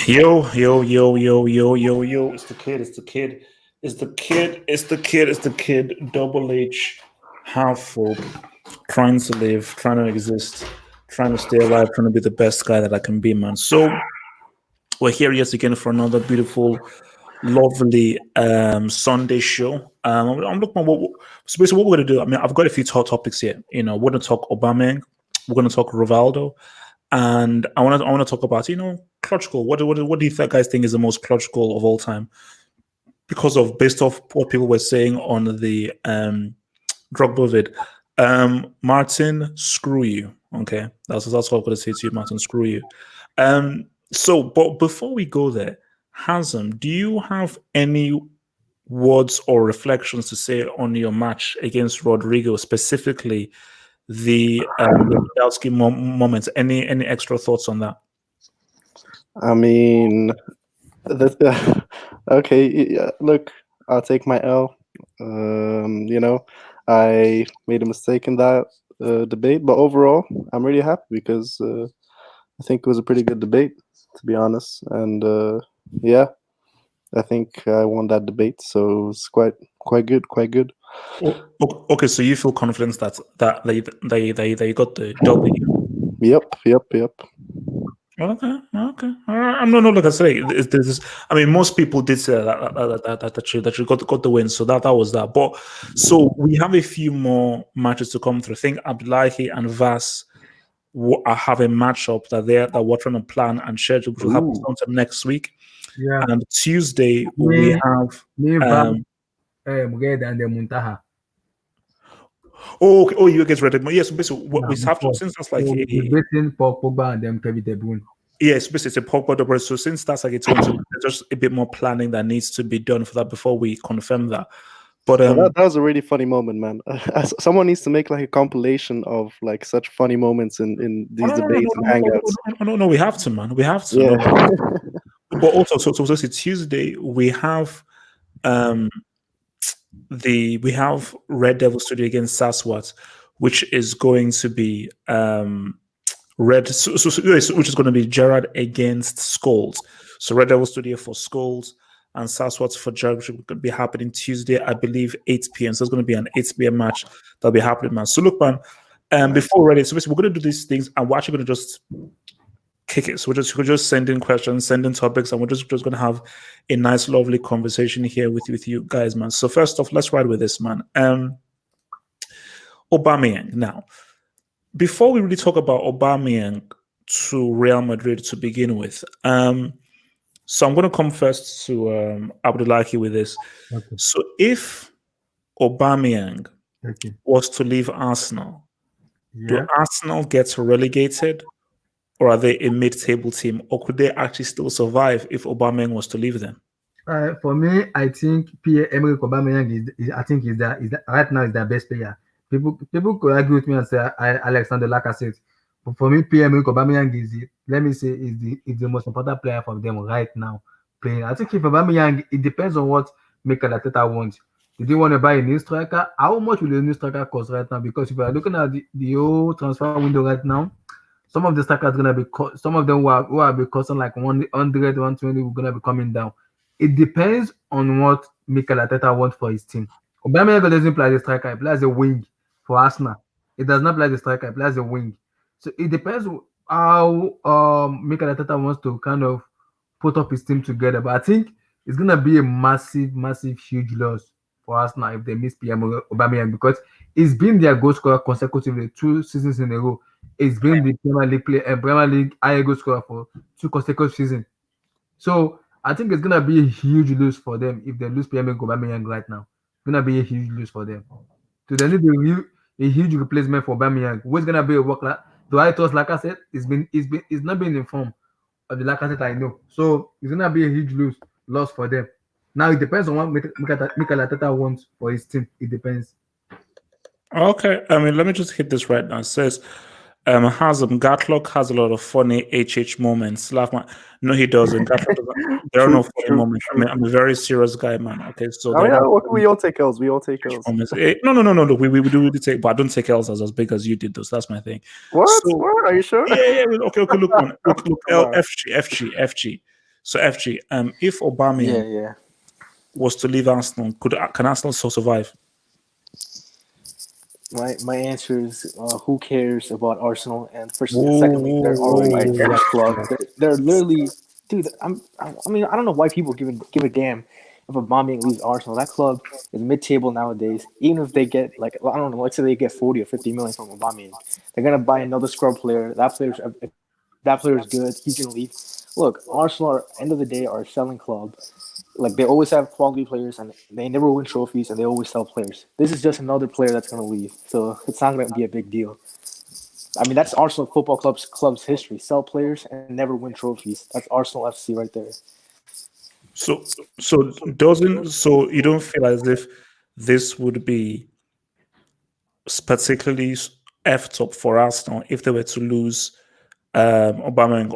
Yo, yo, yo, yo, yo, yo, yo. It's the kid, it's the kid, it's the kid, it's the kid, it's the kid. Double H, half hope, trying to live, trying to exist, trying to stay alive, trying to be the best guy that I can be, man. So we're here yet again for another beautiful, lovely Sunday show. I'm looking at so basically what we're gonna do. I mean, I've got a few topics here. We're gonna talk Aubameyang, we're gonna talk Rivaldo, and I want to talk about clutch goal. What do you guys think is the most clutch goal of all time? Because of based off what people were saying on the Drogba vid. Martin, screw you. Okay, that's what I'm going to say to you, Martin. Screw you. But before we go there, Hazem, do you have any words or reflections to say on your match against Rodrigo, specifically the Lewandowski moments? Any extra thoughts on that? I mean, okay. Look, I'll take my L. I made a mistake in that debate, but overall, I'm really happy because I think it was a pretty good debate, to be honest. And yeah, I think I won that debate, so it's quite good. Okay, so you feel confident that they got the W? Yep. Okay. I'm not like I say. I mean, most people did say that you got the win, so that was that. But so we have a few more matches to come through. I think Abdullahi and Vas have a matchup that we're trying to plan and schedule, which will happen sometime next week. Yeah. And Tuesday we have Muged and the Muntaha. Oh, you guys read it. Yes, basically, what we have to, since that's like between Pogba and them Kevin De Bruyne. Yes, basically it's a Pogba double. So since that's like it's going to just a bit more planning that needs to be done for that before we confirm that. But that was a really funny moment, man. Someone needs to make like a compilation of like such funny moments in these debates and hangouts. No, we have to, man. We have to. Yeah. But also, so Tuesday we have we have Red Devil Studio against Saswat, which is going to be which is going to be Gerard against Skulls. So Red Devil Studio for Skulls and Saswat for Gerard, which will be happening Tuesday, I believe, 8 p.m. So it's going to be an 8 p.m. match that'll be happening, man. So look, man, before we're ready, so basically we're going to do these things and we're actually going to just kick it. So we're just send in questions, send in topics, and we're just going to have a nice, lovely conversation here with you guys, man. So first off, let's ride with this, man. Aubameyang. Now, before we really talk about Aubameyang to Real Madrid to begin with, so I'm going to come first to Abdullahi with this. Okay. So if Aubameyang was to leave Arsenal, do Arsenal get relegated? Or are they a mid-table team? Or could they actually still survive if Aubameyang was to leave them? For me, I think Pierre-Emerick Aubameyang is right now is their best player. People could argue with me and say Alexander Lacazette. But for me, Pierre-Emerick Aubameyang is the most important player for them right now playing. I think if Aubameyang, it depends on what Mikel Arteta wants. Did they want to buy a new striker? How much will a new striker cost right now? Because if you are looking at the whole transfer window right now, some of the strikers gonna be some of them who are be costing like 100, 120 are gonna be coming down. It depends on what Mikel Arteta wants for his team. Aubameyang doesn't play as a striker; he plays as a wing for Arsenal. It does not play as a striker; he plays as a wing. So it depends how Mikel Arteta wants to kind of put up his team together. But I think it's gonna be a massive, huge loss for Arsenal if they miss Pierre-Emerick Aubameyang because he's been their goal scorer consecutively 2 seasons in a row. It's been the Premier League high goal scorer for 2 consecutive seasons. So I think it's gonna be a huge loss for them if they lose Pierre-Emerick Aubameyang right now. It's gonna be a huge loss for them. So they need a huge replacement for Aubameyang. Who's gonna be a worker? Do I trust Lacazette? It's not been informed of the Lacazette I know. So it's gonna be a huge loss for them. Now it depends on what Mikel Arteta wants for his team. It depends. Okay, I mean, let me just hit this right now. It says Gatlock has a lot of funny HH moments. Laugh, man. No, he doesn't. Gatlock doesn't. There are no True, funny true, moments. true. I'm a very serious guy, man. Okay, so Oh there yeah, are no we all take L's. We all take L's. moments. No. We do take, but I don't take L's as big as you did. Those. That's my thing. What? So What? Are you sure? yeah. Okay. Look, man. Look. Come on. FG. So FG. If Aubameyang Yeah. was to leave Arsenal, can Arsenal still survive? My answer is who cares about Arsenal? And secondly, they're already a trash club. They're literally, dude. I mean, I don't know why people give a damn if Aubameyang leaves Arsenal. That club is mid-table nowadays. Even if they get I don't know, let's say they get 40 or 50 million from Aubameyang, they're gonna buy another scrub player. If that player is good, he's gonna leave. Look, Arsenal, at the end of the day, are a selling club. Like they always have quality players and they never win trophies and they always sell players. This is just another player that's gonna leave, so it's not gonna be a big deal. I mean, that's Arsenal Football Club's history: sell players and never win trophies. That's Arsenal FC right there. So you don't feel as if this would be particularly effed up for Arsenal if they were to lose Aubameyang,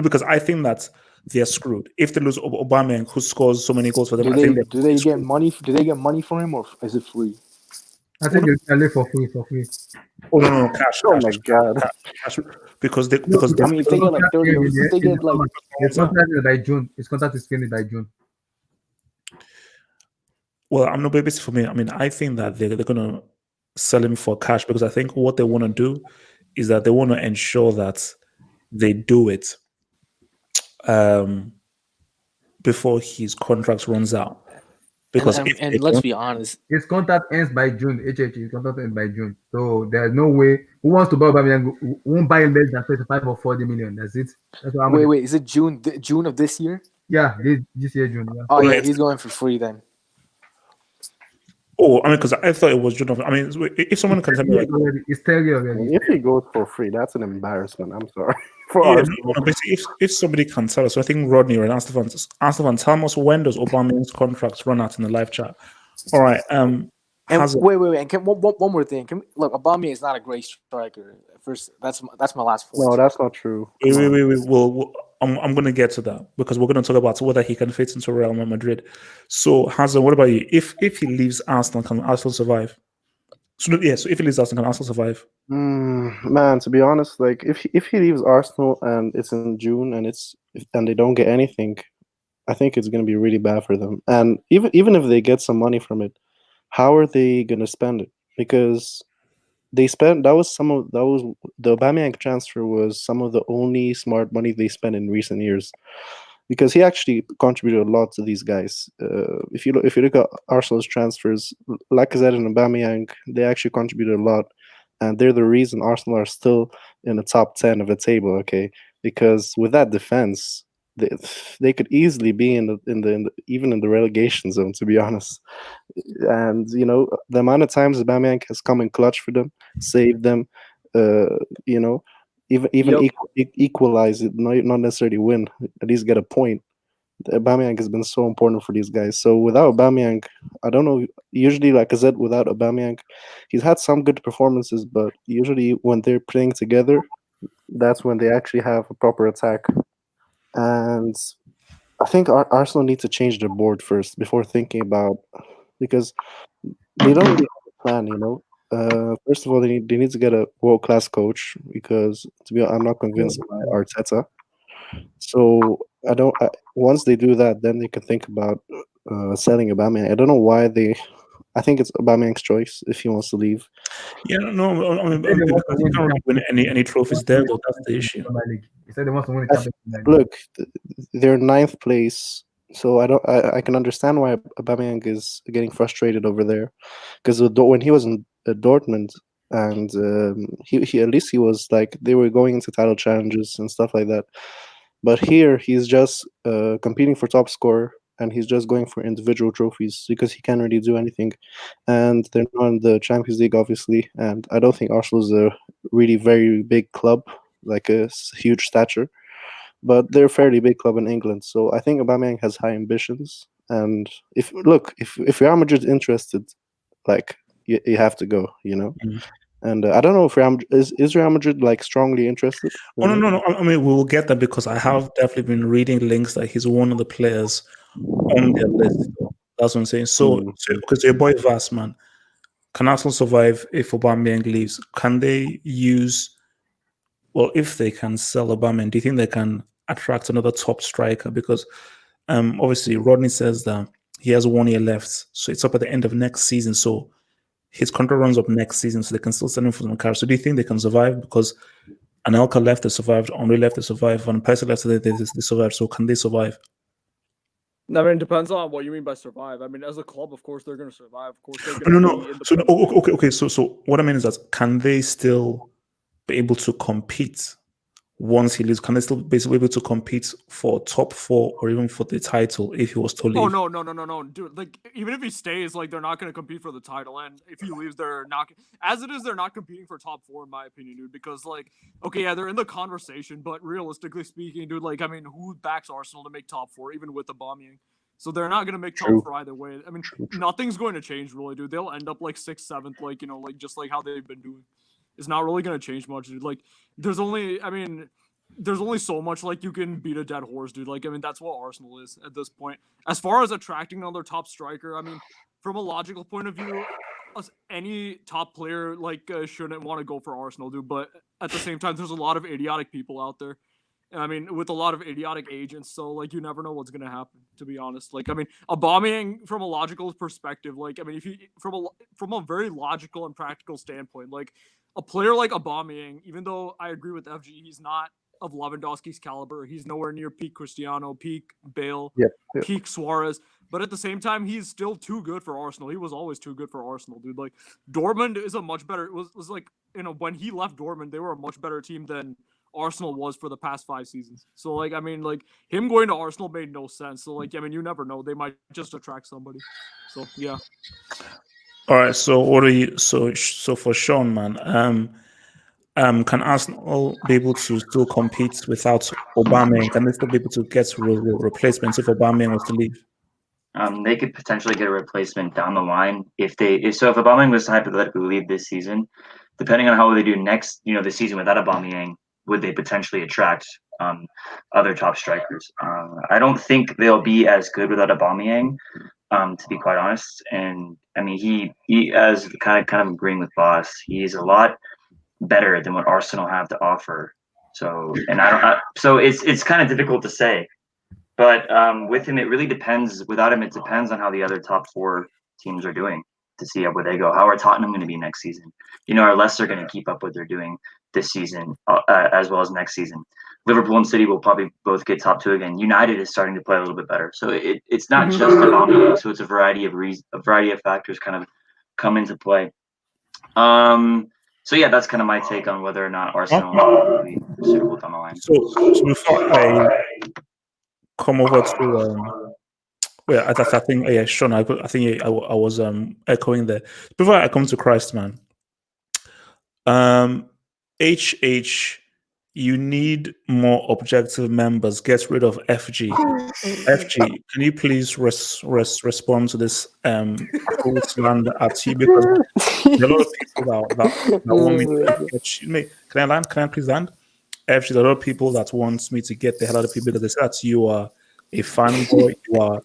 because I think that they're screwed if they lose Aubameyang, who scores so many goals for them. Do I they think do they get money? Do they get money for him or is it free? I think they can live for free. oh no, cash. Oh my god. Cash, because they I mean, if they get like 30, if they get like It's contract is by June. His contract is finished by June. well, I'm not basically for me. I mean, I think that they're gonna sell him for cash because I think what they want to do is that they want to ensure that they do it before his contract runs out. Because and let's be honest, His contract ends by June. His contract ends by June. So there's no way. Who wants to buy Aubameyang? Who won't buy less than 35 or 40 million. That's it. That's what I'm wait, is it June of this year? Yeah, this year June. Yeah. Oh yeah, Right. he's going for free then. I mean, because I thought it was June. I mean, if someone can tell me, like, It's 30 already. If he goes for free, that's an embarrassment. I'm sorry for yeah, Arsenal. basically, if somebody can tell us, so I think Rodney or Arsenal fans, tell us when does Aubameyang's contracts run out in the live chat? All right. And wait, and one more thing. Look, Aubameyang is not a great striker. First, that's my last point. No, that's not true. Wait. Well, I'm going to get to that because we're going to talk about whether he can fit into Real Madrid. So, Hazel, what about you? If he leaves Arsenal, can Arsenal survive? So if he leaves Arsenal, can Arsenal survive? Man, to be honest, like if he leaves Arsenal and it's in June and they don't get anything, I think it's going to be really bad for them. And even if they get some money from it, how are they going to spend it? Because the Aubameyang transfer was some of the only smart money they spent in recent years, because he actually contributed a lot to these guys. If you look at Arsenal's transfers, Lacazette and Aubameyang, they actually contributed a lot, and they're the reason Arsenal are still in the top 10 of the table. Okay, because with that defense, they could easily be in the even in the relegation zone, to be honest. And the amount of times Aubameyang has come in clutch for them, saved them, even equalize it, not necessarily win, at least get a point. Aubameyang has been so important for these guys. So without Aubameyang, I don't know. Usually, like I said, without Aubameyang, he's had some good performances, but usually when they're playing together, that's when they actually have a proper attack. And I think Arsenal need to change their board first before thinking about, because they don't really have a plan. First of all, they need to get a world class coach, because I'm not convinced by Arteta. So once they do that, then they can think about selling Aubameyang. I don't know why I think it's Aubameyang's choice if he wants to leave. Yeah, no, I mean, because he can't really win any trophies there, though. That's the issue. He said they want to win the Champions League. Look, they're ninth place, so I can understand why Aubameyang is getting frustrated over there, because when he was in Dortmund, and he at least he was like, they were going into title challenges and stuff like that. But here he's just competing for top scorer, and he's just going for individual trophies because he can't really do anything. And they're not in the Champions League, obviously. And I don't think Arsenal is a really very big club, like a huge stature. But they're a fairly big club in England. So I think Aubameyang has high ambitions. And if Real Madrid's interested, like, you have to go, Mhm. And I don't know if is Real Madrid like strongly interested. Oh no. I mean, we will get that because I have definitely been reading links that he's one of the players on their list. That's what I'm saying. So because your boy Vas, man, can Arsenal survive if Aubameyang leaves? Can they use? Well, if they can sell Aubameyang, do you think they can attract another top striker? Because obviously Rodney says that he has 1 year left, so it's up at the end of next season. So his contract runs up next season, so they can still send him for some cash. So do you think they can survive? Because Anelka left, they survived. Henry left, they survived. Van Persie left, they survived. So can they survive? I mean, it depends on what you mean by survive. I mean, as a club, of course, they're going to survive. Of course, they're going to be in the So okay. So what I mean is that can they still be able to compete once he leaves? Can they still basically be able to compete for top 4 or even for the title if he was to leave? Oh no, dude! Like even if he stays, like they're not going to compete for the title, and if he leaves, they're not. As it is, they're not competing for top 4 in my opinion, dude. Because like, okay, yeah, they're in the conversation, but realistically speaking, dude, like I mean, who backs Arsenal to make top 4, even with Aubameyang? So they're not going to make top 4 either way. I mean, nothing's going to change really, dude. They'll end up like 6th, 7th, like like just like how they've been doing. It's not really going to change much, dude. Like, there's only so much like you can beat a dead horse, dude. Like, I mean, that's what Arsenal is at this point. As far as attracting another top striker, I mean, from a logical point of view, any top player like shouldn't want to go for Arsenal, dude. But at the same time, there's a lot of idiotic people out there. I mean, with a lot of idiotic agents, so like you never know what's gonna happen. To be honest, like I mean, Aubameyang from a logical perspective, like I mean, if you from a very logical and practical standpoint, like a player like Aubameyang, even though I agree with FG, he's not of Lewandowski's caliber. He's nowhere near peak Cristiano, peak Bale, peak Suarez. But at the same time, he's still too good for Arsenal. He was always too good for Arsenal, dude. Like Dortmund is a much better. Was like when he left Dortmund, they were a much better team than Arsenal was for the past 5 seasons. So like I mean like him going to Arsenal made no sense. So like I mean you never know, they might just attract somebody. So yeah. All right. So what are you? So for Sean, man, can Arsenal be able to still compete without Aubameyang? Can they still be able to get replacements if Aubameyang was to leave? They could potentially get a replacement down the line if Aubameyang was to hypothetically leave this season, depending on how they do next, the season without Aubameyang, would they potentially attract other top strikers? I don't think they'll be as good without Aubameyang, to be quite honest. And I mean, he as kind of agreeing with Boss, he's a lot better than what Arsenal have to offer. So, and so it's kind of difficult to say. But with him, it really depends. Without him, it depends on how the other top 4 teams are doing to see where they go. How are Tottenham going to be next season? Are Leicester going to keep up what they're doing this season as well as next season? Liverpool and City will probably both get top 2 again. United is starting to play a little bit better. So it's not just Aubameyang. So it's a variety of factors kind of come into play. So yeah, that's kind of my take on whether or not Arsenal will be suitable down the line. So before I come over to I think Sean, I think I was echoing there. Before I come to Christ, man, HH, you need more objective members. Get rid of FG. FG, can you please respond to this cruel slander at you? Because there are a lot of people that want me to can I please land? FG, there are a lot of people that want me to get the hell out of people because they say that you are a fanboy, you are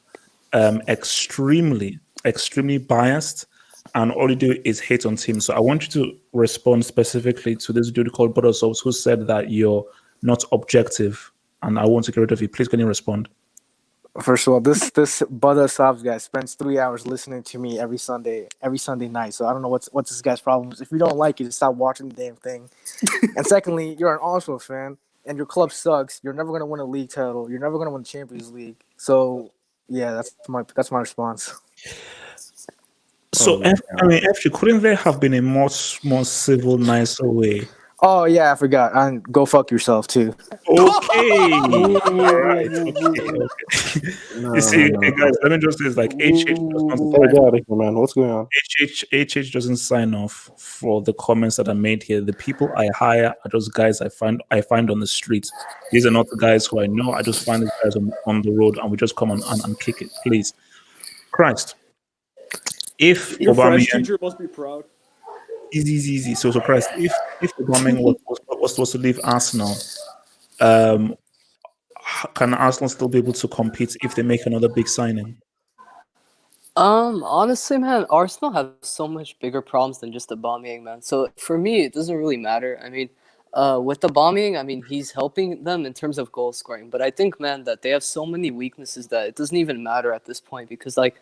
extremely biased, and all you do is hate on teams. So I want you to respond specifically to this dude called Buttersops who said that you're not objective, and I want to get rid of you. Please, can you respond? First of all, this Buttersops guy spends 3 hours listening to me every Sunday night. So I don't know what's this guy's problem. If you don't like it, stop watching the damn thing. And secondly, you're an Arsenal fan, and your club sucks. You're never gonna win a league title. You're never gonna win the Champions League. So yeah, that's my response. So actually, couldn't there have been a more civil, nicer way? Oh yeah, I forgot. And go fuck yourself too. Okay. All right. Okay. You see, guys, let me just say this: like HH man, what's going on? HH doesn't sign off for the comments that are made here. The people I hire are those guys I find on the streets. These are not the guys who I know. I just find these guys on the road, and we just come on and kick it. Please, Christ. If your French Aubameyang, teacher must be proud. Easy. So surprised if Aubameyang was supposed to leave Arsenal, um, can Arsenal still be able to compete if they make another big signing? Honestly, man, Arsenal have so much bigger problems than just Aubameyang, man. So for me, it doesn't really matter. I mean, with Aubameyang, I mean, he's helping them in terms of goal scoring. But I think, man, that they have so many weaknesses that it doesn't even matter at this point because, like,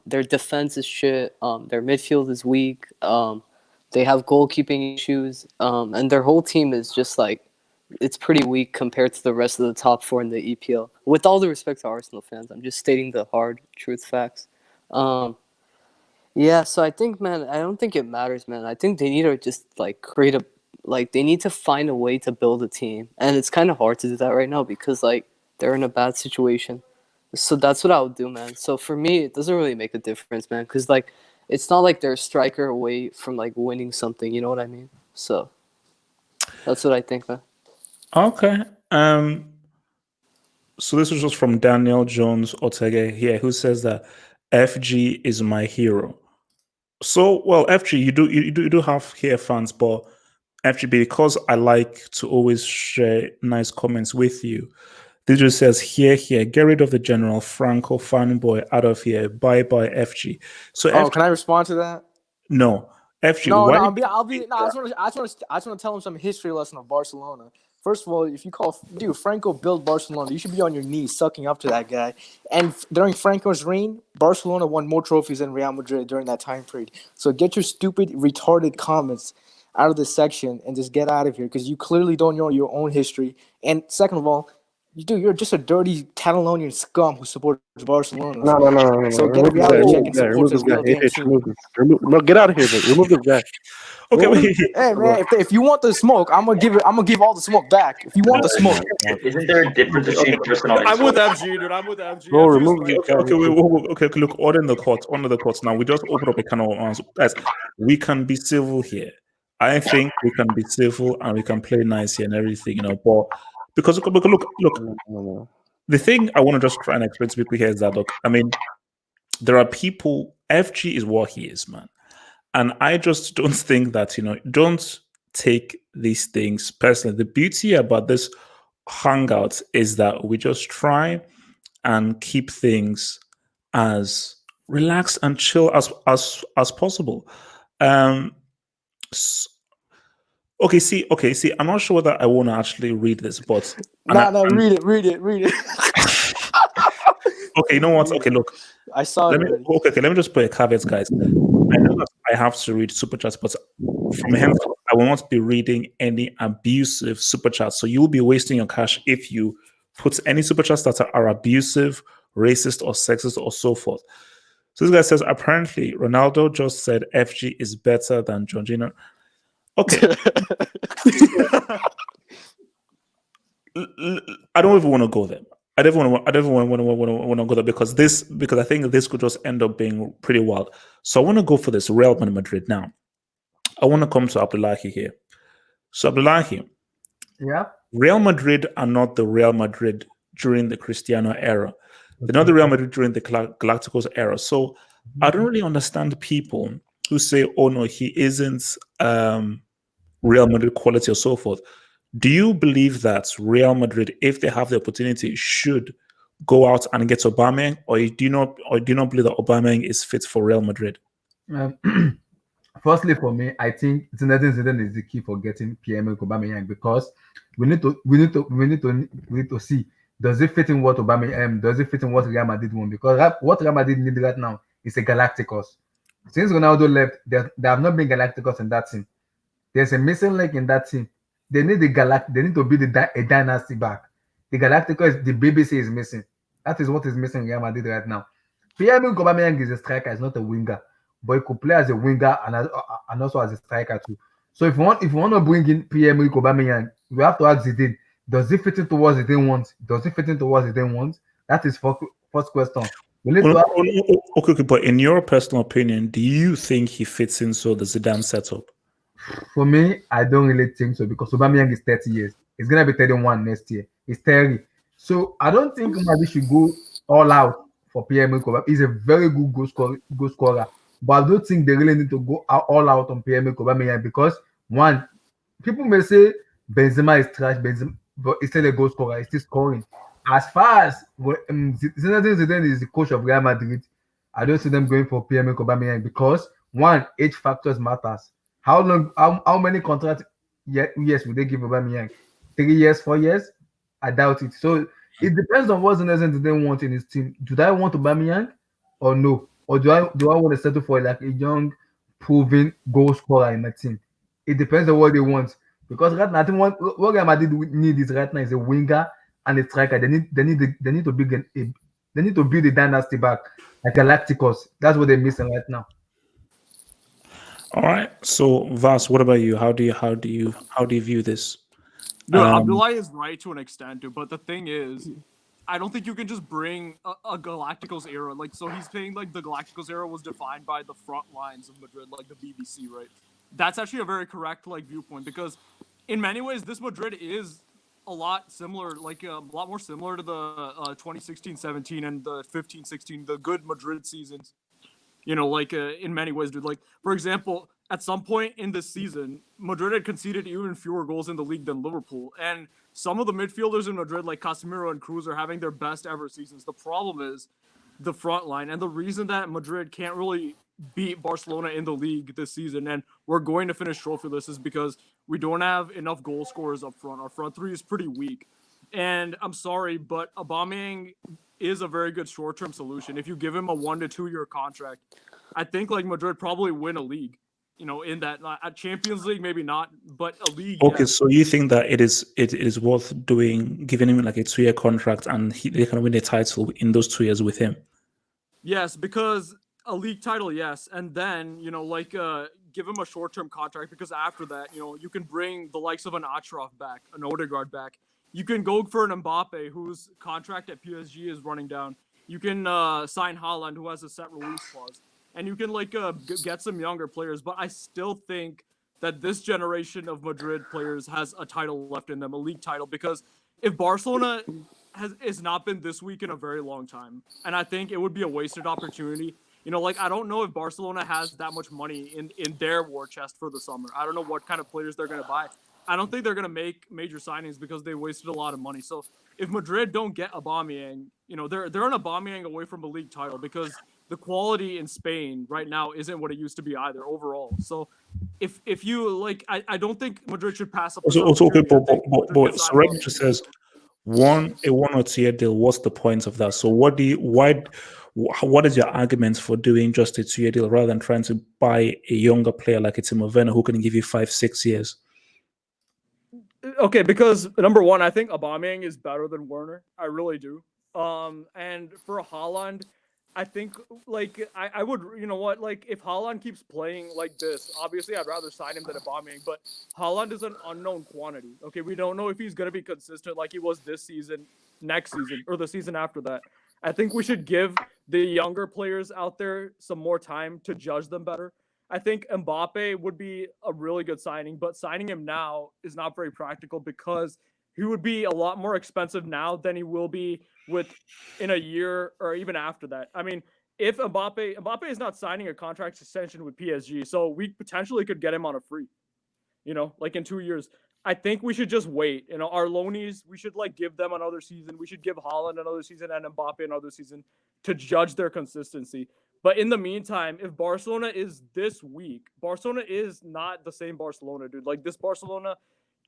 their defense is shit. Their midfield is weak. They have goalkeeping issues. And their whole team is just like it's pretty weak compared to the rest of the top four in the EPL. With all the respect to Arsenal fans, I'm just stating the hard truth facts. Yeah, so I think, man, I don't think it matters, man. I think they need to just like they need to find a way to build a team, and it's kind of hard to do that right now because like they're in a bad situation. So that's what I would do, man. So for me, it doesn't really make a difference, man, because like it's not like they're a striker away from like winning something. You know what I mean? So that's what I think, man. Okay. So this was just from Daniel Jones Ortega here, who says that FG is my hero. So, well, FG, you do have here fans, but FG, because I like to always share nice comments with you. This just says here, get rid of the General Franco fanboy out of here. Bye bye, FG. So, Oh, FG, can I respond to that? no, FG. No, why? no, I'll be. No, I just want to tell him some history lesson of Barcelona. First of all, if you call Franco built Barcelona, you should be on your knees sucking up to that guy. And during Franco's reign, Barcelona won more trophies than Real Madrid during that time period. So get your stupid, retarded comments out of this section and just get out of here because you clearly don't know your own history. And second of all, you're just a dirty Catalonian scum who supports Barcelona. No. So get a Remove this guy. reality check Remove and this guy. support Remove this this guy. real damn H, team. remove this. No, get out of here, man. Remove this guy. Okay, What? wait. Hey man, if you want the smoke, I'm gonna give all the smoke back. If you want the smoke, Isn't there a difference between personal? I'm with FG, dude. I'm with FG. Bro, FG is remove right. this guy. Okay. Look, order in the court. Under the courts now. We just open up a can of worms. Guys, we can be civil here. I think we can be civil and we can play nice here and everything, But because look. No. The thing I want to just try and explain to people here is that look, I mean, there are people. FG is what he is, man, and I just don't think that don't take these things personally. The beauty about this hangout is that we just try and keep things as relaxed and chill as possible. s- okay, see, I'm not sure whether I want to actually read this, but read it. okay, you know what? Okay, look, I saw it already. let me just put a caveat, guys. I know that I have to read super chats, but from henceforth, I will not be reading any abusive super chats. So you'll be wasting your cash if you put any super chats that are abusive, racist, or sexist, or so forth. So this guy says apparently Ronaldo just said FG is better than Jorginho. Okay, I don't even want to go there. I don't want to go there because I think this could just end up being pretty wild. So I want to go for this Real Madrid now. I want to come to Abdullahi here. So Abdullahi, Yeah. Real Madrid are not the Real Madrid during the Cristiano era. They're not the Real Madrid during the Galacticos era. So I don't really understand people who say, "Oh no, he isn't Real Madrid quality" or so forth. Do you believe that Real Madrid, if they have the opportunity, should go out and get Aubameyang, or do you not believe that Aubameyang is fit for Real Madrid? Firstly, for me, I think Zinedine Zidane is the key for getting Pierre-Emerick Aubameyang because we need to see, does it fit in what Aubameyang, does it fit in what Real Madrid want? Because what Real Madrid need right now is a Galacticos. Since Ronaldo left, there have not been Galacticos in that team. There's a missing link in that team. They need They need to build a dynasty back. The Galacticos, the BBC is missing. That is what is missing in Real Madrid right now. Pierre-Emerick Aubameyang is a striker, is not a winger, but he could play as a winger and also as a striker too. So if you want to bring in Pierre-Emerick Aubameyang, we have to ask Zidane, does it fit into what Zidane wants? That is first question. We need to ask, Okay, but in your personal opinion, do you think he fits into the Zidane setup? For me, I don't really think so because Aubameyang is 30 years. He's gonna be 31 next year. He's 30. So I don't think Madrid should go all out for Pierre-Emerick Aubameyang. He's a very good goal scorer. but I don't think they really need to go all out on Pierre-Emerick Aubameyang because one, people may say Benzema is trash, Benzema, but he's still a goal scorer. He's still scoring. As far as Zinedine Zidane is the coach of Real Madrid, I don't see them going for Pierre-Emerick Aubameyang because one, age factors matters. How long? How many contract years will they give Aubameyang? 3 years, 4 years? I doubt it. So it depends on what Zinedine Zidane want in his team. Do I want Aubameyang or no? Or do I want to settle for like a young, proven goal scorer in my team? It depends on what they want. Because right now, I think what Real Madrid need is right now is a winger and a striker. They need to build they need to build a dynasty back like Galacticos. That's what they're missing right now. All right. So Vas, what about you? How do you view this? No, Abdullah is right to an extent, dude. But the thing is, I don't think you can just bring a Galacticos era. Like, so he's saying like the Galacticos era was defined by the front lines of Madrid, like the BBC, right? That's actually a very correct like viewpoint because, in many ways, this Madrid is a lot similar, like a lot more similar to the 2016-17 and the 15-16, the good Madrid seasons. You know, like in many ways, dude. Like, for example, at some point in this season, Madrid had conceded even fewer goals in the league than Liverpool. And some of the midfielders in Madrid, like Casemiro and Cruz, are having their best ever seasons. The problem is the front line. And the reason that Madrid can't really beat Barcelona in the league this season, and we're going to finish trophyless, is because we don't have enough goal scorers up front. Our front three is pretty weak. And I'm sorry, but Aubameyang is a very good short-term solution. If you give him a 1 to 2 year contract, I think like Madrid probably win a league. You know, in that at Champions League maybe not, but a league. Okay, yes. so you think that it is worth giving him like a 2 year contract, and they can win a title in those 2 years with him? Yes, because a league title, yes, and then like give him a short-term contract because after that, you can bring the likes of an Achraf back, an Odegaard back. You can go for an Mbappe whose contract at PSG is running down. You can sign Haaland who has a set release clause, and you can like get some younger players. But I still think that this generation of Madrid players has a title left in them, a league title, because if Barcelona has not been this weak in a very long time, and I think it would be a wasted opportunity. Like I don't know if Barcelona has that much money in their war chest for the summer. I don't know what kind of players they're going to buy. I don't think they're going to make major signings because they wasted a lot of money. So if Madrid don't get Aubameyang, they're an Aubameyang away from a league title because the quality in Spain right now isn't what it used to be either overall. So if you like, I don't think Madrid should pass up. Also, okay, but Sarek just says a 1 or 2 year deal. What's the point of that? So what is your argument for doing just a 2 year deal rather than trying to buy a younger player like a Timo Werner who can give you 5-6 years? Okay, because number one, I think Aubameyang is better than Werner. I really do. And for Haaland, I think like I would, like if Haaland keeps playing like this, obviously I'd rather sign him than Aubameyang. But Haaland is an unknown quantity. Okay, we don't know if he's gonna be consistent like he was this season, next season, or the season after that. I think we should give the younger players out there some more time to judge them better. I think Mbappe would be a really good signing, but signing him now is not very practical because he would be a lot more expensive now than he will be in a year or even after that. I mean, if Mbappe is not signing a contract extension with PSG, so we potentially could get him on a free, like in 2 years. I think we should just wait. Our loanies, we should like give them another season. We should give Haaland another season and Mbappe another season to judge their consistency. But in the meantime, if Barcelona is this weak, Barcelona is not the same Barcelona, dude. Like this Barcelona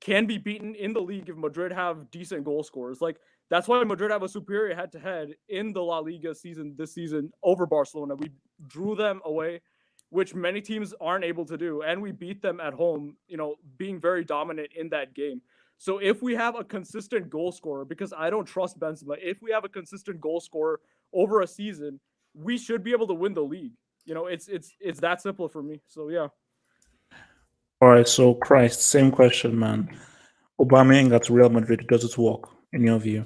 can be beaten in the league if Madrid have decent goal scorers. Like that's why Madrid have a superior head-to-head in the La Liga this season over Barcelona. We drew them away, which many teams aren't able to do, and we beat them at home, being very dominant in that game. So if we have a consistent goal scorer, because I don't trust Benzema, if we have a consistent goal scorer over a season, we should be able to win the league. It's that simple for me. So yeah. All right, so Christ, same question, man. Aubameyang at Real Madrid, does it work in your view?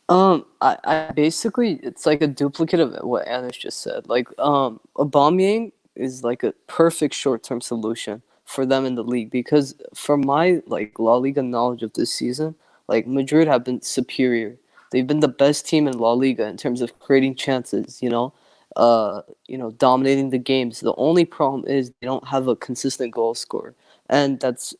I basically it's like a duplicate of what Anis just said. Like, Aubameyang is like a perfect short-term solution for them in the league because from my like La Liga knowledge of this season, like Madrid have been superior. They've been the best team in La Liga in terms of creating chances, dominating the games. The only problem is they don't have a consistent goal scorer, and that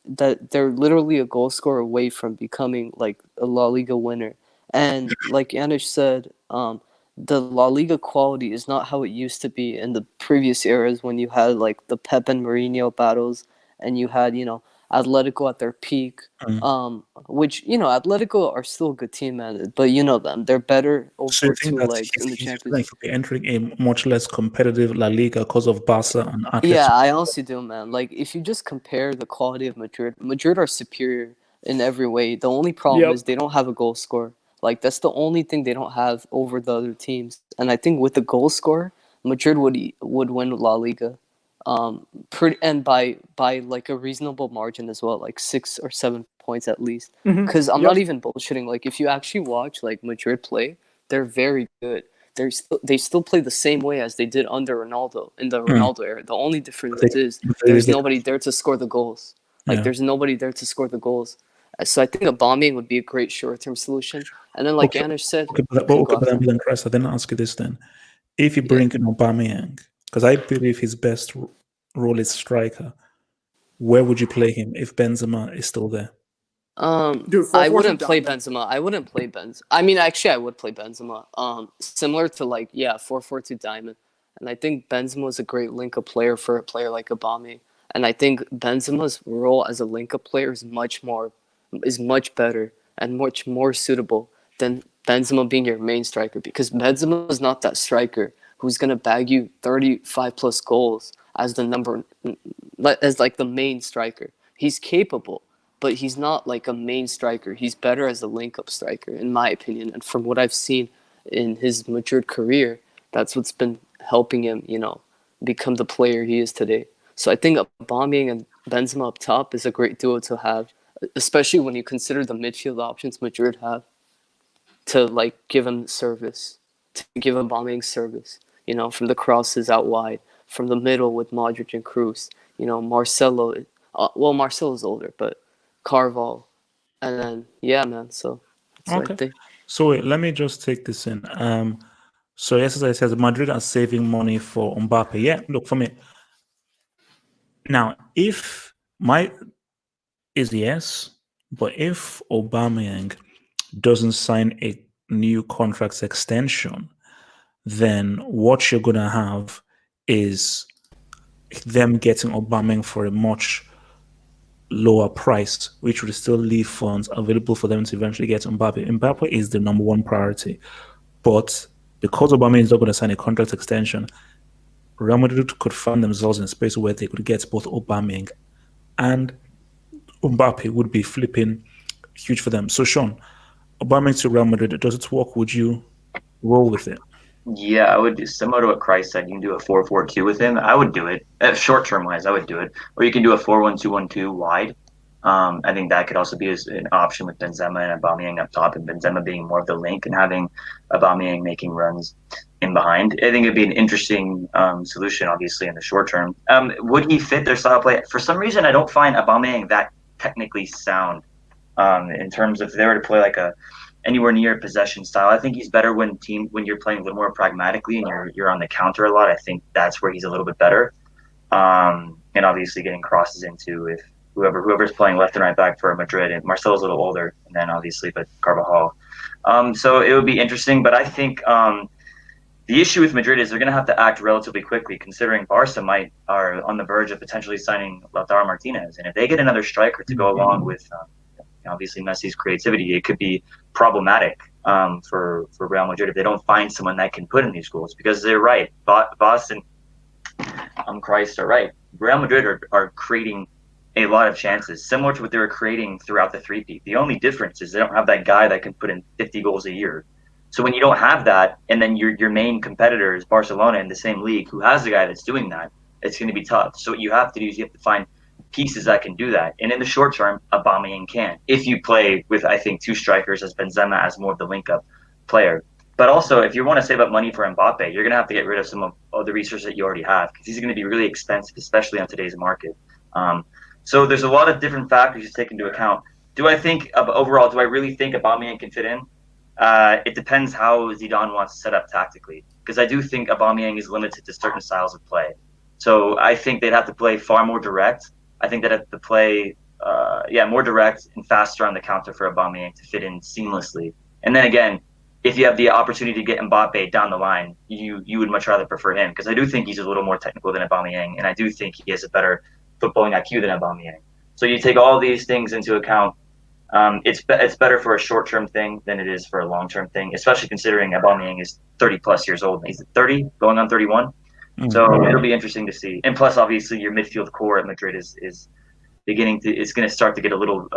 they're literally a goal scorer away from becoming like a La Liga winner. And like Anish said, the La Liga quality is not how it used to be in the previous eras when you had like the Pep and Mourinho battles, and you had Atletico at their peak. Which Atletico are still a good team, man. But you know them; they're better So you over think two that legs in the he's Champions like League. he'll be entering a much less competitive La Liga because of Barca and Yeah, Atletico? I honestly do, man. Like, if you just compare the quality of Madrid are superior in every way. The only problem Yep. is they don't have a goal scorer. Like, that's the only thing they don't have over the other teams. And I think with the goal scorer, Madrid would win La Liga, and by like a reasonable margin as well, like 6 or 7 points at least. Because I'm Yep. not even bullshitting. Like, if you actually watch like Madrid play, they're very good. They still play the same way as they did under Ronaldo in the Ronaldo era. The only difference is there's nobody there to score the goals. Like Yeah. there's nobody there to score the goals. So I think a bombing would be a great short-term solution. And then, like Anish said, Okay, you can go but after. then Christ, I didn't ask you this then. If you Yeah. bring in Aubameyang, because I believe his best role is striker, where would you play him if Benzema is still there? Dude, I 4-4-2 wouldn't play dominant. Benzema. I wouldn't play Benz. I mean, actually, I would play Benzema. Similar to 4-4-2 diamond. And I think Benzema is a great link-up player for a player like Aubameyang. And I think Benzema's role as a link-up player is much better and much more suitable than Benzema being your main striker, because Benzema is not that striker who's gonna bag you 35 plus goals as the main striker. He's capable, but he's not like a main striker. He's better as a link-up striker, in my opinion. And from what I've seen in his Madrid career, that's what's been helping him, become the player he is today. So I think Aubameyang and Benzema up top is a great duo to have, especially when you consider the midfield options Madrid have to like give him service, to give Aubameyang service. From the crosses out wide, from the middle with Modric and Kroos. Marcelo. Marcelo's older, but Carval, and then man. So that's what I Okay. think. So wait, let me just take this in. So yesterday says Madrid are saving money for Mbappe. Yeah, look for me. Now, if my is yes, but if Aubameyang doesn't sign a new contract extension, then what you're gonna have is them getting Aubameyang for a much lower price, which would still leave funds available for them to eventually get Mbappe. Mbappe is the number one priority, but because Aubameyang is not going to sign a contract extension, Real Madrid could find themselves in a space where they could get both Aubameyang and Mbappe would be flipping huge for them. So, Sean, Aubameyang to Real Madrid, does it work? Would you roll with it? Yeah, I would do similar to what Christ said. You can do a 4-4-2 with him. I would do it. Short term wise, I would do it. Or you can do a 4-1-2-1-2 wide. I think that could also be an option with Benzema and Aubameyang up top, and Benzema being more of the link and having Aubameyang making runs in behind. I think it'd be an interesting solution, obviously, in the short term. Would he fit their style of play? For some reason, I don't find Aubameyang that technically sound in terms of if they were to play like anywhere near possession style. I think he's better when you're playing a little more pragmatically and you're on the counter a lot. I think that's where he's a little bit better. And obviously getting crosses into if whoever's playing left and right back for Madrid, and Marcelo's a little older, and then obviously but Carvajal. So it would be interesting, but I think the issue with Madrid is they're going to have to act relatively quickly, considering Barca are on the verge of potentially signing Lautaro Martinez, and if they get another striker to go along with obviously Messi's creativity, it could be problematic for Real Madrid if they don't find someone that can put in these goals. Because they're right, Boston, Christ are right. Real Madrid are creating a lot of chances, similar to what they were creating throughout the three-peat. The only difference is they don't have that guy that can put in 50 goals a year. So when you don't have that, and then your main competitor is Barcelona in the same league, who has a guy that's doing that, it's going to be tough. So what you have to do is you have to find pieces that can do that. And in the short term, Aubameyang can. If you play with, I think, two strikers as Benzema as more of the link-up player. But also, if you want to save up money for Mbappe, you're going to have to get rid of some of the resources that you already have, because he's going to be really expensive, especially on today's market. So there's a lot of different factors to take into account. Do I really think Aubameyang can fit in? It depends how Zidane wants to set up tactically. because I do think Aubameyang is limited to certain styles of play. So I think they'd have to play far more direct. I think they'd have to play, more direct and faster on the counter for Aubameyang to fit in seamlessly. And then again, if you have the opportunity to get Mbappe down the line, you would much rather prefer him, because I do think he's a little more technical than Aubameyang, and I do think he has a better footballing IQ than Aubameyang. So you take all these things into account. It's better for a short-term thing than it is for a long-term thing, especially considering Aubameyang is 30-plus years old. He's 30, going on 31. So it'll be interesting to see. And plus, obviously, your midfield core at Madrid is going to start to get a little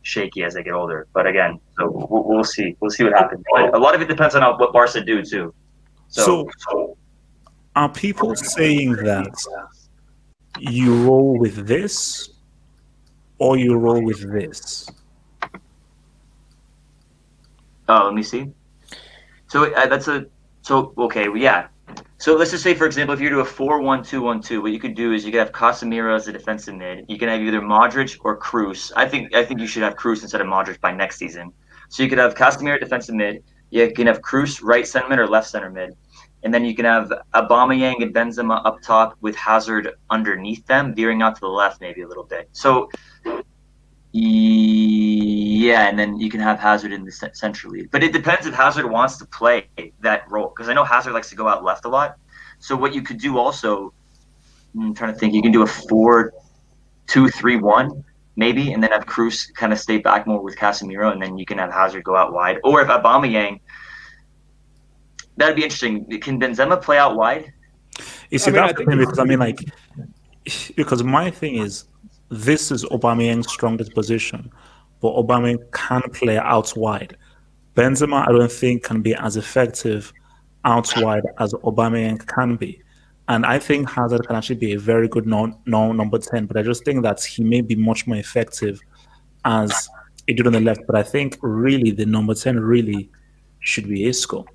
shaky as they get older. But again, so we'll see. We'll see what happens. But a lot of it depends on what Barca do too. So are people saying that you roll with this or you roll with this? Oh, let me see. So yeah. So let's just say, for example, if you do a 4-1-2-1-2, what you could do is you could have Casemiro as a defensive mid. You can have either Modric or Kroos. I think you should have Kroos instead of Modric by next season. So you could have Casemiro defensive mid. You can have Kroos right center mid or left center mid. And then you can have Aubameyang and Benzema up top with Hazard underneath them, veering out to the left maybe a little bit. So yeah, and then you can have Hazard in the centrally. But it depends if Hazard wants to play that role, because I know Hazard likes to go out left a lot. So what you could do also, I'm trying to think, you can do a 4-2-3-1 maybe, and then have Kroos kind of stay back more with Casemiro, and then you can have Hazard go out wide. Or if Aubameyang, that'd be interesting. Can Benzema play out wide? You see, that's the thing, because my thing is, this is Aubameyang's strongest position, but Aubameyang can play out wide. Benzema, I don't think, can be as effective out wide as Aubameyang can be. And I think Hazard can actually be a very good number 10, but I just think that he may be much more effective as a dude on the left. But I think really the number 10 really should be Isco.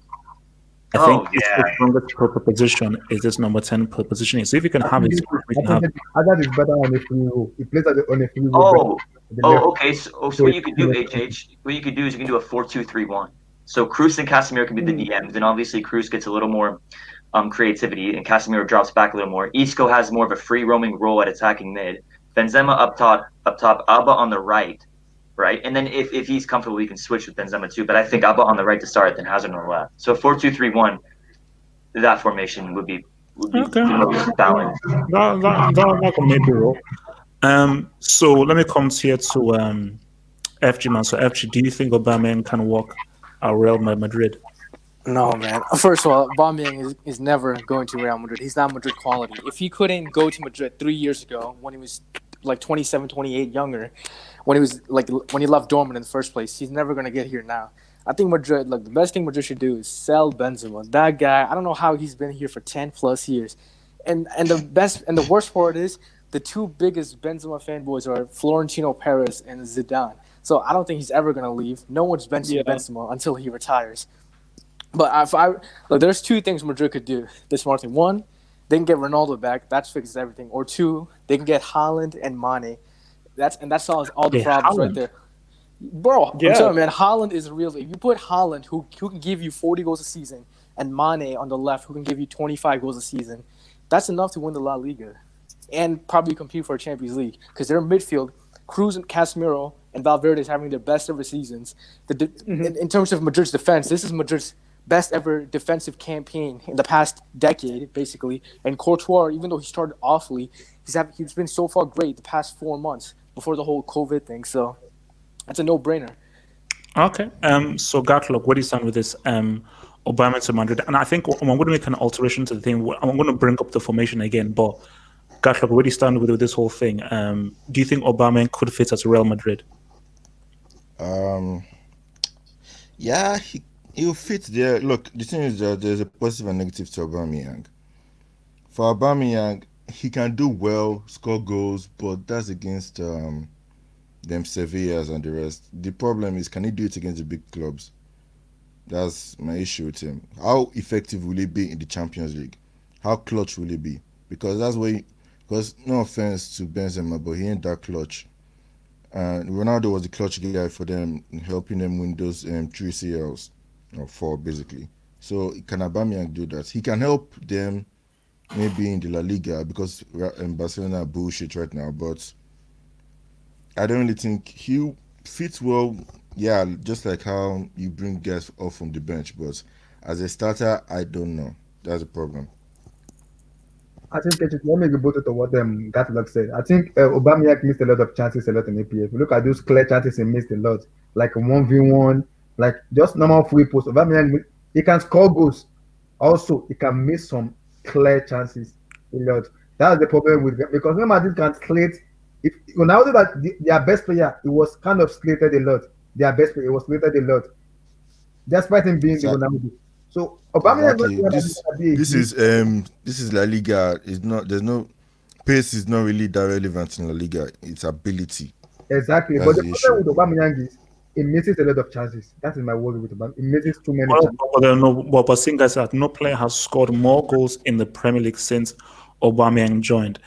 I think the strongest position is this number 10 position. So if you can have it, Hazard is better on a free roll. He plays on a free roll. Okay. So what you could do, what you could do is you can do a 4-2-3-1. So Kroos and Casemiro can be the DMs, and obviously Kroos gets a little more creativity, and Casemiro drops back a little more. Isco has more of a free roaming role at attacking mid. Benzema up top, Alba on the right. Right, and then if he's comfortable, he can switch with Benzema too. But I think Alba on the right to start, then Hazard on the left. So 4-2-3-1, that formation would be okay. Balanced. That can maybe roll. So let me come here to FG man. So FG, do you think Aubameyang can walk at Real Madrid? No, man. First of all, Aubameyang is never going to Real Madrid. He's not Madrid quality. If he couldn't go to Madrid 3 years ago when he was like 27, 28, younger, when he left Dortmund in the first place, he's never going to get here now. I think Madrid, the best thing Madrid should do is sell Benzema. That guy, I don't know how he's been here for 10 plus years. And the worst part is the two biggest Benzema fanboys are Florentino Perez and Zidane. So I don't think he's ever going to leave. No one's benching Benzema until he retires. But there's two things Madrid could do this morning. One, they can get Ronaldo back. That fixes everything. Or two, they can get Haaland and Mane. That solves all the problems right there. Bro, I'm telling you, man, Haaland is real. If you put Haaland, who can give you 40 goals a season, and Mane on the left, who can give you 25 goals a season, that's enough to win the La Liga and probably compete for a Champions League, because their midfield, Kroos and Casemiro and Valverde is having their best ever seasons. In terms of Madrid's defense, this is Madrid's best ever defensive campaign in the past decade, basically. And Courtois, even though he started awfully, he's been so far great the past 4 months before the whole COVID thing. So that's a no-brainer. Okay. So Gatlock, what do you stand with this? Aubameyang to Madrid, and I think I'm going to make an alteration to the thing. I'm going to bring up the formation again, but Gatlock, where do you stand with this whole thing? Do you think Aubameyang could fit at Real Madrid? Yeah, he'll fit there. Look, the thing is that there's a positive and negative to Aubameyang. For Aubameyang, he can do well, score goals, but that's against them Sevillas and the rest. The problem is, can he do it against the big clubs? That's my issue with him. How effective will he be in the Champions League? How clutch will he be? Because that's where, because no offense to Benzema, but he ain't that clutch. And Ronaldo was the clutch guy for them, helping them win those 3 CLs, or 4 basically. So can Aubameyang do that? He can help them maybe in the La Liga because Barcelona are bullshit right now, but I don't really think he fits well. Yeah, just like how you bring guys off from the bench, but as a starter, I don't know. That's a problem. I think let me rebut to what Gatlock said. I think Aubameyang missed a lot of chances a lot in APF. If you look at those clear chances he missed a lot, like 1v1, like just normal free post. Aubameyang, he can score goals. Also, he can miss some clear chances a lot. That's the problem with because Real Madrid can slate. If Ronaldo that their best player, he was kind of slated a lot. Their best player was slated a lot, despite him being the So, Ronaldo. So Aubameyang is exactly. not going to be a huge. This is La Liga. It's not. There's no pace. Is not really that relevant in La Liga. It's ability. Exactly. But That's the the problem issue. with Aubameyang is he misses a lot of chances. That is my worry with Aubameyang. He misses too many Well, chances. but seeing guys that no player has scored more goals in the Premier League since Aubameyang joined.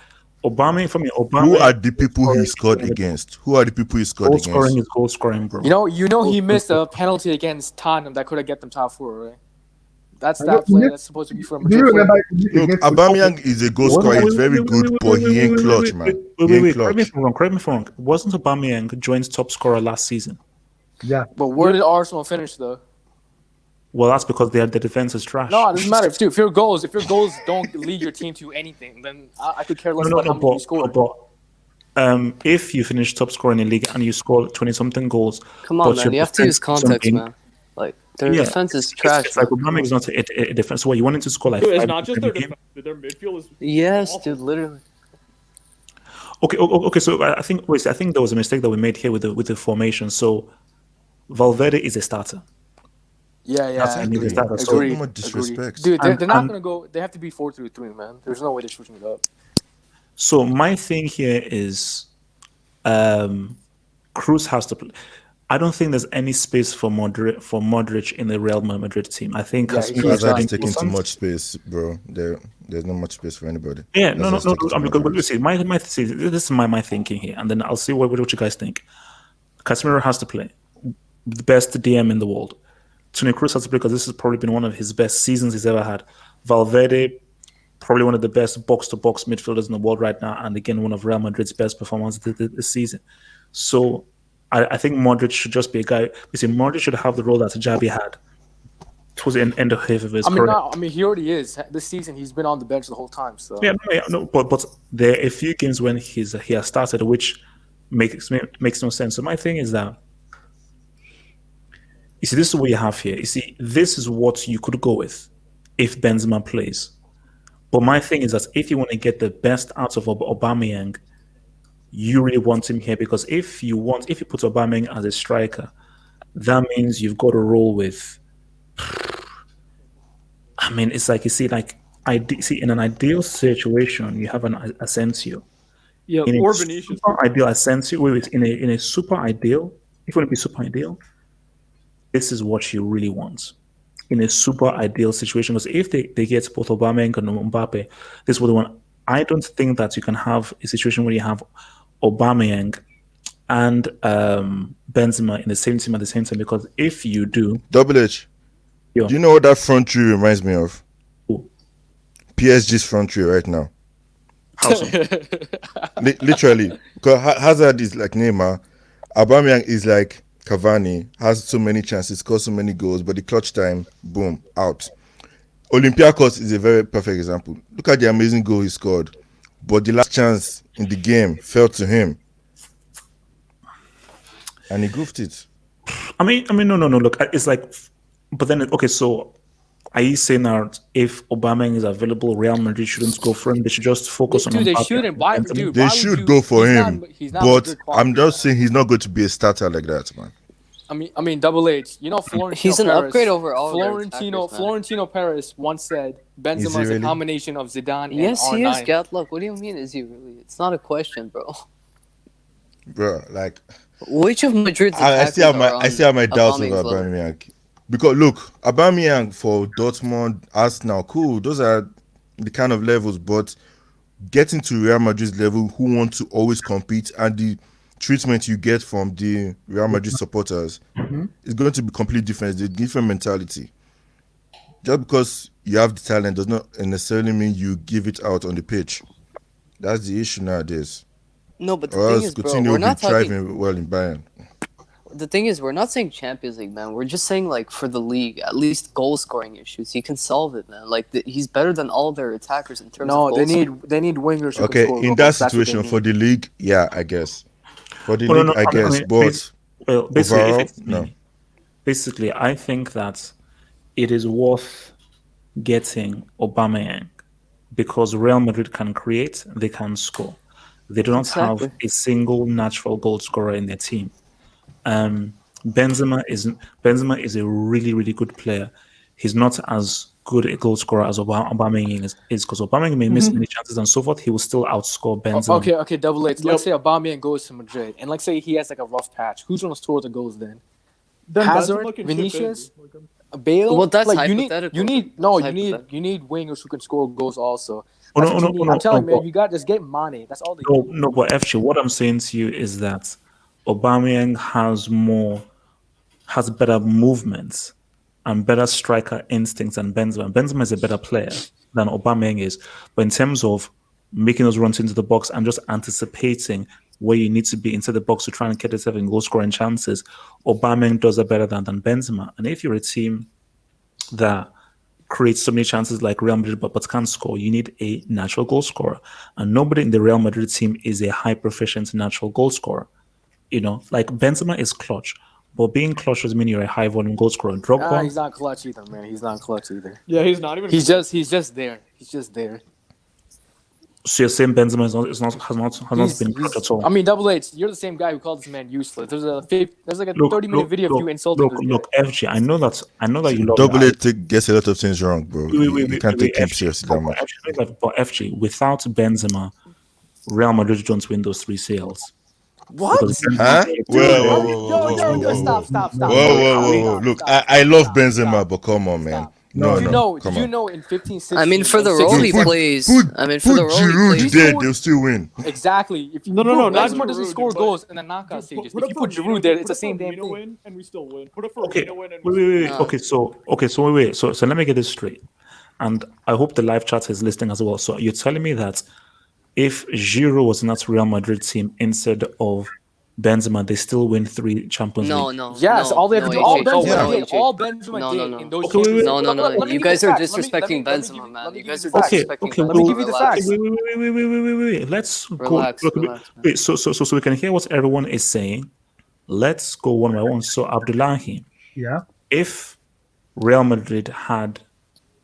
Aubameyang for me, Who Aubameyang are the people he scoring, scored against? Who are the people he scored goal scoring against? is goal scoring, bro. You know, he missed a penalty against Tottenham that could have get them top four, right? That's I know, that play that's supposed to be for a do you Madrid player. remember he missed Look, against Aubameyang is a goal scorer. He's very good, but he ain't clutch, man. He ain't Correct me clutch. if I'm wrong. Correct me if I'm wrong. Wasn't Aubameyang joined top scorer last season? Yeah. But where did Arsenal finish though? Well, that's because the defense is trash. No, it doesn't matter. If your goals don't lead your team to anything, then I could care less about how many you scored. If you finish top scorer in the league and you score 20-something goals, Come on, but man. your You have to use defense is context, something- man. Like their defense is trash. It's like man. Come Aubameyang is on. not a defense. What you wanted to score like Dude, it's 5 not just in their a game? defense, but their midfield is Yes, awful. dude. Literally. Okay. So I think there was a mistake that we made here with the formation. So Valverde is a starter. Yeah. Exactly. Agreed. So So Agreed. much disrespect. Dude, they're not And- gonna go. They have to be 4-3-3, man. There's no way they're switching it up. So my thing here is, Cruz has to play. I don't think there's any space for Modric in the Real Madrid team. I think Yeah, Casemiro he's is Hazard's done. taking too important. much space, bro. There's not much space for anybody. Yeah, no. Hazard's taking too I'm much going to space. see this is my thinking here, and then I'll see what you guys think. Casemiro has to play, the best DM in the world. Toni Kroos has to play because this has probably been one of his best seasons he's ever had. Valverde, probably one of the best box-to-box midfielders in the world right now, and again one of Real Madrid's best performances this season. So I think Modric should just be a guy. You see, Modric should have the role that Xavi had towards the end of his career. He already is. This season, he's been on the bench the whole time. So But there are a few games when he has started, which makes no sense. So my thing is that, you see, this is what you have here. You see, this is what you could go with if Benzema plays. But my thing is that if you want to get the best out of Aubameyang, you really want him here, because if you put Aubameyang as a striker, that means you've got to roll with. I mean, it's like, you see, in an ideal situation, you have an Asensio. yeah, In or a Vinicius. super ideal Asensio, in a super ideal, if you want to be super ideal, this is what you really want. In a super ideal situation, because if they get both Aubameyang and Mbappe, this is what they want. I don't think that you can have a situation where you have Aubameyang and Benzema in the same team at the same time, because if you do, Double H. Yeah. Do you know what that front three reminds me of? Who? PSG's front three right now. how so? Literally, because Hazard is like Neymar, Aubameyang is like Cavani, has so many chances, scores so many goals, but the clutch time, boom, out. Olympiacos is a very perfect example. Look at the amazing goal he scored, but the last chance in the game fell to him, and he goofed it. I mean, no. Look, it's like, but then okay. So, are you saying that if Aubameyang is available, Real Madrid shouldn't go for him? They should just focus on. Dude, they Mbappe shouldn't. and Why, Benzema? dude? They why would should you- go for he's him, not- he's not but Madrid I'm quality, just man. saying he's not going to be a starter like that, man. I mean, Double H. You know, Florentino He's an Perez, upgrade over all their attackers, man. Florentino Perez once said Is Benzema he is a really? combination of Zidane and Yes, R9. he is. Gatlock. What do you mean? Is he really? It's not a question, bro. Bro, like Which of Madrid's I attackers still have my are I still have my on doubts Aubameyang's over level? Aubameyang, because look, Aubameyang for Dortmund, Arsenal, cool. Those are the kind of levels, but getting to Real Madrid's level, who want to always compete, and the treatment you get from the Real Madrid supporters is going to be completely different. It's a different mentality. Just because you have the talent does not necessarily mean you give it out on the pitch. That's the issue nowadays. No, but the Or thing else is, bro, Coutinho we're will be not talking. thriving well in Bayern. The thing is, we're not saying Champions League, man. We're just saying like for the league, at least goal scoring issues, he can solve it, man. Like he's better than all their attackers in terms of No, goal they scoring. need wingers who can Okay, score in goals. that That's what they situation for need. the league, yeah, I guess. For the Well, league, no, I guess. But basically, if overall, it's no. me, basically, I think that it is worth getting Aubameyang because Real Madrid can create, they can score. They do not have Exactly. a single natural goal scorer in their team. Benzema is a really, really good player. He's not as good a goal scorer as Aubameyang is because Aubameyang may miss many chances and so forth. He will still outscore Benzema. Okay, double H. Let's say Aubameyang goes to Madrid, and let's say he has like a rough patch. Who's gonna score the goals then? Then Hazard, Benzema can chip in. Vinicius, Bale. Well, that's like hypothetical. you need wingers who can score goals also. That's what you need. I'm telling you, man, you got just get Mane. That's all they need. No, but FG, what I'm saying to you is that Aubameyang has better movements and better striker instincts than Benzema. Benzema is a better player than Aubameyang is, but in terms of making those runs into the box and just anticipating where you need to be inside the box to try and get yourself in goal scoring chances, Aubameyang does it better than Benzema. And if you're a team that creates so many chances like Real Madrid but can't score, you need a natural goal scorer. And nobody in the Real Madrid team is a high proficient natural goal scorer. Like Benzema is clutch, but being clutch doesn't mean you're a high volume goal scorer. Drogba, He's not clutch either, man. He's not clutch either. Yeah, he's not even. He's just there. He's just there. so you're saying Benzema has not been clutch at all. I mean, Double H, you're the same guy who called this man useless. There's like a 30-minute video of you insulting this guy. Look, FG, I know that you love Double it. A gets a lot of things wrong, bro. You can't take him seriously that much. But FG, without Benzema, Real Madrid don't win those 3 sales. What? Huh? Yo, stop. Whoa. Look, I love Benzema, but come on, man. No, Did you know in 15, 16, I mean, for the and role 16, he plays. Put role he Giroud plays. there, they'll still win. Exactly. If you, No, not Benzema doesn't Giroud, score but- goals in the knockout stages. If you put Firmino, Giroud there, it's put the same damn Firmino thing. in and we still win. Put a Firmino Okay, in and we wait. No. Okay, so let me get this straight. And I hope the live chat is listening as well. So you're telling me that if Giroud was not Real Madrid team instead of Benzema, they still win 3 Champions League. No. Yes, no, all they have to do, no, all AJ, Benzema no, did, AJ. all Benzema No, did no, no. in those Okay, wait, games. wait. No. Let me You give guys the are facts. Let disrespecting me give Benzema, man. let me You give guys you are the facts. disrespecting Let me Benzema. give you the Relax. facts. Let's Relax, go. relax, man. Wait, so we can hear what everyone is saying. Let's go one by one. So Abdullahi, Yeah. if Real Madrid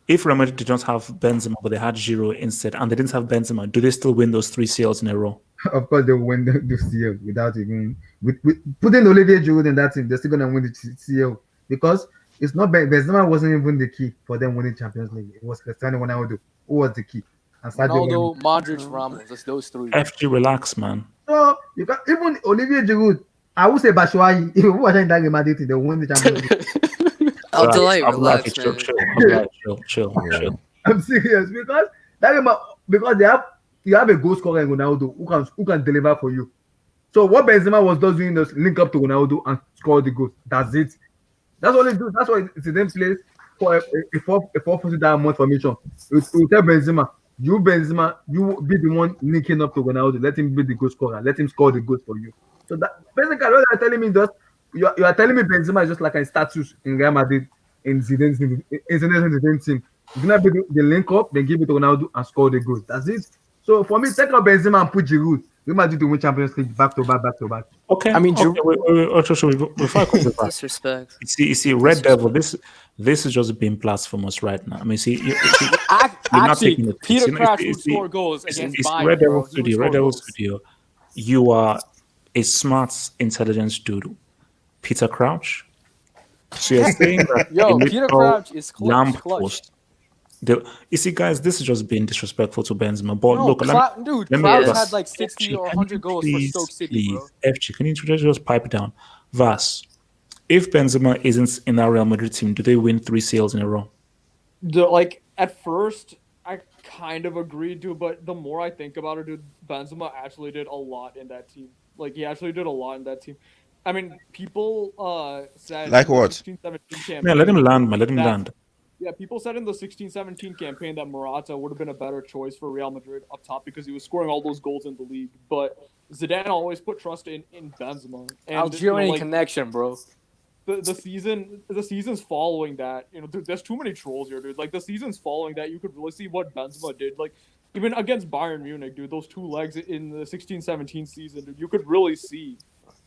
did not have Benzema, but they had Giroud instead, and they didn't have Benzema, do they still win those 3 CLs in a row? Of course, they will win the CL without even with putting Olivier Giroud in that team. They're still gonna win the CL because it's not Benzema wasn't even the key for them winning Champions League. It was Cristiano Ronaldo who was the key. And Sadio Mane. Ronaldo, Modric, Ramos. That's those three. FG, relax, man. So you can even Olivier Giroud. I would say Batshuayi. If who was in that game, they will win the Champions League. Abdullahi, Abdullahi, relax, man. chill. I'm serious because that game, because you have a goal scorer in Ronaldo who can deliver for you. So what Benzema was doing is link up to Ronaldo and score the goal. That's it. That's what they do. That's why it's in place for a 440 diamond formation. It will tell Benzema, you be the one linking up to Ronaldo. Let him be the goal scorer. Let him score the goals for you. So that basically what you're telling me is you are telling me Benzema is just like a status in Real Madrid in Zidane's team. You're gonna be the link up, then give it to Ronaldo and score the goals. That's it. So for me, take out Benzema and put Giroud. Real Madrid to win Champions League back to back. Okay. I mean, okay, wait, before I come back. Disrespect. You see, Red Devil, this is just being blasphemous right now. I mean, see, you're not Actually, taking it. Peter You know, Crouch you would see- score goals you see- against you see, Bayern. Red Devil Bro. He would Studio, score Red Devil goals. Studio. You are a smart, intelligent dude, Peter Crouch. So you're saying that Yo, a Peter little Crouch is clutch. lamppost. You see, guys, this is just being disrespectful to Benzema. But No, look, let me Crouch Vas, had like 60 or 100 goals for Stoke City, bro. FG, can you just pipe down? Vas, if Benzema isn't in our Real Madrid team, do they win 3 CLs in a row? At first, I kind of agreed to, but the more I think about it, dude, Benzema actually did a lot in that team. Like, he actually did a lot in that team. I mean, people said Like in the what? 16-17 campaign Yeah, let him land, man. Let him that- land. Yeah, people said in the 16-17 campaign that Morata would have been a better choice for Real Madrid up top because he was scoring all those goals in the league. But Zidane always put trust in Benzema, and Algerian like connection, bro. the seasons following that, dude, there's too many trolls here, dude. Like the seasons following that, you could really see what Benzema did. Like even against Bayern Munich, dude, those two legs in the 16-17 season, dude, you could really see.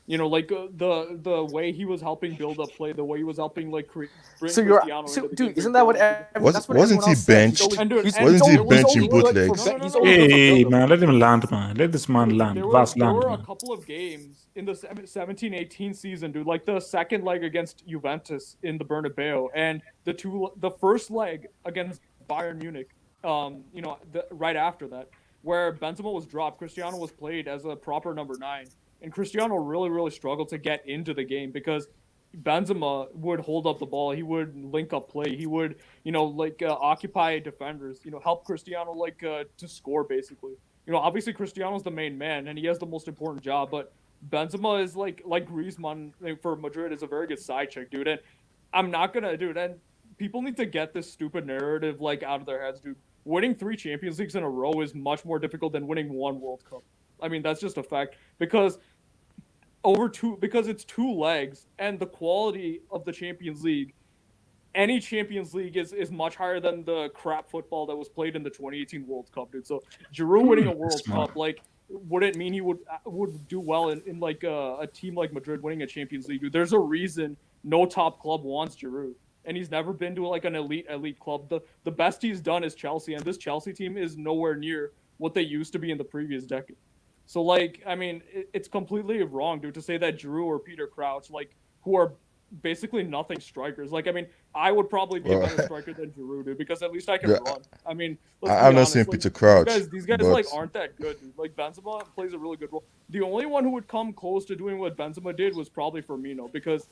Like the way he was helping build up play, the way he was helping like bring Cristiano into the dude, game. isn't that what that's what Wasn't everyone he else said? benched? And dude, Wasn't he he's benching only both good legs? No, he's only good for Hey, build-up. man, let him land, man. Let this man Dude, land. there Vast were land, a man. couple of games in the 17-18 season, dude, like the second leg against Juventus in the Bernabeu, and the first leg against Bayern Munich, right after that, where Benzema was dropped, Cristiano was played as a proper number 9, and Cristiano really, really struggled to get into the game because Benzema would hold up the ball, he would link up play, he would, occupy defenders, help Cristiano to score basically. Obviously Cristiano's the main man and he has the most important job, but Benzema is like Griezmann for Madrid is a very good side check, dude. And I'm not gonna, dude. And people need to get this stupid narrative out of their heads, dude. Winning 3 Champions Leagues in a row is much more difficult than winning 1 World Cup. I mean, that's just a fact because it's 2 legs and the quality of the Champions League. Any Champions League is much higher than the crap football that was played in the 2018 World Cup, dude. So Giroud winning a World Cup, wouldn't mean he would do well in a team like Madrid winning a Champions League, dude. There's a reason no top club wants Giroud, and he's never been to an elite club. The best he's done is Chelsea, and this Chelsea team is nowhere near what they used to be in the previous decade. So I mean, it's completely wrong, dude, to say that Giroud or Peter Crouch, who are basically nothing strikers. I mean, I would probably be a better striker than Giroud, dude, because at least I can run. I mean, I'm not saying Peter Crouch. These guys but... aren't that good, dude. Benzema plays a really good role. The only one who would come close to doing what Benzema did was probably Firmino, because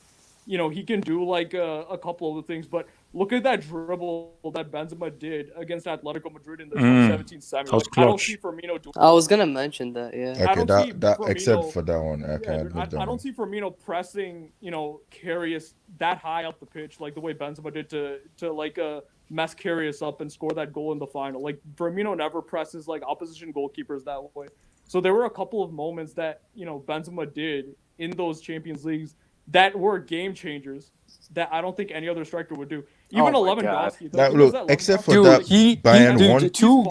he can do a couple of the things, but look at that dribble that Benzema did against Atletico Madrid in the 2017 semi. I don't see Firmino doing. I was gonna mention that, yeah. Okay, that except for that one, I don't see Firmino pressing, Karius that high up the pitch like the way Benzema did to mess Karius up and score that goal in the final. Firmino never presses opposition goalkeepers that way. So there were a couple of moments that Benzema did in those Champions Leagues that were game changers that I don't think any other striker would do. Even Lewandowski. Except for that Bayern one.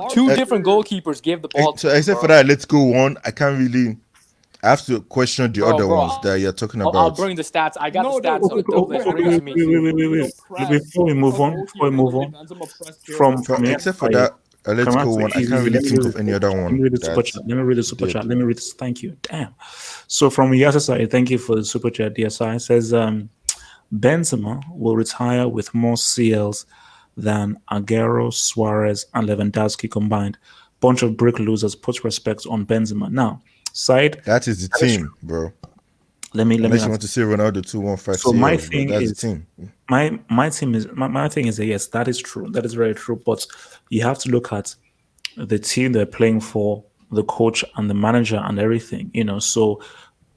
Two different goalkeepers gave the ball. So except for that, let's go on. I can't really. I have to question the other ones that you're talking about. I'll bring the stats. I got the stats. Wait. Before we move on, from except for that, let's go on. I can't really think of any other one. Let me read the super chat. Let me read this. Thank you. Damn. So from Yasasai, thank you for the super chat. DSI says Benzema will retire with more CLs than Aguero, Suarez, and Lewandowski combined. Bunch of brick losers. Put respect on Benzema. Now, side. That is the team, bro. Let me. Unless you want to say Ronaldo 215. So my thing is, the team. My team is my thing is that yes, that is true. That is very true. But you have to look at the team they're playing for, the coach and the manager and everything. So,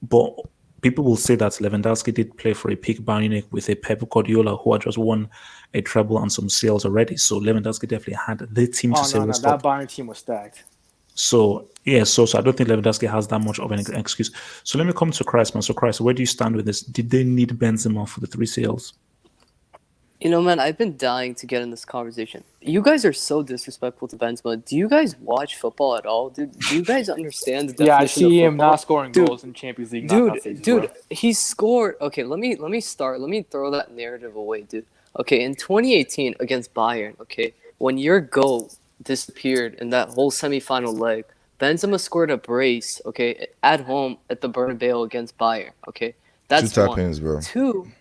but people will say that Lewandowski did play for a peak Bayern Munich with a Pep Guardiola who had just won a treble and some sales already. So Lewandowski definitely had the team to say no, that Bayern team was stacked. So yeah, so I don't think Lewandowski has that much of an excuse. So let me come to Christ, man. So Christ, where do you stand with this? Did they need Benzema for the 3 sales? Man, I've been dying to get in this conversation. You guys are so disrespectful to Benzema. Do you guys watch football at all, dude? Do you guys understand the definition I see him not scoring dude, goals in Champions League. Dude, he scored. Okay, let me throw that narrative away, dude. Okay, in 2018 against Bayern, okay, when your goal disappeared in that whole semifinal leg, Benzema scored a brace, okay, at home at the Bernabeu against Bayern, okay? That's 2 tap-ins, bro. 2.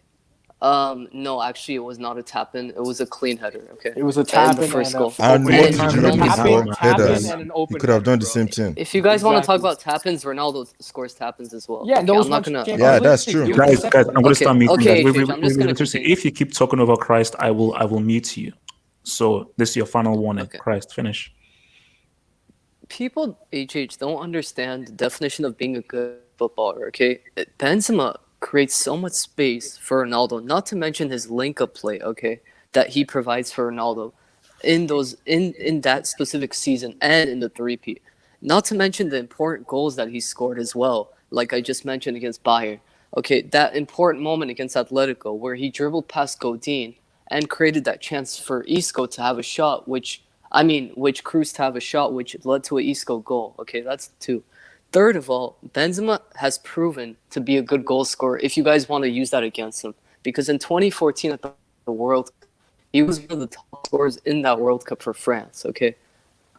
No, actually, it was not a tap-in. It was a clean header, okay? It was a tap-in first goal. And what did Ronaldo headers? You could have done the same thing. If you guys want to talk about tap-ins, Ronaldo scores tap-ins as well. Yeah, okay, I'm not gonna. Yeah, that's true. Guys, I'm gonna start muting guys. guys. If you keep talking over Christ, I will mute you. So this is your final warning. Okay. Christ, finish. People, don't understand the definition of being a good footballer, okay? Benzema creates so much space for Ronaldo, not to mention his link-up play, okay? that he provides for Ronaldo in that specific season and in the three-peat. Not to mention the important goals that he scored as well, like I just mentioned against Bayern. Okay, that important moment against Atletico where he dribbled past Godin and created that chance for Isco to have a shot, which Cruz to have a shot, which led to an Isco goal. Okay, that's two. Third of all, Benzema has proven to be a good goal scorer if you guys want to use that against him. Because in 2014 at the World Cup, he was one of the top scorers in that World Cup for France, okay?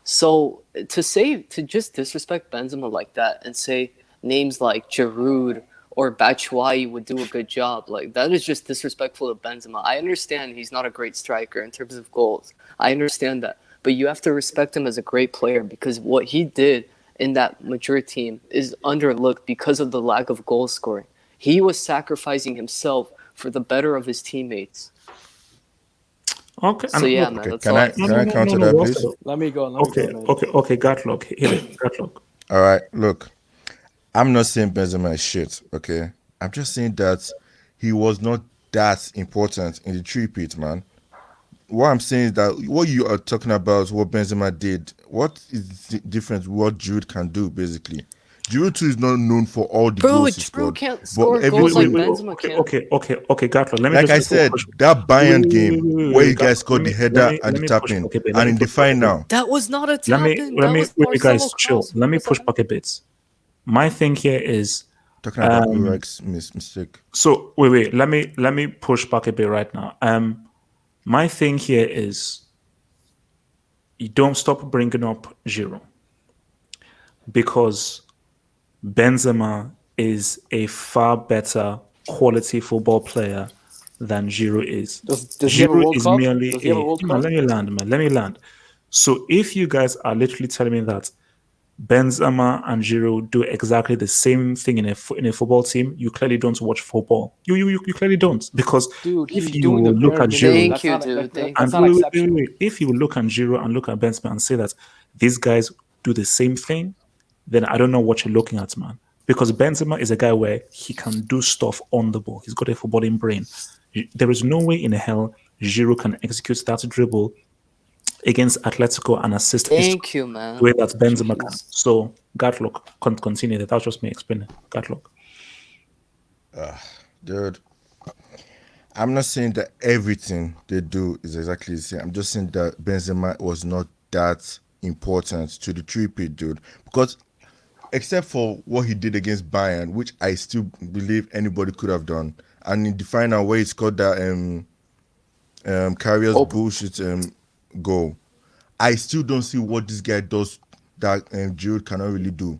So to just disrespect Benzema like that and say names like Giroud or Batshuayi would do a good job, like that is just disrespectful to Benzema. I understand he's not a great striker in terms of goals. I understand that. But you have to respect him as a great player because what he did in that Madrid team is underlooked because of the lack of goal scoring. He was sacrificing himself for the better of his teammates. Okay. So yeah, man. That's Can all I counter that, please? Let me go. Okay. Gatlock. Hit it. Gatlock. All right, look, I'm not saying Benzema is shit, okay? I'm just saying that he was not that important in the three-peat, man. What I'm saying is that what you are talking about, what Benzema did, what is the difference what Giroud can do, basically? Giroud too is not known for all the goals he scored. Giroud can't score goals like Benzema can. Okay, Gatlock. Let me like just I said, that Bayern game where you guys scored the header and the tap-in, and in the final. That was not a Let me guys Marcelo chill. Cross. Let me push back a bit. My thing here is Talking about Ulrich's mistake. so wait. Let me push back a bit right now. My thing here is you don't stop bringing up Giroud because Benzema is a far better quality football player than Giroud is. Does he have a World Cup? Merely Does he have a World Cup? Let me land. So if you guys are literally telling me that Benzema and Giroud do exactly the same thing in a football team, you clearly don't watch football. You clearly don't, because Dude, if he's you doing the look bare at minimum. Giroud, That's not exceptional. if you look at Giroud and look at Benzema and say that these guys do the same thing, then I don't know what you're looking at, man. Because Benzema is a guy where he can do stuff on the ball. He's got a footballing brain. There is no way in hell Giroud can execute that dribble against Atletico and assist Thank you, man. the way that Benzema can. So, Gatlock, continue. That was just me explaining. Gatlock. Dude, I'm not saying that everything they do is exactly the same. I'm just saying that Benzema was not that important to the three-peat, dude. Because except for what he did against Bayern, which I still believe anybody could have done, and in the final where he scored that Carrier's bullshit goal, I still don't see what this guy does that Giroud cannot really do.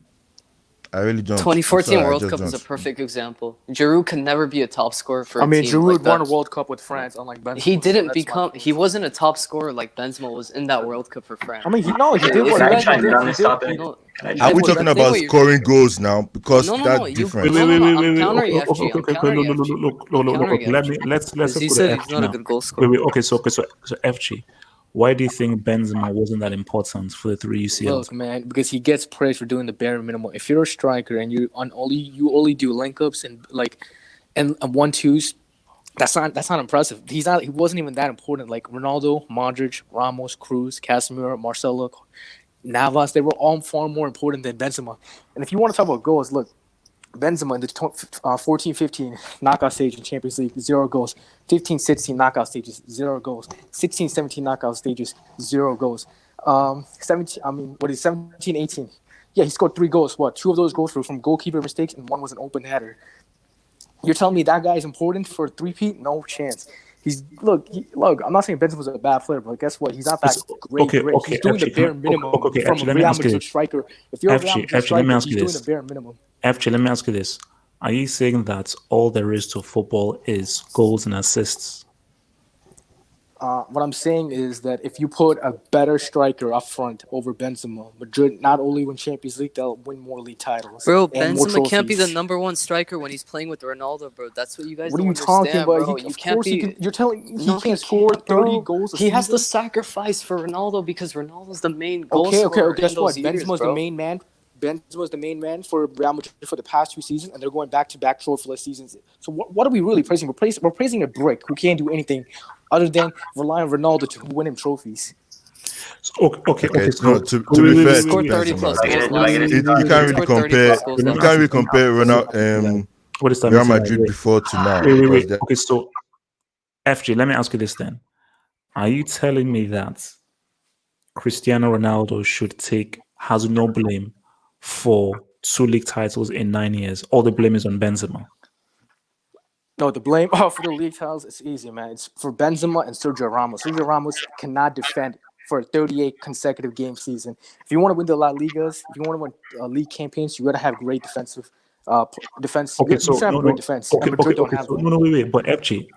I really don't. 2014 World Cup is a perfect example. Giroud can never be a top scorer for a team Giroud like won that. a World Cup with France, unlike Benzema. He didn't become. He wasn't a top scorer like Benzema was in that World Cup for France. he did. Can I chime in on this topic? Are we talking about scoring goals now? Because that's different. I'm countering FG. I'm countering FG. Look. Let's He put said the he's FG not now. a good goal scorer. Okay, so FG. Why do you think Benzema wasn't that important for the three UCLs? Look, man, because he gets praised for doing the bare minimum. If you're a striker and you only do link ups and 1-2s, that's not impressive. He wasn't even that important. Like Ronaldo, Modric, Ramos, Cruz, Casemiro, Marcelo, Navas, they were all far more important than Benzema. And if you want to talk about goals, look, Benzema in the 14-15 knockout stage in Champions League, 0 goals. 15-16 knockout stages, 0 goals. 16-17 knockout stages, 0 goals. 17-18? Yeah, he scored 3 goals. 2 of those goals were from goalkeeper mistakes and 1 was an open header. You're telling me that guy is important for a three-peat? No chance. Look. I'm not saying Benzema was a bad player, but guess what? He's not that great. He's doing the bare minimum from a Real Madrid striker. If you're a Real Madrid striker, he's doing the bare minimum. FG, let me ask you this. Are you saying that all there is to football is goals and assists? What I'm saying is that if you put a better striker up front over Benzema, Madrid not only win Champions League, they'll win more league titles. Bro, Benzema can't be the number 1 striker when he's playing with Ronaldo, bro. That's what you guys don't understand, talking about? bro. You're telling me he can't score 30 goals a season? He has to sacrifice for Ronaldo because Ronaldo's the main goal scorer. Okay, guess what? Benzema's the main man. Benzema is the main man for Real Madrid for the past 2 seasons, and they're going back-to-back trophyless seasons. So what are we really praising? We're praising a brick who can't do anything other than rely on Ronaldo to win him trophies. Okay, So no. To be wait, fair, He to scored 30 Benzema, plus Do I get goals it? Do I get last it? season. you can't He really scored 30 compare. plus goals Let me You last can't really season. compare what is that Real missing? Madrid before to now Wait. because they're Okay, so FG, let me ask you this then. Are you telling me that Cristiano Ronaldo has no blame for 2 league titles in 9 years? All the blame is on Benzema. No, the blame for the league titles is easy, man. It's for Benzema and Sergio Ramos. Sergio Ramos cannot defend for a 38 consecutive game season. If you want to win the La Ligas, if you want to win league campaigns, you got to have great defensive defense. Okay, You so should have no, a great no. defense, Okay, and Madrid don't okay. have So that. no, wait. But FG,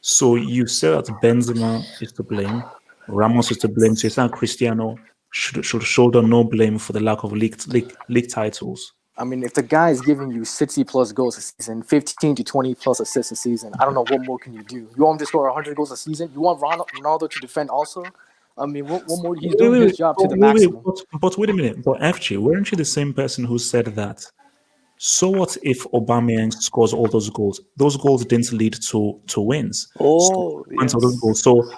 so you said that Benzema is to blame, Ramos is to blame. So you're saying Cristiano should shoulder no blame for the lack of league titles. I mean, if the guy is giving you 60 plus goals a season, 15 to 20 plus assists a season, I don't know what more can you do. You want him to score 100 goals a season? You want Ronaldo to defend also? I mean, what more? He's doing his job to the maximum. But wait a minute. But FG, weren't you the same person who said that? So what if Aubameyang scores all those goals? Those goals didn't lead to wins. Oh, Points of those yes. goals.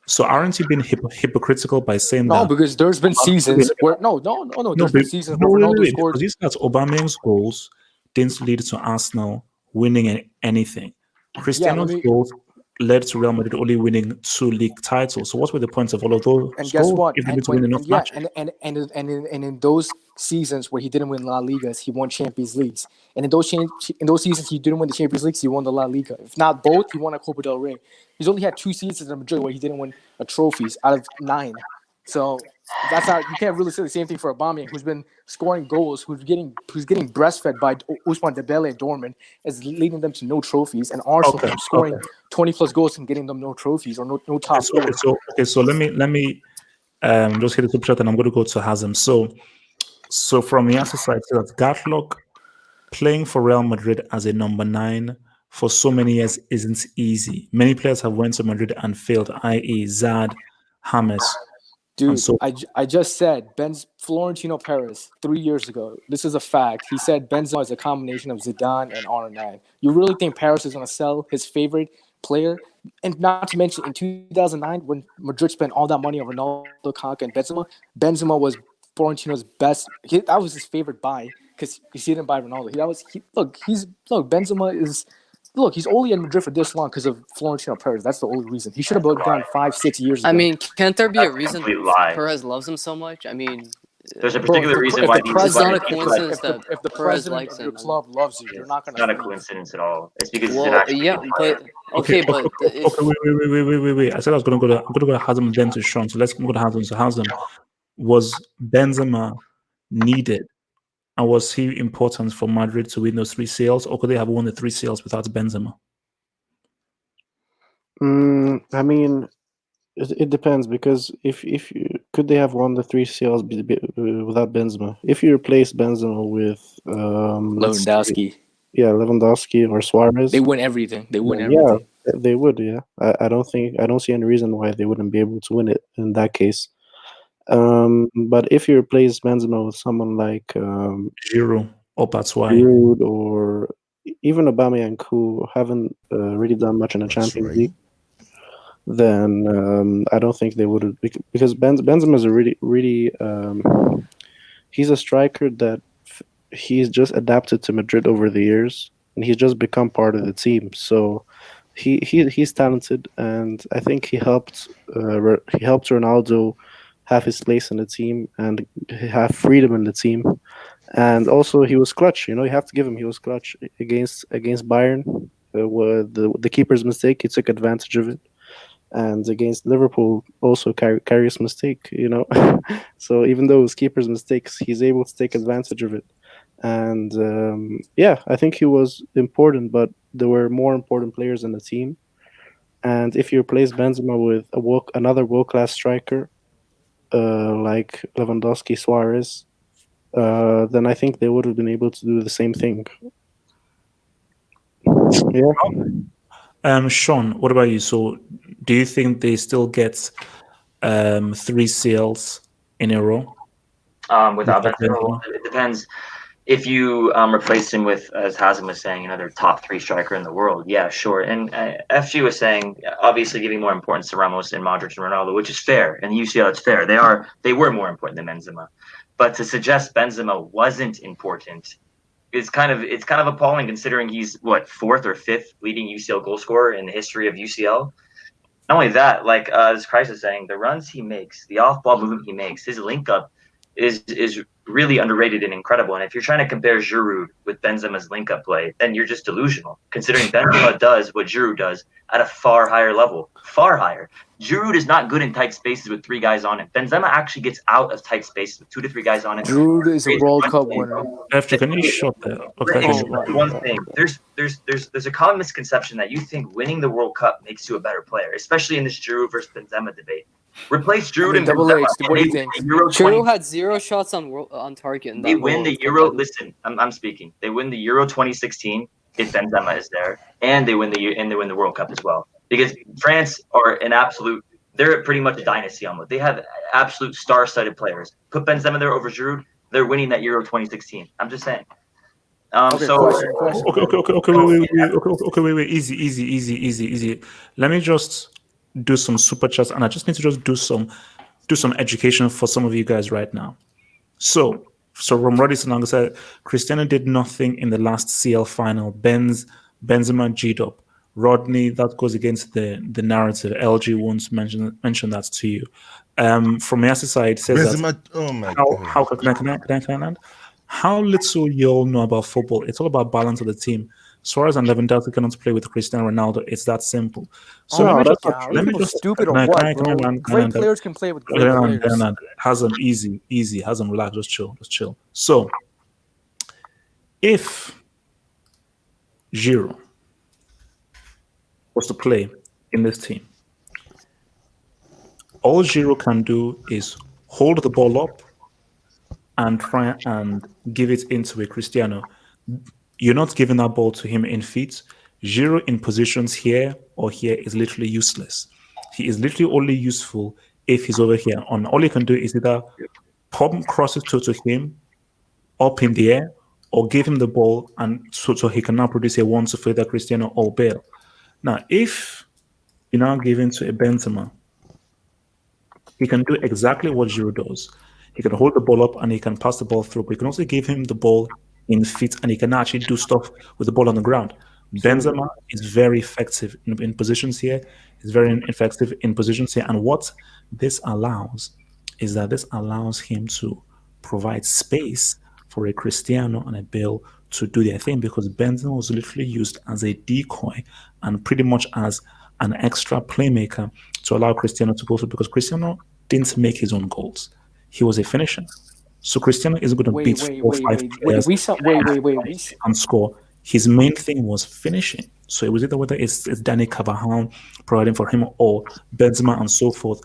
So aren't you being hypocritical by saying No, that? because there's been seasons where no. No, There's been seasons where wait, Ronaldo scored. because you said that Aubameyang's goals didn't lead to Arsenal winning anything. Yeah, Cristiano's goals led to Real Madrid only winning 2 league titles. So what were the points of all of those and guess goals what? if they And didn't win when enough and yeah, matches? and in those seasons where he didn't win La Ligas, he won Champions Leagues. And in those seasons he didn't win the Champions Leagues, he won the La Liga. If not both, he won a Copa del Rey. He's only had 2 seasons in Madrid where he didn't win a trophies out of 9. So that's how you can't really say the same thing for Aubameyang, who's been scoring goals, who's getting breastfed by Ousmane Dembele and Dortmund, is leading them to no trophies, and Arsenal Okay, who's scoring okay. 20 plus goals and getting them no trophies or no top four. So let me just hit the super chat and I'm going to go to Hazem. So from the other side, so that Gatlock playing for Real Madrid as a number 9 for so many years isn't easy. Many players have went to Madrid and failed, i.e. Zad, James. Dude, so- I just said Florentino Perez 3 years ago. This is a fact. He said Benzema is a combination of Zidane and R9. You really think Perez is going to sell his favorite player? And not to mention, in 2009, when Madrid spent all that money on Ronaldo, Kaká, and Benzema was Florentino's best. That was his favorite buy because he didn't buy Ronaldo. Benzema is. Look, he's only in Madrid for this long because of Florentino Perez. That's the only reason. He should have gone 5-6 years ago. I mean, can't there be a That's a reason complete lie. Perez loves him so much? I mean, There's a Bro, particular reason why It's not a people coincidence like that if the Perez president likes of your him. club loves you, you're not it's going not to a coincidence at all. It's because he's an Well, actually yeah, good player. but okay, but if wait. I said I was going to go to Hazem then to Sean. So let's go to Hazem. So Hazem, was Benzema needed? And was he important for Madrid to win those 3 CLs, or could they have won the 3 CLs without Benzema? I mean, it depends because if you could they have won the 3 CLs without Benzema? If you replace Benzema with Lewandowski. Lewandowski or Suarez, They win everything. They win then everything. they would. Yeah, I don't see any reason why they wouldn't be able to win it in that case. But if you replace Benzema with someone like Giroud or Batshuayi. Giroud or even Aubameyang, who haven't really done much in the Champions right. League, then I don't think they would have, because Benzema is a really he's a striker that he's just adapted to Madrid over the years, and he's just become part of the team. So he's talented, and I think he helped Ronaldo have his place in the team and have freedom in the team. And also he was clutch. You have to give him. He was clutch against Bayern. The keeper's mistake, he took advantage of it. And against Liverpool, also Karius mistake. So even though it was keeper's mistakes, he's able to take advantage of it. And I think he was important, but there were more important players in the team. And if you replace Benzema with another world-class striker like Lewandowski, Suarez, then I think they would have been able to do the same thing. Yeah. Sean, what about you? So, do you think they still get 3 CLs in a row? Without Without Benzema, Benzema. it depends. If you replace him with, as Hazem was saying, another top 3 striker in the world, yeah, sure. And FG was saying, obviously giving more importance to Ramos and Modric and Ronaldo, which is fair. And UCL, it's fair. They were more important than Benzema. But to suggest Benzema wasn't important is kind of appalling, considering he's what, 4th or 5th leading UCL goal scorer in the history of UCL. Not only that, like as Christ is saying, the runs he makes, the off-ball movement he makes, his link up is really underrated and incredible. And if you're trying to compare Giroud with Benzema's link-up play, then you're just delusional, considering Benzema does what Giroud does at a far higher level, far higher. Giroud is not good in tight spaces with 3 guys on him. Benzema actually gets out of tight spaces with 2 to 3 guys on him. Giroud is a World Cup winner. FG, can you shut that? Okay. Here's one thing. There's a common misconception that you think winning the World Cup makes you a better player, especially in this Giroud versus Benzema debate. Replace Giroud and Double Benzema. H, what do you think? Giroud had 0 shots on target in that They win the Euro. World Cup. Listen, I'm speaking. They win the Euro 2016 if Benzema is there, and they win the World Cup as well. Because France are an absolute. They're pretty much a dynasty almost. They have absolute star-studded players. Put Benzema there over Giroud, they're winning that Euro 2016. I'm just saying. Okay, question. Wait. Easy. Let me just do some super chats, and I just need to just do some education for some of you guys right now. So Romrodi Sananga said Cristiano did nothing in the last CL final. Benzema G'd up. Rodney, that goes against the narrative. LG won't mention that to you. From Yassi side says Benzema, that oh my God. how little you all know about football. It's all about balance of the team. Suarez and Lewandowski cannot play with Cristiano Ronaldo. It's that simple. So let me just stupid or what, bro? Great players can play with great players. Hazem, easy. Hazem, relax, just chill. So if Giroud was to play in this team, all Giroud can do is hold the ball up and try and give it into a Cristiano. You're not giving that ball to him in feet. Giroud in positions here or here is literally useless. He is literally only useful if he's over here. On all he can do is either pump crosses to him up in the air or give him the ball, and so he can now produce a one to further Cristiano or Bale. Now, if you now give him to a Benzema, he can do exactly what Giroud does. He can hold the ball up and he can pass the ball through, but you can also give him the ball in feet and he can actually do stuff with the ball on the ground. Benzema is very effective in positions here. He's very effective in positions here. And what this allows is that this allows him to provide space for a Cristiano and a Bale to do their thing, because Benzema was literally used as a decoy and pretty much as an extra playmaker to allow Cristiano to go through, because Cristiano didn't make his own goals. He was a finisher. So Cristiano is going to beat 4 or 5 players and score. His main thing was finishing. So it was either whether it's Danny Carvajal providing for him or Benzema and so forth,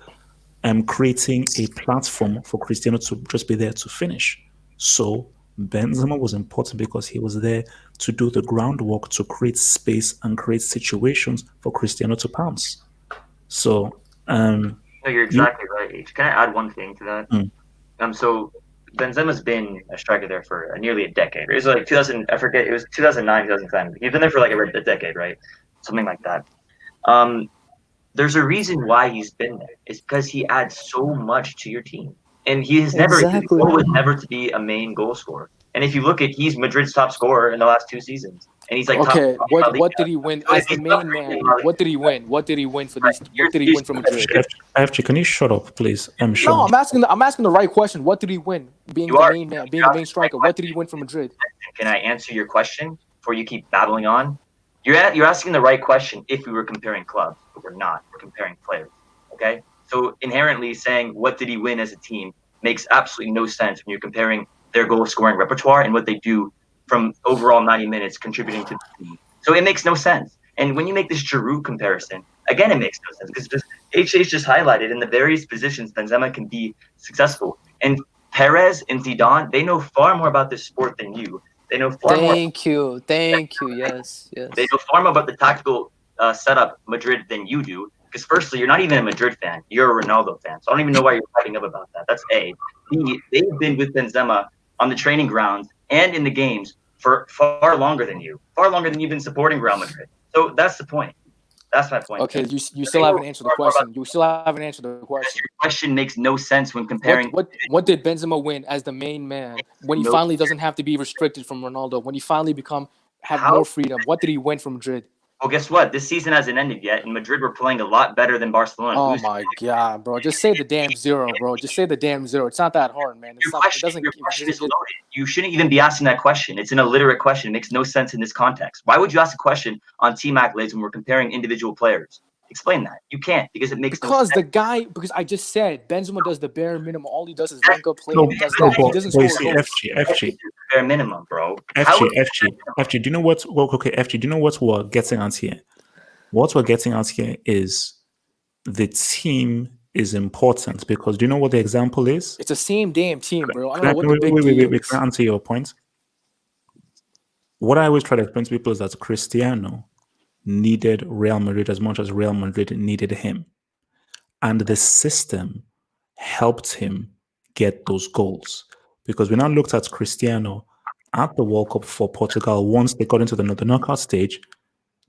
creating a platform for Cristiano to just be there to finish. So Benzema was important because he was there to do the groundwork, to create space and create situations for Cristiano to pounce. So no, you're exactly right, H. Can I add one thing to that? So Benzema's been a striker there for nearly a decade. It was like 2000, I forget, it was 2009, 2010. He's been there for like a decade, right? Something like that. There's a reason why he's been there. It's because he adds so much to your team. And he has never, his goal was never to be a main goal scorer. And if you look at, he's Madrid's top scorer in the last 2 seasons. And he's like, okay, what did he win as the main man? What did he win? What did he win for these? What did he win for Madrid? FG, can you shut up, please? No, I'm asking the right question. What did he win? Being the main man, being the main striker. What did he win for Madrid? Can I answer your question before you keep babbling on? You're asking the right question if we were comparing clubs, but we're not. We're comparing players. Okay? So inherently saying what did he win as a team makes absolutely no sense when you're comparing their goal scoring repertoire and what they do from overall 90 minutes contributing to the team. So it makes no sense. And when you make this Giroud comparison, again, it makes no sense because HH just highlighted in the various positions Benzema can be successful. And Perez and Zidane, they know far more about this sport than you. They know far more. Thank you. Yes. They know far more about the tactical setup Madrid than you do. Because firstly, you're not even a Madrid fan. You're a Ronaldo fan. So I don't even know why you're fighting up about that. That's A. B, they've been with Benzema on the training grounds and in the games for far longer than you. Far longer than you've been supporting Real Madrid. So that's the point. That's my point. Okay, you still haven't answered the question. You still haven't answered the question. Your question makes no sense when comparing. What did Benzema win as the main man when he finally doesn't have to be restricted from Ronaldo? When he finally have more freedom? What did he win from Madrid? Well, guess what? This season hasn't ended yet, and Madrid were playing a lot better than Barcelona. Oh my god, bro! Just say the damn zero, bro. Just say the damn zero. It's not that hard, man. Your question is loaded. You shouldn't even be asking that question. It's an illiterate question. It makes no sense in this context. Why would you ask a question on team accolades when we're comparing individual players? Explain that. You can't because it makes no sense. Because I just said Benzema does the bare minimum. All he does is link up play. He does that. He doesn't score goals. FG. Bare minimum, bro. FG. Do you know what? Well, okay, FG. Do you know what we're getting at here? What we're getting at here is the team is important because do you know what the example is? It's the same damn team, bro. I don't know what the big deal is. Can I answer your point? What I always try to explain to people is that Cristiano needed Real Madrid as much as Real Madrid needed him. And the system helped him get those goals. Because we now looked at Cristiano at the World Cup for Portugal once they got into the knockout stage.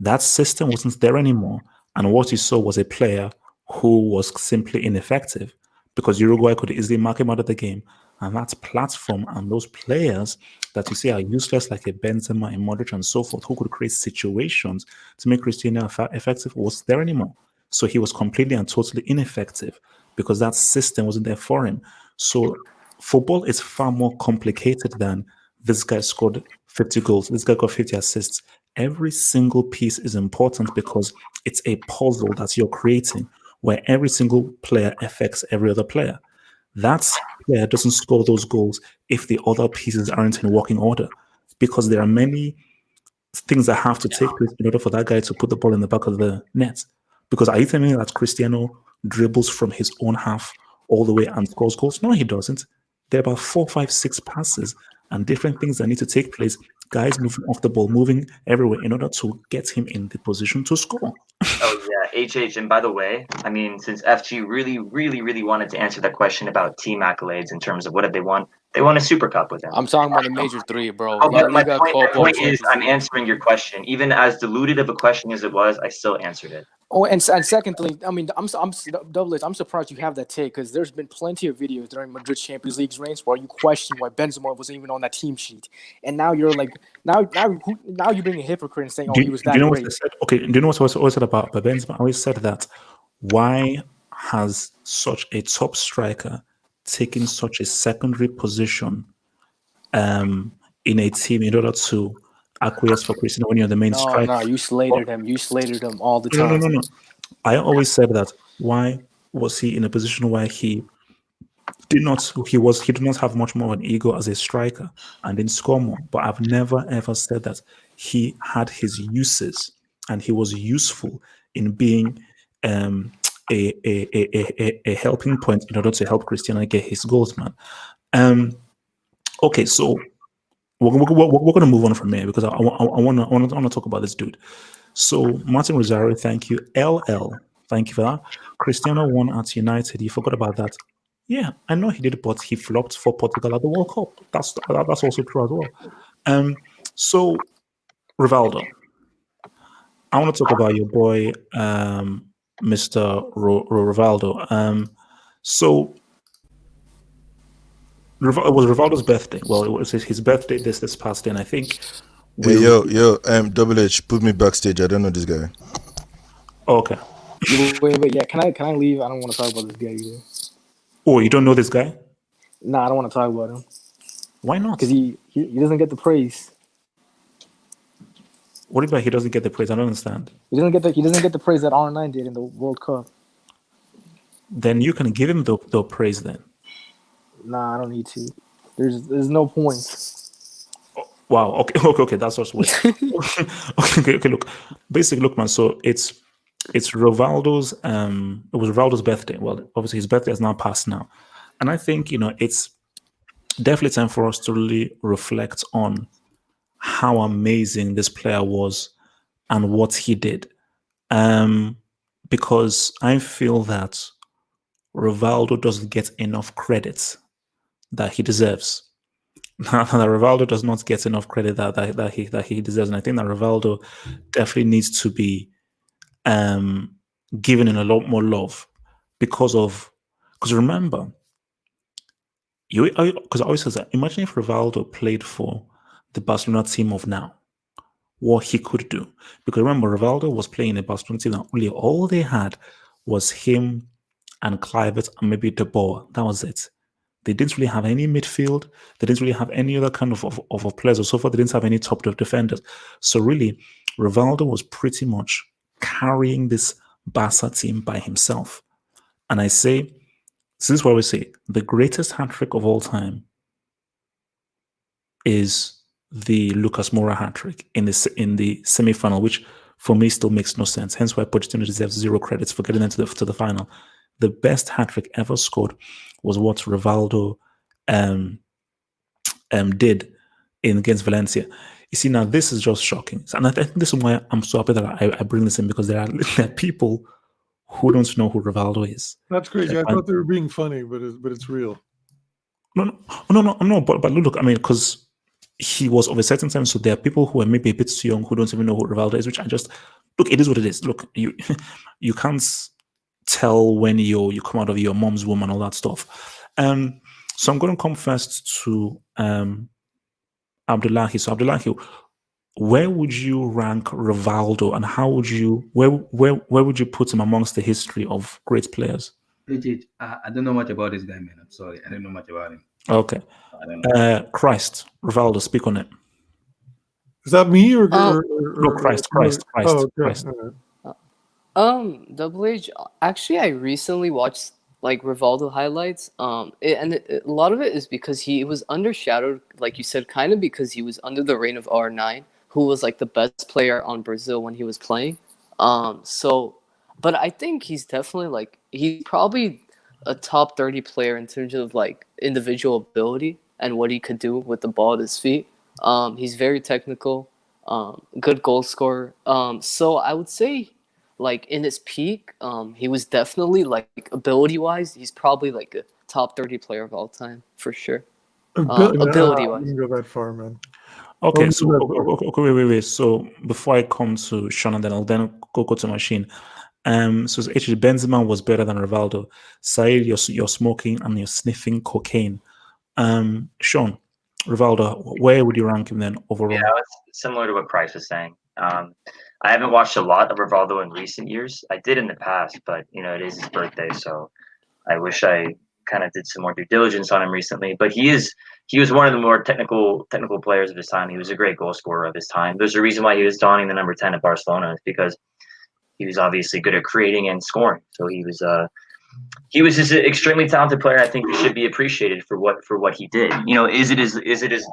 That system wasn't there anymore. And what you saw was a player who was simply ineffective because Uruguay could easily mark him out of the game. And that platform and those players that you see are useless, like a Benzema, a Modric, and so forth, who could create situations to make Cristiano effective, wasn't there anymore. So he was completely and totally ineffective because that system wasn't there for him. So football is far more complicated than this guy scored 50 goals, this guy got 50 assists. Every single piece is important because it's a puzzle that you're creating where every single player affects every other player. That player doesn't score those goals if the other pieces aren't in working order because there are many things that have to take place in order for that guy to put the ball in the back of the net. Because are you telling me that Cristiano dribbles from his own half all the way and scores goals? No, he doesn't. There are about 4, 5, 6 passes and different things that need to take place. Guys moving off the ball, moving everywhere in order to get him in the position to score. Oh, yeah, HH. And by the way, I mean, since FG really wanted to answer that question about team accolades in terms of what did they want, they won a Super Cup with him. I'm talking about the major three, bro. My point is I'm answering your question. Even as diluted of a question as it was, I still answered it. Oh, and secondly, I mean, I'm surprised you have that take because there's been plenty of videos during Madrid Champions League's reigns where you question why Benzema wasn't even on that team sheet, and now you're like, now you're being a hypocrite and saying, oh, he was that great. Okay, do you know what I always said about Benzema? I always said that why has such a top striker taken such a secondary position in a team in order to acquiesce for Cristiano when you're the main striker? No, you slated him. You slated him all the time. No. I always said that. Why was he in a position where he did not have much more of an ego as a striker and didn't score more? But I've never ever said that he had his uses and he was useful in being a helping point in order to help Cristiano get his goals, man. Okay, so we're going to move on from here because I want to talk about this dude. So Martin Rosario, thank you. LL, thank you for that. Cristiano won at United. You forgot about that. Yeah, I know he did, but he flopped for Portugal at the World Cup. That's also true as well. So Rivaldo, I want to talk about your boy, Mr. Rivaldo. So it was Rivaldo's birthday. Well, it was his birthday this past day, and I think. Yo, Double H, put me backstage. I don't know this guy. Oh, okay. Wait. Yeah, can I leave? I don't want to talk about this guy either. Oh, you don't know this guy? Nah, I don't want to talk about him. Why not? Because he doesn't get the praise. What about he doesn't get the praise? I don't understand. He doesn't get the praise that R9 did in the World Cup. Then you can give him the praise then. Nah, I don't need to. There's no point. Wow. Okay. That's just weird. okay. Look, basically, look, man. So it's Rivaldo's. It was Rivaldo's birthday. Well, obviously, his birthday has now passed now, and I think it's definitely time for us to really reflect on how amazing this player was and what he did. because I feel that Rivaldo doesn't get enough credit that he deserves. That Rivaldo does not get enough credit that he deserves, and I think that Rivaldo definitely needs to be given in a lot more love because remember, because I always say that, imagine if Rivaldo played for the Barcelona team of now, what he could do. Because remember, Rivaldo was playing a Barcelona team that really all they had was him and Kluivert and maybe De Boer. That was it. They didn't really have any midfield. They didn't really have any other kind of players or so forth. They didn't have any top defenders. So really, Rivaldo was pretty much carrying this Barca team by himself. And I say, this is what we say, the greatest hat-trick of all time is the Lucas Moura hat-trick in the semi-final, which for me still makes no sense. Hence why Pochettino deserves 0 credits for getting into to the final. The best hat-trick ever scored was what Rivaldo did against Valencia. You see, now this is just shocking. And I think this is why I'm so happy that I bring this in, because there are people who don't know who Rivaldo is. That's crazy. I thought they were being funny, but it's real. No. But look, I mean, because he was of a certain time, so there are people who are maybe a bit too young who don't even know who Rivaldo is. Which I just look. It is what it is. Look, you can't tell when you come out of your mom's womb and all that stuff. So I'm going to come first to Abdullahi. So Abdullahi, where would you rank Rivaldo, and how would you where would you put him amongst the history of great players? I don't know much about this guy, man. I'm sorry. I don't know much about him. Okay. Christ, Rivaldo, speak on it. Is that me or no, Christ. Oh, okay. Christ. Double H. Actually, I recently watched like Rivaldo highlights. A lot of it is because he was undershadowed, like you said, kind of because he was under the reign of R9, who was like the best player on Brazil when he was playing. But I think he's definitely he's probably a top 30 player in terms of like individual ability and what he could do with the ball at his feet. He's very technical, good goal scorer. So I would say, like in his peak, he was definitely like ability-wise, he's probably like a top 30 player of all time for sure. Ability-wise, I didn't go that far, man. Okay, so wait. So before I come to Sean, and then I'll go to Machine. So actually, Benzema was better than Rivaldo. Said, you're smoking and you're sniffing cocaine. Sean, Rivaldo, where would you rank him then overall? Yeah, it's similar to what Price was saying. I haven't watched a lot of Rivaldo in recent years. I did in the past, but it is his birthday, so I wish I kind of did some more due diligence on him recently. But he was one of the more technical players of his time. He was a great goal scorer of his time. There's a reason why he was donning the number 10 at Barcelona, is because he was obviously good at creating and scoring. So he was just an extremely talented player. I think he should be appreciated for what he did. Is it as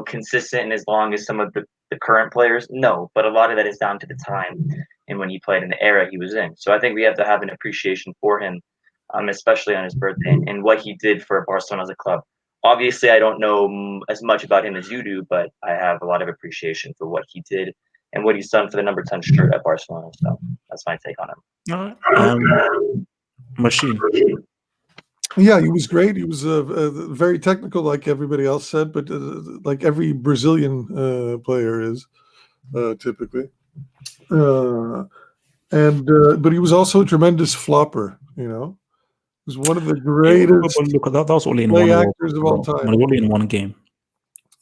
consistent and as long as some of the current players? No, but a lot of that is down to the time and when he played in the era he was in. So I think we have to have an appreciation for him, especially on his birthday and what he did for Barcelona as a club. Obviously, I don't know as much about him as you do, but I have a lot of appreciation for what he did and what he's done for the number 10 shirt at Barcelona. So that's my take on him. Machine. Yeah, he was great. He was very technical, like everybody else said, but like every Brazilian player is typically. But he was also a tremendous flopper. He was one of the greatest that was only in play one actors of all time. Only in one game.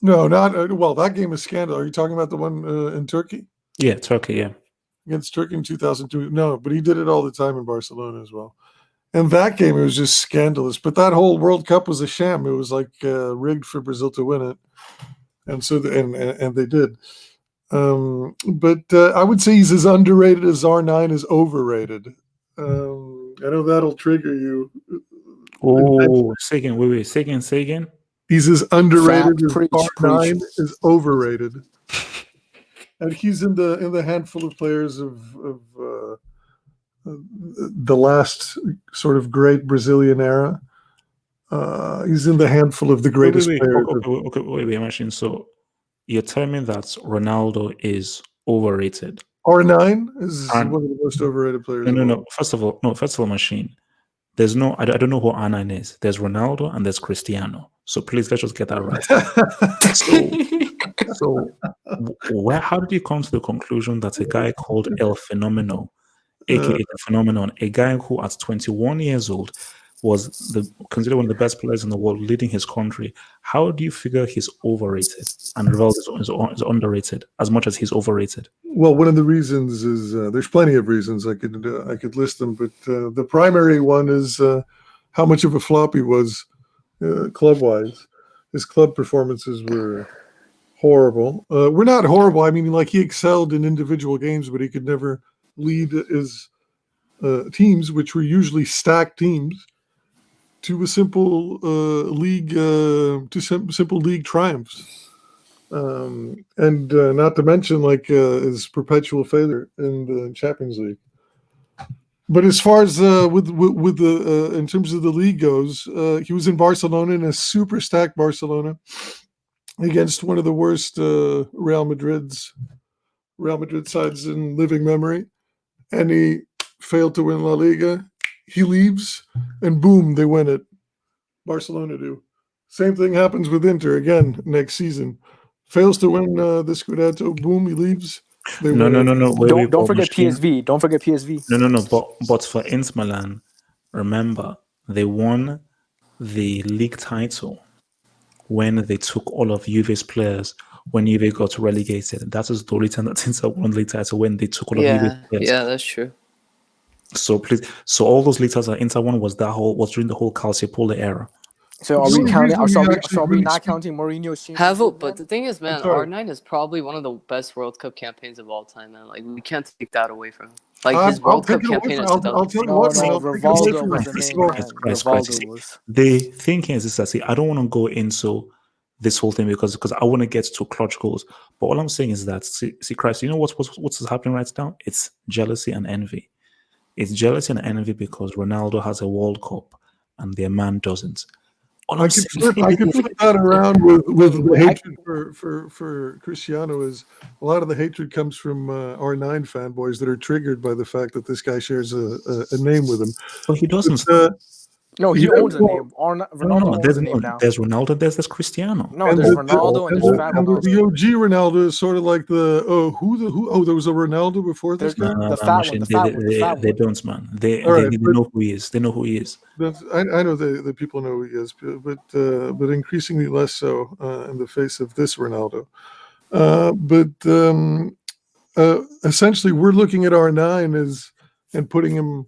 No, not that game is scandal. Are you talking about the one in Turkey? Yeah, Turkey. Yeah, against Turkey in 2002. No, but he did it all the time in Barcelona as well. And that game, it was just scandalous. But that whole World Cup was a sham. It was like rigged for Brazil to win it, and so and they did. But I would say he's as underrated as R9 is overrated. I know that'll trigger you. Oh, say again. He's as underrated as R9 is overrated, and he's in the handful of players of the last sort of great Brazilian era. He's in the handful of the greatest players. Wait, Machine. So you're telling me that Ronaldo is overrated? R9 is And- one of the most overrated players. No. First of all, machine. There's no. I don't know who R9 is. There's Ronaldo and there's Cristiano. So please let's just get that right. How did you come to the conclusion that a guy called El Fenomeno, aka the Phenomenon, a guy who at 21 years old was considered one of the best players in the world, leading his country? How do you figure he's overrated and Rivaldo is underrated as much as he's overrated? Well, one of the reasons is there's plenty of reasons I could list them, but the primary one is how much of a flop he was club-wise. His club performances were horrible. We're not horrible. I mean, like, he excelled in individual games, but he could never lead his teams, which were usually stacked teams, to a simple league triumphs. And not to mention, like, his perpetual failure in the Champions League. But as far as with the in terms of the league goes, he was in Barcelona, in a super stacked Barcelona, against one of the worst Real Madrid sides in living memory, and he failed to win La Liga. He leaves, and boom, they win it. Barcelona do. Same thing happens with Inter again next season. Fails to win the Scudetto. Boom, he leaves. No. Don't forget PSV. Don't forget PSV. No. But for Inter Milan, remember they won the league title when they took all of Juve's players when Juve got relegated. That is the only time that Inter won the league title, when they took all of Juve's players. Yeah, that's true. So please, all those league titles that Inter won was during the whole Calciopoli era. So are we counting? Are we not counting Mourinho's change? But the thing is, man, R9 is probably one of the best World Cup campaigns of all time, man. Like, we can't take that away from him. Like, his World Cup campaign in 2000. No, Rivaldo was the main man. Rivaldo was. The thinking is this: I don't want to go into this whole thing because I want to get to clutch goals. But all I'm saying is that, see, Christ, you know what's happening right now? It's jealousy and envy. It's jealousy and envy because Ronaldo has a World Cup and their man doesn't. I could flip that around with the hatred for Cristiano. Is a lot of the hatred comes from R9 fanboys that are triggered by the fact that this guy shares a name with him. But he doesn't. No, he owns a name. Ronaldo owns a name now. There's Ronaldo, there's Cristiano. No, there's Ronaldo and there's Fat Ronaldo. The OG Ronaldo is sort of like the there was a Ronaldo before this guy? The fat one. They don't, man. They know who he is. They know who he is. I know the people know who he is, but increasingly less so in the face of this Ronaldo. Essentially, we're looking at R9 and putting him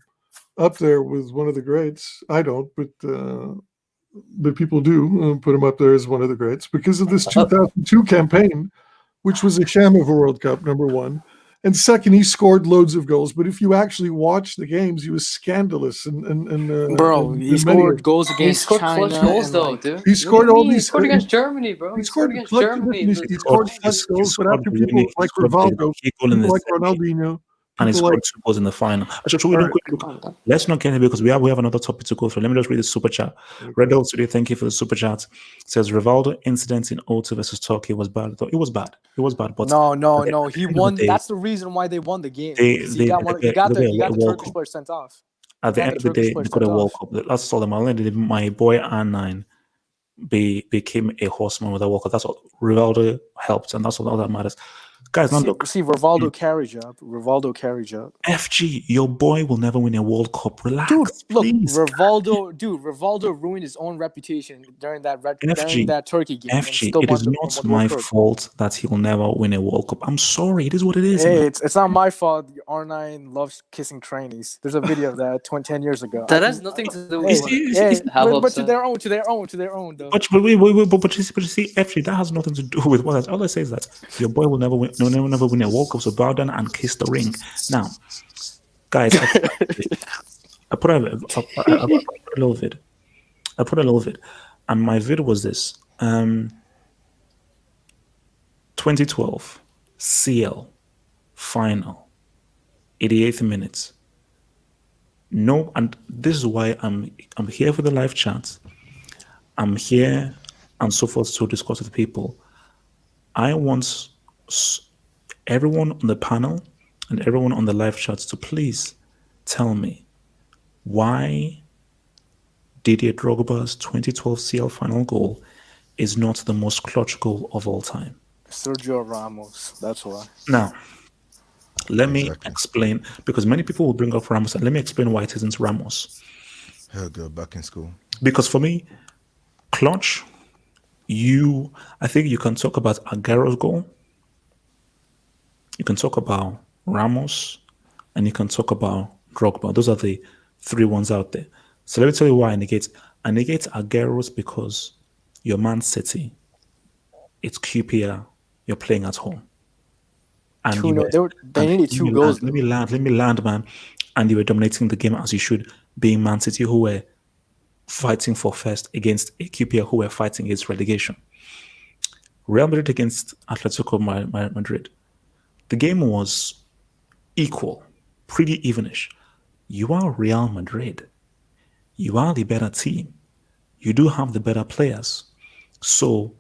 up there with one of the greats. I don't, but people do put him up there as one of the greats because of this 2002 campaign, which was a sham of a World Cup, number one. And second, he scored loads of goals. But if you actually watch the games, he was scandalous. He scored goals against China. Clutch goals, though, dude. He scored all these. He scored against Germany, bro. He scored against Germany. He scored clutch goals, but after people like Rivaldo, people like Ronaldinho, and he scored 2 goals in the final. Let's not get it because we have another topic to go through. Let me just read the super chat. Red Dog today, thank you for the super chat. It says Rivaldo incident in O2 versus Turkey was bad. It was bad. But no. He won. That's the reason why they won the game. He got the Turkish player sent off. At the end of the day, they got a World Cup. That's all. My boy R9 became a horseman with a World Cup. That's all. Rivaldo helped, and that's all that matters. Guys, Rivaldo carried you up. FG, your boy will never win a World Cup. Relax, please. Rivaldo ruined his own reputation during that Turkey game. FG, it is not my fault that he will never win a World Cup. I'm sorry, it is what it is. Hey, it's not my fault. R9 loves kissing trainees. There's a video of that 10 years ago. That has nothing to do with but to their own, though. But you see, FG, that has nothing to do with what. All I say is that your boy will never win. Never win a World Cup, so bow down and kiss the ring. Now, guys, I put a little vid. And my vid was this: 2012 CL final, 88th minute. No, and this is why I'm here for the live chat. I'm here and so forth to discuss with people. I want everyone on the panel and everyone on the live chat to please tell me why Didier Drogba's 2012 CL final goal is not the most clutch goal of all time. Sergio Ramos. That's why. Now, let me Exactly. explain, because many people will bring up Ramos, and let me explain why it isn't Ramos. Hell, girl, back in school. Because for me, clutch, I think you can talk about Aguero's goal, you can talk about Ramos, and you can talk about Drogba. Those are the three ones out there. So let me tell you why I negate Aguero's, because you're Man City, it's QPR, you're playing at home. And They needed 2 goals. Let me land, man. And you were dominating the game as you should, being Man City, who were fighting for first against a QPR who were fighting against relegation. Real Madrid against Atletico Madrid. The game was equal, pretty evenish. You are Real Madrid. You are the better team. You do have the better players. So,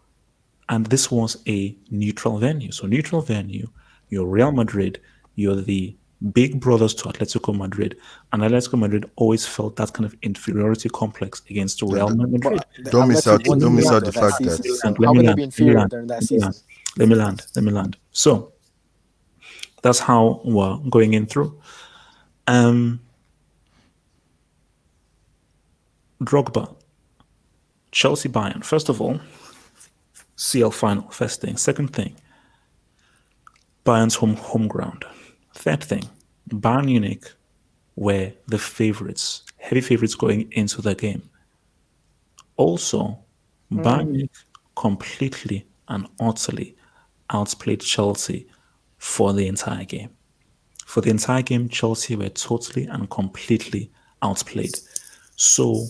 and this was a neutral venue. So, neutral venue, you're Real Madrid, you're the big brothers to Atletico Madrid, and Atletico Madrid always felt that kind of inferiority complex against Real Madrid. Don't miss out the fact that How can they be inferior during that season? Let me land. So that's how we're going in through. Drogba, Chelsea Bayern. First of all, CL final, first thing. Second thing, Bayern's home ground. Third thing, Bayern Munich were the favorites, heavy favorites going into the game. Also, Bayern Munich completely and utterly outplayed Chelsea for the entire game. For the entire game, Chelsea were totally and completely outplayed. So,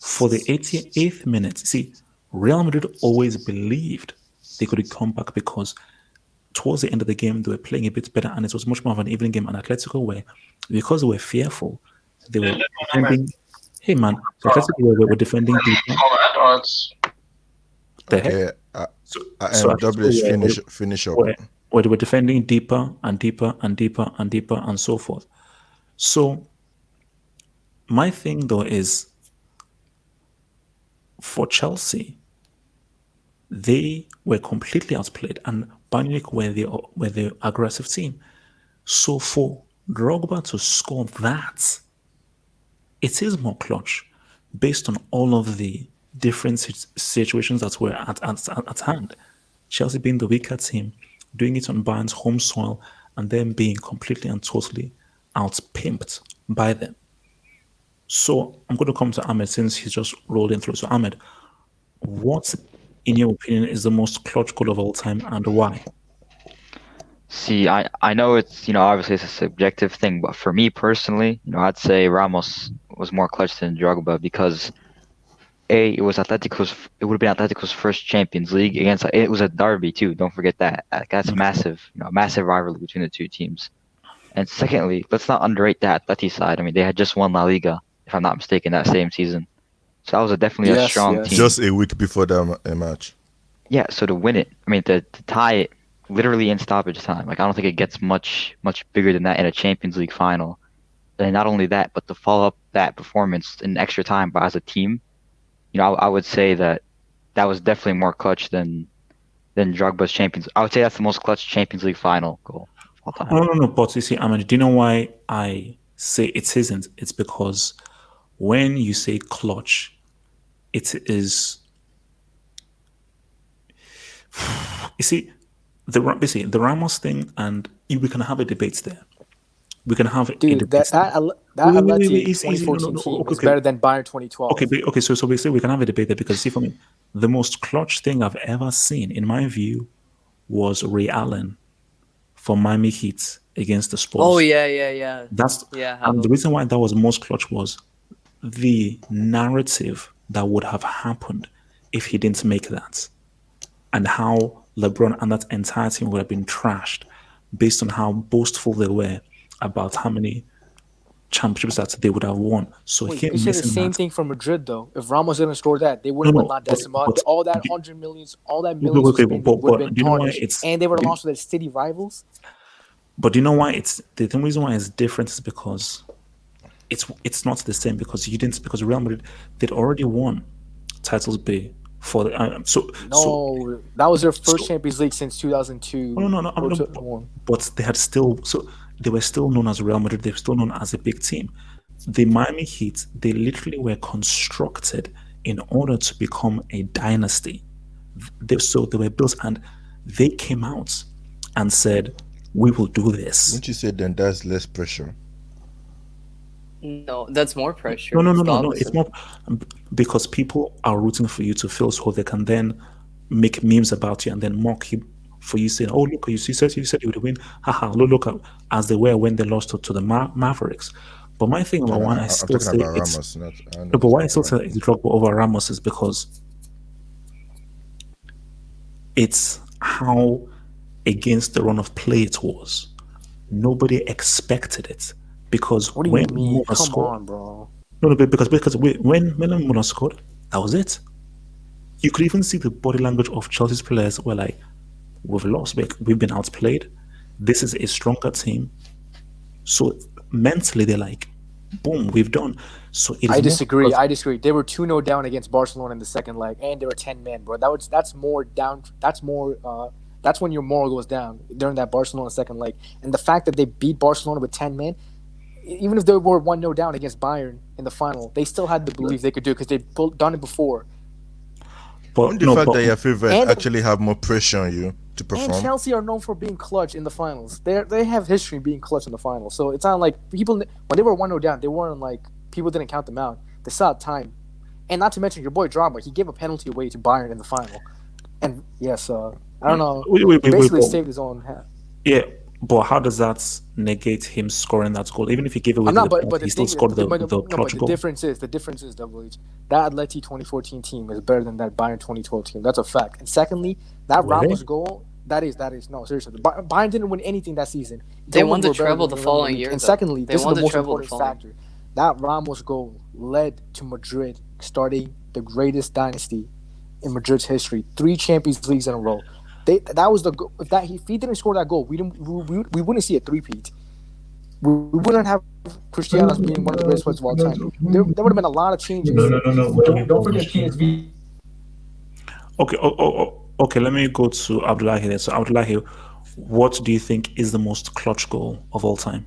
for the 88th minute, see, Real Madrid always believed they could come back because towards the end of the game, they were playing a bit better and it was much more of an even game. And Atletico were, because they were fearful, they were defending. Hey man, so Atletico were defending deeper. The heck? Finish up. Where they were defending deeper and deeper and deeper and deeper and so forth. So, my thing though is, for Chelsea, they were completely outplayed, and Bayern Munich were the aggressive team. So for Drogba to score that, it is more clutch, based on all of the different situations that were at hand. Chelsea being the weaker team, doing it on Bayern's home soil, and then being completely and totally outpimped by them. So I'm going to come to Ahmed since he's just rolled in through. So Ahmed, what, in your opinion, is the most clutch goal of all time and why? See, I know it's, obviously it's a subjective thing, but for me personally, I'd say Ramos was more clutch than Drogba because it would have been Atletico's first Champions League it was a derby too. Don't forget that. That's massive, massive rivalry between the two teams. And secondly, let's not underrate the Atleti side. I mean, they had just won La Liga, if I'm not mistaken, that same season. So that was definitely a strong team. Just a week before that match. Yeah, so to win it, I mean, to tie it literally in stoppage time, I don't think it gets much bigger than that in a Champions League final. And not only that, but to follow up that performance in extra time as a team, I would say that was definitely more clutch than Drogba's Champions. I would say that's the most clutch Champions League final goal of all time. No, but you see, Ahmed, do you know why I say it isn't? It's because when you say clutch, it is. You see, the Ramos thing, and we can have a debate there. We can have a debate. That Atleti 2014 team is better than Bayern 2012. Okay. So basically, we can have a debate there because, see, for me, the most clutch thing I've ever seen, in my view, was Ray Allen for Miami Heat against the Spurs. Oh yeah. And the reason why that was most clutch was the narrative that would have happened if he didn't make that, and how LeBron and that entire team would have been trashed based on how boastful they were about how many championships that they would have won. So you say the same thing for Madrid though. If Ramos didn't score that, they wouldn't win La Decima. All that $100 million, all that millions would have been tarnished, and they would have lost to their city rivals. But you know why the reason why it's different is because it's not the same because Real Madrid they'd already won titles B for the No, that was their first so- Champions League since 2002. no, or no, 2001. but they had still they were still known as Real Madrid. They were still known as a big team. The Miami Heat they literally were constructed in order to become a dynasty. They were built and they came out and said, "We will do this." Wouldn't you say then that's less pressure? No, that's more pressure. No, It's the It's opposite. not because people are rooting for you to fail, so they can then make memes about you and then mock you for you saying, "Oh, look, you said you would win." Haha, look, as they were when they lost to the Mavericks. But my thing about why I I'm still talking say about it's Ramos, not. I know no, but why I it's still not say Ramos. it's Drogba over Ramos is because it's how against the run of play it was. Nobody expected it because What do you when mean? Mona Come scored, on, bro. no, because when Mona scored, that was it. You could even see the body language of Chelsea's players were like, "We've lost, we've been outplayed. This is a stronger team." So mentally, they're like, "Boom, we've done." So it is I more disagree. because- I disagree. They were 2-0 down against Barcelona in the second leg, and they were 10 men, bro. That's more down. That's more. That's when your moral goes down during that Barcelona second leg. And the fact that they beat Barcelona with 10 men, even if they were 1-0 down against Bayern in the final, they still had the belief they could do it because they'd done it before. but Wouldn't the no, fact but that your favorite And- actually have more pressure on you to And perform? Chelsea are known for being clutch in the finals. They have history being clutch in the finals. So it's not like people when they were 1-0 down, they weren't like people didn't count them out. They saw time, and not to mention your boy Drogba. He gave a penalty away to Bayern in the final, and yes, I don't know. Wait, He basically wait. saved his own hat. Yeah, but how does that negate him scoring that goal? Even if he gave away I'm not, the but penalty, the he still thing scored is, the but clutch the goal. difference is Double H. That Atleti 2014 team is better than that Bayern 2012 team. That's a fact. And secondly, that Really? Ramos goal. That is no seriously. Bayern didn't win anything that season. They won Dortmund the were better treble than the Real following Madrid. year, And though. secondly, They this is won the the most treble the important following- factor. That Ramos goal led to Madrid starting the greatest dynasty in Madrid's history. 3 Champions Leagues in a row. That was the goal. If he didn't score that goal, we wouldn't see a three-peat. We wouldn't have Cristiano as being one of the greatest players of all time. There would have been a lot of changes. No. Don't forget PSV. Okay, okay. Let me go to Abdullahi there. So, Abdullahi, what do you think is the most clutch goal of all time?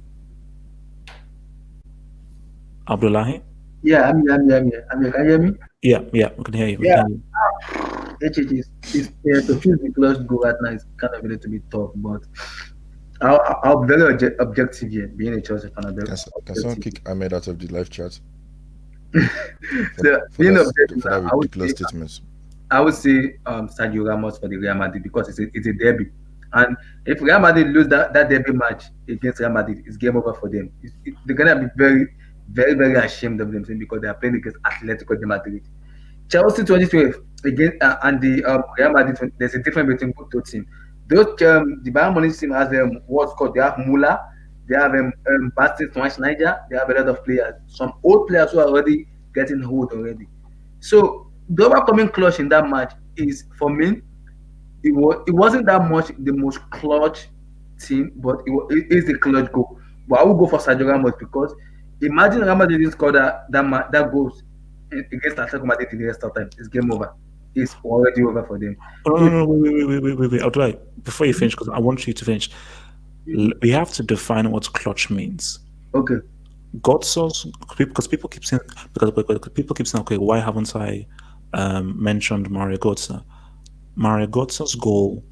Abdullahi? Yeah, I'm here. Can you hear me? Yeah, we can hear you. Yeah. To choose the clutch goal right now is kind of a little bit tough, but I'll be very objective here, being a Chelsea fan. Can someone kick Ahmed out of the live chat? So, being objective, For that I would ridiculous say, statements. Sergio Ramos for the Real Madrid because it's a derby. And if Real Madrid lose that derby match against Real Madrid, it's game over for them. They're going to be very, very, very ashamed of themselves because they are playing against Atletico de Madrid. Chelsea 2012 against and the Real Madrid, there's a difference between both those teams. The Bayern Munich team has what's called, they have Müller, they have Bastian Schweinsteiger, they have a lot of players, some old players who are already getting old already. So the overcoming clutch in that match is, for me, it wasn't that much the most clutch team, but it is the clutch goal. But I will go for Sergio Ramos because imagine Ramos didn't score that goals against Atletico Madrid in the rest of time. It's game over. It's already over for them. No, wait. Abdullahi, before you finish, because I want you to finish, we have to define what clutch means. Okay. Gotzos, because people keep saying, okay, why haven't I mentioned Mario Götze? Mario Götze's goal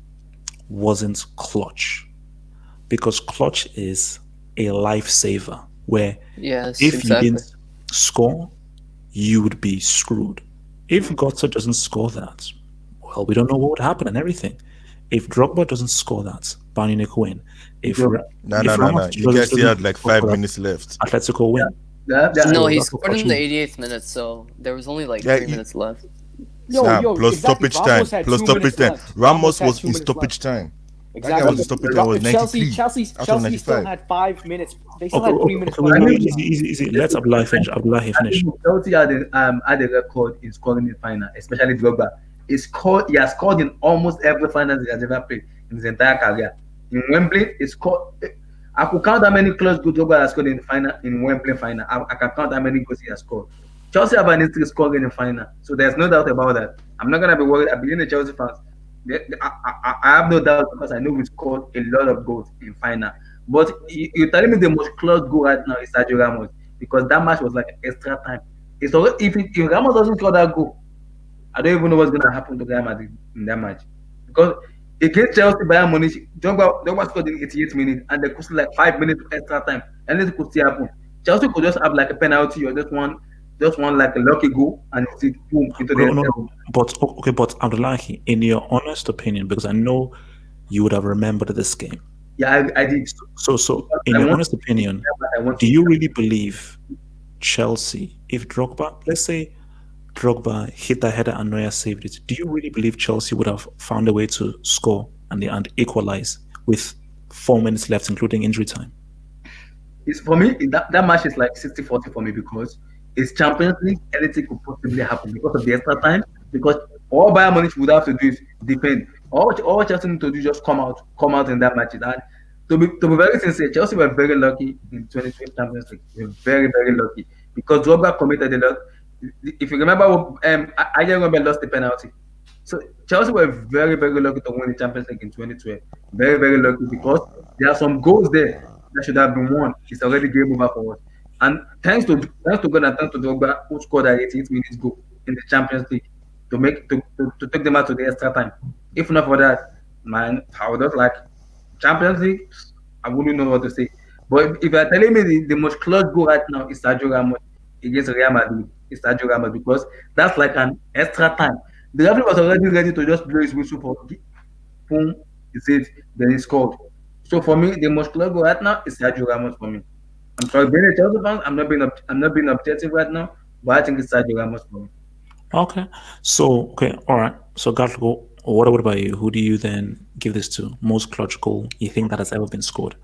wasn't clutch because clutch is a lifesaver where Yes, if exactly. you didn't score, you would be screwed. If Götze doesn't score that, well, we don't know what would happen and everything. If Drogba doesn't score that, Bayern Munich win. If No. Ramos You guys still had like score 5 that, minutes left. Atletico win. No, he that's scored in what the you- 88th minute, so there was only like Yeah, 3 minutes left. Plus exactly. stoppage time. Ramos had Plus 2 stoppage minutes time. left. Ramos had was 2 in minutes stoppage left. time. That guy Exactly. was in stoppage time. Was 93 Chelsea out of still 95. had 5 minutes. They still had 3 minutes wait, left. wait, easy. Let Abdullahi finish. Abdullahi finish. Chelsea had a record in scoring in final, especially Drogba. He has scored in almost every final he has ever played in his entire career. In Wembley, he scored. I could count how many close goals Drogba has scored in the final in Wembley final. I can count how many goals he has scored. Chelsea have an history scoring in the final, so there's no doubt about that. I'm not gonna be worried. I believe in the Chelsea fans. I have no doubt because I know we scored a lot of goals in final. But you're telling me the most close goal right now is Sergio Ramos because that match was like extra time. It's already, if Ramos doesn't score that goal, I don't even know what's gonna happen to Real Madrid in that match because against Chelsea, Bayern Munich, Drogba scored in 88 minutes, and they could still like 5 minutes of extra time. Anything could still happen. Chelsea could just have like a penalty or just one like a lucky goal, and it's boom into the No. But okay, but Abdullahi, in your honest opinion, because I know you would have remembered this game. Yeah, I did. So in your honest opinion, do you really believe Chelsea, if Drogba, let's say Drogba hit that header and Neuer saved it, do you really believe Chelsea would have found a way to score and equalize with 4 minutes left, including injury time? It's for me that match is like 60-40 for me because it's Champions League. Anything could possibly happen because of the extra time. Because all Bayern Munich would have to do is defend. All Chelsea need to do is just come out in that match. And to be very sincere, Chelsea were very lucky in 2020 Champions League. They were very very lucky because Drogba committed a lot. If you remember, I remember lost the penalty. So Chelsea were very, very lucky to win the Champions League in 2012. Very, very lucky because there are some goals there that should have been won. It's already game over for us. And thanks to God and thanks to Drogba who scored that 88 minutes goal in the Champions League to take them out to the extra time. If not for that, man, I would have like Champions League. I wouldn't know what to say. But if you're telling me the most close goal right now is Sergio Ramos against Real Madrid, it's Sergio Ramos because that's like an extra time. The referee was already ready to just blow his whistle for boom, he said, then he scored. So for me, the most close goal right now is Sergio Ramos for me. I'm sorry, being a Chelsea fan, I'm not being objective right now, but I think it's Sergio Ramos for me. Okay. So, all right. So, Gatlo, what about you? Who do you then give this to? Most clutch goal you think that has ever been scored?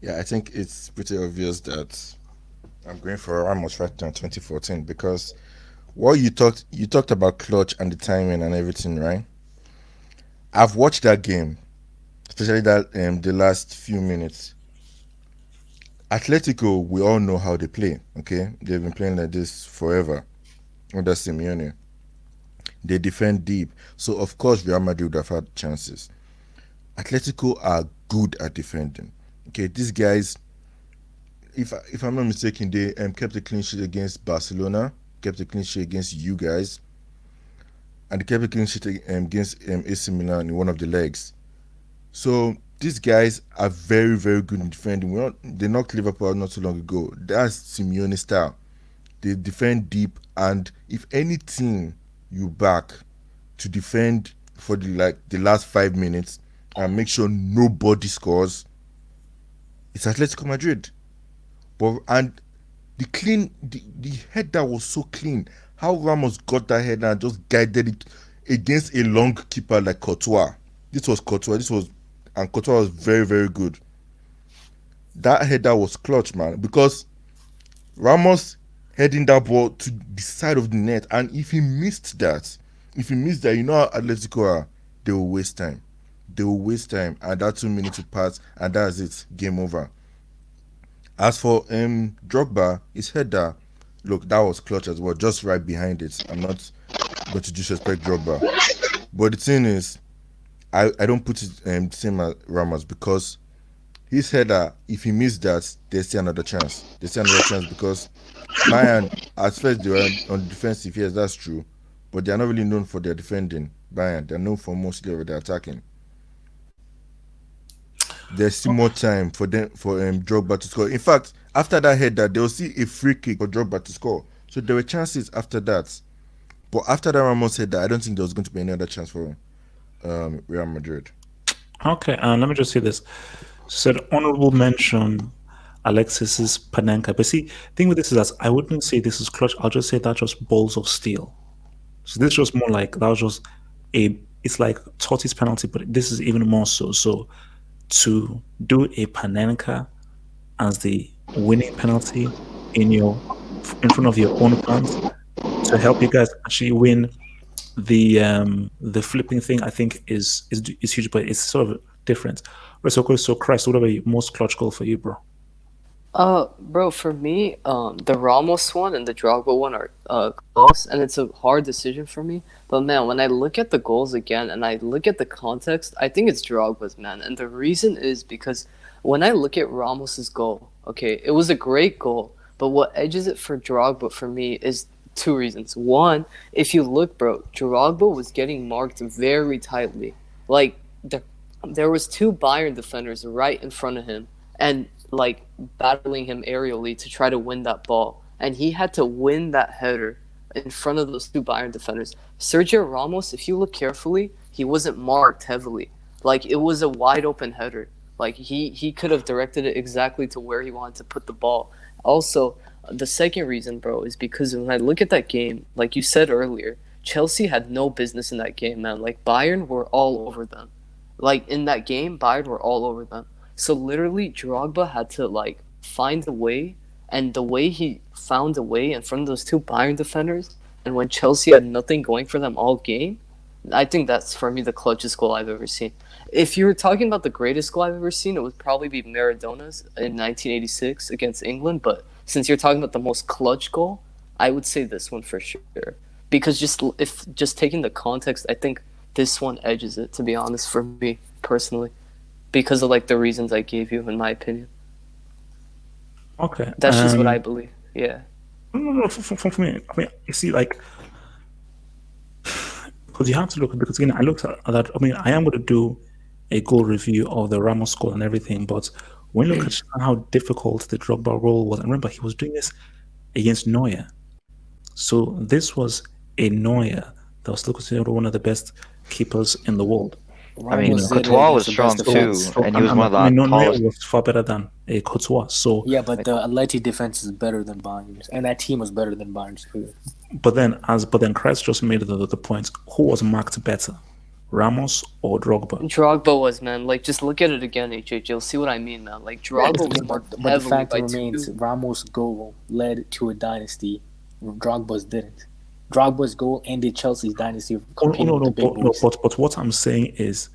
Yeah, I think it's pretty obvious that I'm going for Ramos right now in 2014 because what you talked about clutch and the timing and everything, right? I've watched that game, especially that the last few minutes. Atletico, we all know how they play. Okay, they've been playing like this forever under Simeone. They defend deep, so of course Real Madrid would have had chances. Atletico are good at defending. Okay, these guys, if I'm not mistaken, they kept a clean sheet against Barcelona, kept a clean sheet against you guys, and they kept a clean sheet against AC Milan in one of the legs. So these guys are very, very good in defending. They knocked Liverpool out not too long ago. That's Simeone style. They defend deep, and if any team you back to defend for the last 5 minutes and make sure nobody scores, it's Atletico Madrid. And the header was so clean. How Ramos got that header and just guided it against a long keeper like Courtois. This was Courtois. And Courtois was very, very good. That header was clutch, man, because Ramos heading that ball to the side of the net, and if he missed that, you know how Atletico are, they will waste time. And that 2 minutes to pass, and that's it, game over. As for Drogba, his header, look, that was clutch as well, just right behind it. I'm not going to disrespect Drogba, but the thing is, I don't put it the same as Ramos because his header, if he missed that, there's still another chance. Because Bayern, at first they were on the defensive, yes, that's true, but they're not really known for their defending. Bayern, they're known for mostly their attacking. There's still more time for Drogba to score. In fact, after that header, they'll see a free kick for Drogba to score. So there were chances after that. But after that Ramos header, I don't think there was going to be any other chance for Real Madrid. Okay, let me just say this. Said honorable mention Alexis's Panenka. But see, the thing with this is that I wouldn't say this is clutch. I'll just say that's just balls of steel. So this was more like, that was just it's like Totti's penalty, but this is even more so. So to do a Panenka as the winning penalty in front of your own fans to help you guys actually win the flipping thing, I think is huge, but it's sort of different. Right, so Christ, what about you? Most clutch goal for you, bro? Bro, for me, the Ramos one and the Drogba one are close, and it's a hard decision for me. But man, when I look at the goals again and I look at the context, I think it's Drogba's, man. And the reason is because when I look at Ramos's goal, okay, it was a great goal, but what edges it for Drogba for me is two reasons. One, if you look, bro, Drogba was getting marked very tightly. Like there was two Bayern defenders right in front of him, and like battling him aerially to try to win that ball, and he had to win that header in front of those two Bayern defenders. Sergio Ramos, if you look carefully, he wasn't marked heavily. Like it was a wide open header. Like he could have directed it exactly to where he wanted to put the ball. Also, the second reason, bro, is because when I look at that game, like you said earlier, Chelsea had no business in that game, man. Like Bayern were all over them. Like in that game, Bayern were all over them. So literally, Drogba had to like find a way, and the way he found a way in front of those two Bayern defenders, and when Chelsea had nothing going for them all game, I think that's for me the clutchest goal I've ever seen. If you were talking about the greatest goal I've ever seen, it would probably be Maradona's in 1986 against England. But since you're talking about the most clutch goal, I would say this one for sure. Because just taking the context, I think this one edges it. To be honest, for me personally, because of like the reasons I gave you, in my opinion. Okay, That's just what I believe. Yeah. No, for me, I mean, you see, like, because you have to look, because again, I looked at that. I mean, I am going to do a goal review of the Ramos goal and everything, but when you look at how difficult the Drogba role was, and remember, he was doing this against Neuer. So this was a Neuer that was still considered one of the best keepers in the world. I mean, Ramos did it Courtois was against the strong best too, defense. and he was one of I mean, the Neuer tallest. was far better than a Courtois. So, Yeah, but the Atleti defense is better than Bayern's, and that team was better than Bayern's too. but then Christ just made the point. Who was marked better, Ramos or Drogba? Drogba was, man. Like, just look at it again, HH. You'll see what I mean, man. Like, Drogba was marked But the heavily fact by remains, two. Ramos' goal led to a dynasty. Drogba's didn't. Drogba's goal ended Chelsea's dynasty of competing with the big boys. But what I'm saying is,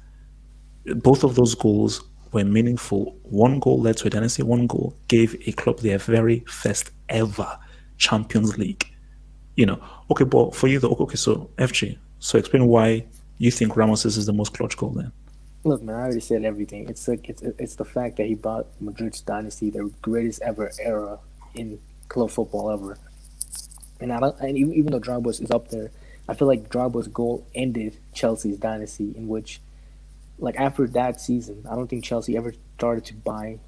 both of those goals were meaningful. One goal led to a dynasty. One goal gave a club their very first ever Champions League. You know, okay, but for you though, okay, so FG, so explain why you think Ramos's is the most clutch goal then. Look, man, I already said everything. It's like it's the fact that he brought Madrid's dynasty, their greatest ever era in club football ever. And even though Drogba's is up there, I feel like Drogba's goal ended Chelsea's dynasty, in which, like after that season, I don't think Chelsea ever started to buy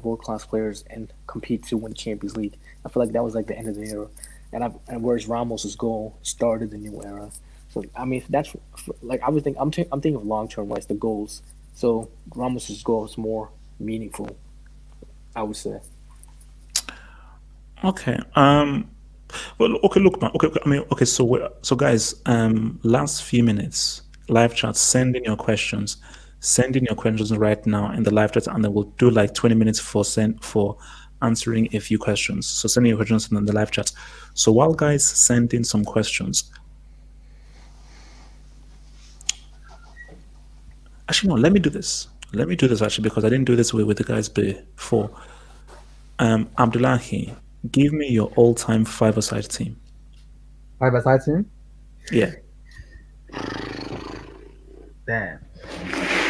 world class players and compete to win the Champions League. I feel like that was like the end of the era, and whereas Ramos's goal started the new era. So I mean, if that's like I'm thinking of long term wise the goals. So Ramos's goal is more meaningful, I would say. Okay. Well, okay. Look, man. Okay. I mean, okay. So guys, last few minutes, live chat. Send in your questions. Send in your questions right now in the live chat, and then we'll do like 20 minutes for answering a few questions. So send in your questions in the live chat. So while guys send in some questions, actually no, let me do this. Let me do this actually because I didn't do this with the guys before. Abdullahi, give me your all-time five-a-side team. Five-a-side team? Yeah. Damn.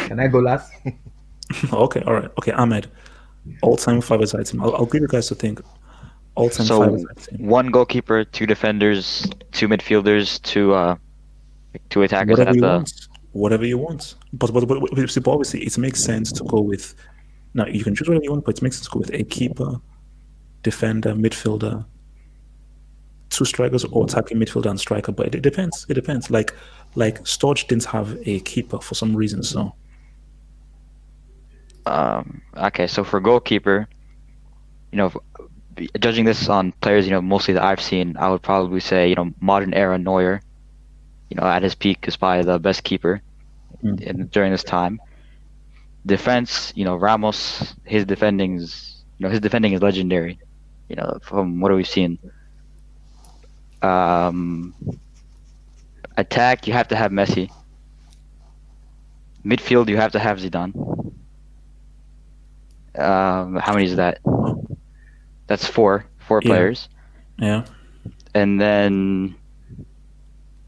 Can I go last? Okay, all right. Okay, Ahmed, all-time five-a-side team. I'll give you guys to think. All-time So five-a-side team. one goalkeeper, two defenders, two midfielders, two attackers. Whatever At you the want. Whatever you want. But obviously it makes sense to go with. Now you can choose whatever you want, but it makes sense to go with a keeper, defender, midfielder, two strikers, or attacking midfielder and striker. But it depends. It depends. Like Storch didn't have a keeper for some reason. So okay, so for goalkeeper, judging this on players, mostly that I've seen, I would probably say, modern era Neuer, at his peak is probably the best keeper during this time. Defense, Ramos, his defending is legendary. From what we've seen. Attack, you have to have Messi. Midfield, you have to have Zidane. How many is that? That's four Yeah. players, Yeah. and then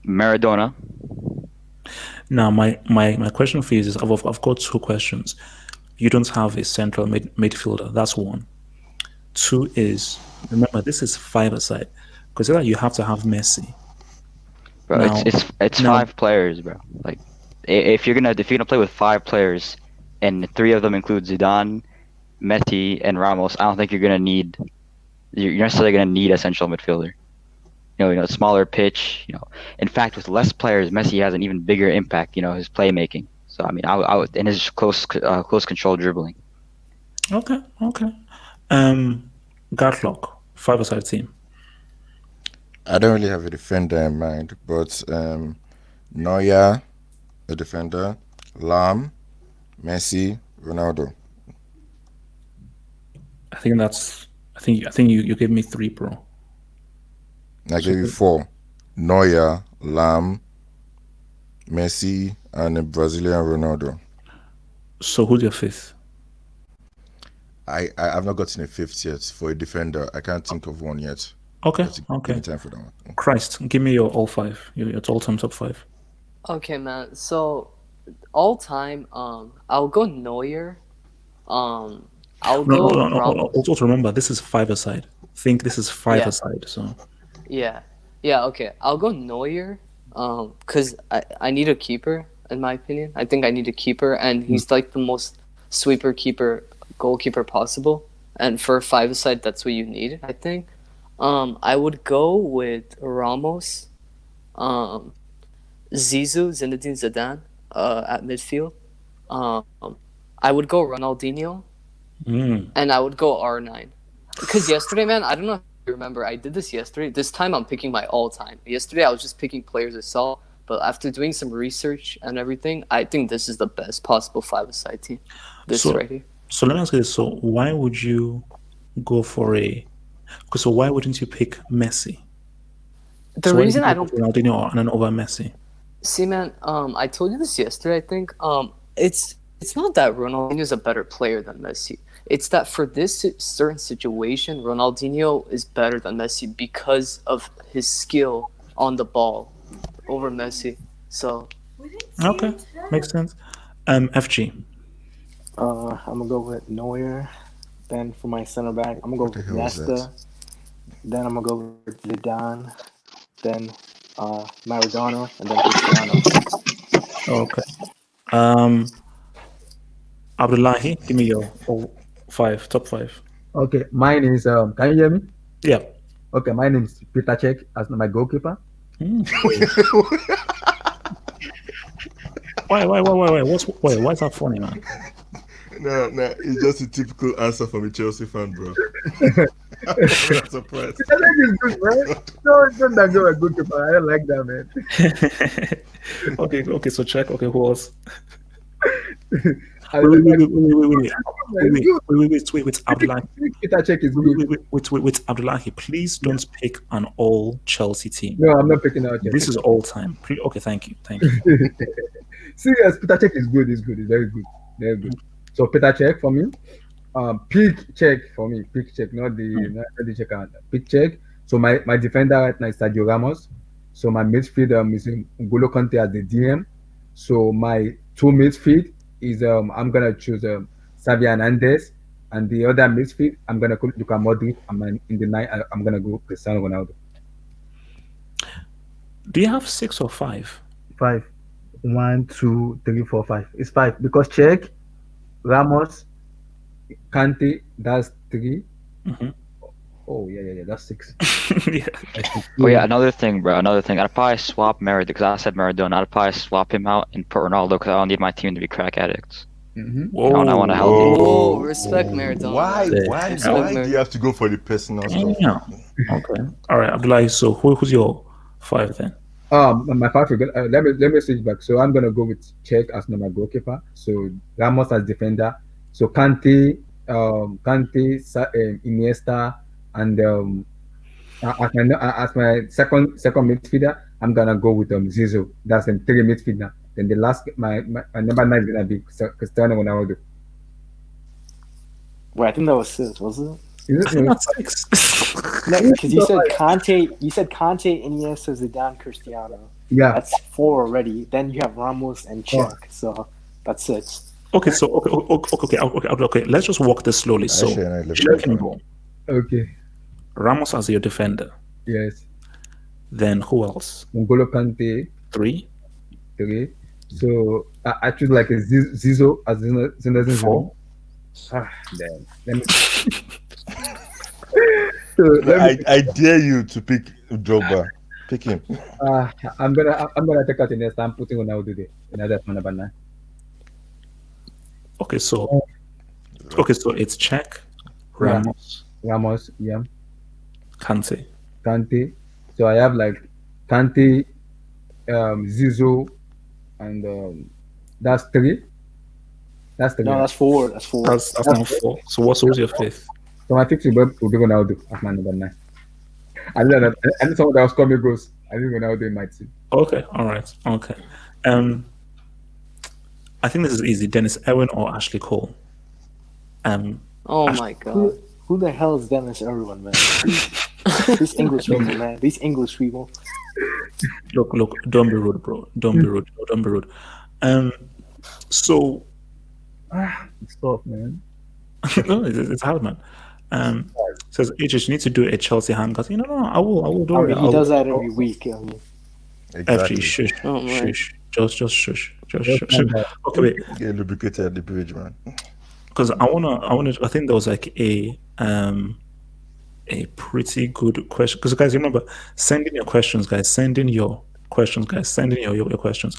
Maradona. Now, my question for you is I've got two questions. You don't have a central midfielder. That's one. Two is, remember, this is five-a-side. Consider you have to have Messi. Bro, Now- it's now- 5 players, bro. Like, if you're gonna play with 5 players, and 3 of them include Zidane, Messi, and Ramos, I don't think you're necessarily gonna need a central midfielder. Smaller pitch. In fact, with less players, Messi has an even bigger impact. His playmaking. So I mean, I would, and his close control dribbling. Okay. Gatlock, five-a-side team. I don't really have a defender in mind, but Neuer, a defender, Lam, Messi, Ronaldo. I think you gave me 3, bro. I gave you 4: Neuer, Lam, Messi, and a Brazilian Ronaldo. So who's your 5th? I've not gotten a 5th yet for a defender. I can't think of one yet. Okay. Give me time for that one. Christ, give me your all 5. Your all-time top 5. Okay, man. So all time, I'll go Neuer. I'll go No. Ramos. Also remember, this is five-a-side. Think this is five-a-side. So Yeah. Okay. I'll go Neuer. Cause I need a keeper in my opinion. I think I need a keeper, and he's like the most sweeper goalkeeper possible. And for a five-a-side, that's what you need, I think. I would go with Ramos, Zinedine Zidane, at midfield. I would go Ronaldinho, and I would go R9. Because yesterday, man, I don't know if you remember, I did this yesterday. This time I'm picking my all-time. Yesterday I was just picking players I saw, but after doing some research and everything, I think this is the best possible five-a-side team. Right here. So let me ask you this. So why would you go for so why wouldn't you pick Messi? The reason I don't Ronaldinho and then over Messi. See, man, I told you this yesterday, I think. It's not that Ronaldinho is a better player than Messi. It's that for this certain situation, Ronaldinho is better than Messi because of his skill on the ball over Messi. So Okay, makes sense. FG. I'm gonna go with Neuer. Then for my center back, I'm gonna go with Nesta. Then I'm gonna go with Zidane. Then Maradona, and then Cristiano. Okay. Abdullahi, give me your top 5. Okay, mine is can you hear me? Yeah. Okay, my name is Peter Cech as my goalkeeper. Why? Why is that funny, man? No, it's just a typical answer from a Chelsea fan, bro. I'm surprised. Peter Cech is good, man. No, it's not that good a goalkeeper. I don't like that, man. Okay. So check. Okay, who else? Wait, Abdullahi. Peter Cech is good. Wait, Abdullahi. Please don't pick an all Chelsea team. No, I'm not picking out. This is all time. Okay, thank you. Serious, Peter Cech is good. He's very good. So Peter Cech for me. Pick Cech for me. Pick Cech, not the checker. Pick Cech. So my defender right now is Sergio Ramos. So my midfield is N'Golo Kante as the DM. So my 2 midfield is I'm gonna choose Xavi Hernandez, and the other midfield I'm gonna go Luka Modric. In the 9 I'm gonna go Cristiano Ronaldo. Do you have 6 or 5? 5. 1, 2, 3, 4, 5. It's 5 because Cech, Ramos, Kante, that's 3. Mm-hmm. Oh yeah, that's 6. Yeah. Oh yeah, another thing, bro. I'd probably swap Maradona because I said Maradona. I'd probably swap him out and put Ronaldo because I don't need my team to be crack addicts. Mm-hmm. I want to help him. Oh, respect Maradona. Why do you have to go for the personal stuff? Yeah. Okay. All right, Abdullahi. So who's your 5 then? My 5 is good. Let me switch back. So I'm gonna go with Cech as my goalkeeper. So Ramos as defender. So Kante, Iniesta, and as my second midfielder, I'm gonna go with Zizou. That's 3 midfielder. Then the last my number 9 is gonna be Cristiano Ronaldo. Wait, I think that was 6, wasn't Is I it? think No, that's 6. it? No, because you said Conte. You said Conte, Iniesta, Zidane, Cristiano. yeah. That's 4 already. Then you have Ramos and Oh. Czech. So that's 6. Okay, so okay. Let's just walk this slowly. So, Actually, I love Czech in it. goal. Okay. Ramos as your defender. Yes. Then who else? N'Golo Kante, 3, 3. So I choose like a Zizou as Zinedine 4. Zidane. Damn. Let me. So let me. I dare you to pick Drogba. Pick him. I'm gonna take out the next. I'm putting Ronaldo there. Another one number 9. Okay, so it's Czech, Yeah. Ramos, Yeah. Kante. Kante. So I have like Kante, Zizou, and that's 3. That's 3. No, that's 4. That's 4. That's now 4. So what's your 5th? So my 5th will be Ronaldo as my number 9. I need someone that was coming goals. I think Ronaldo in my team. Okay, all right, okay. I think this is easy. Dennis Irwin or Ashley Cole. Oh my god. Who the hell is Dennis Irwin, man? These English people, man. These English people. Look, don't be rude, bro. Don't be rude. Don't be rude. So It's tough, man. no, it's hard, man. Says AJ, you need to do a Chelsea hangout. No, I will do I it. mean, he does that every week. I mean, Exactly. FG, shush, Oh, man. shush, just shush, just shush. Okay, wait, Get lubricated at the bridge, man. because I think there was like a pretty good question. Because guys, remember, send in your questions, guys. Send in your questions. Your questions.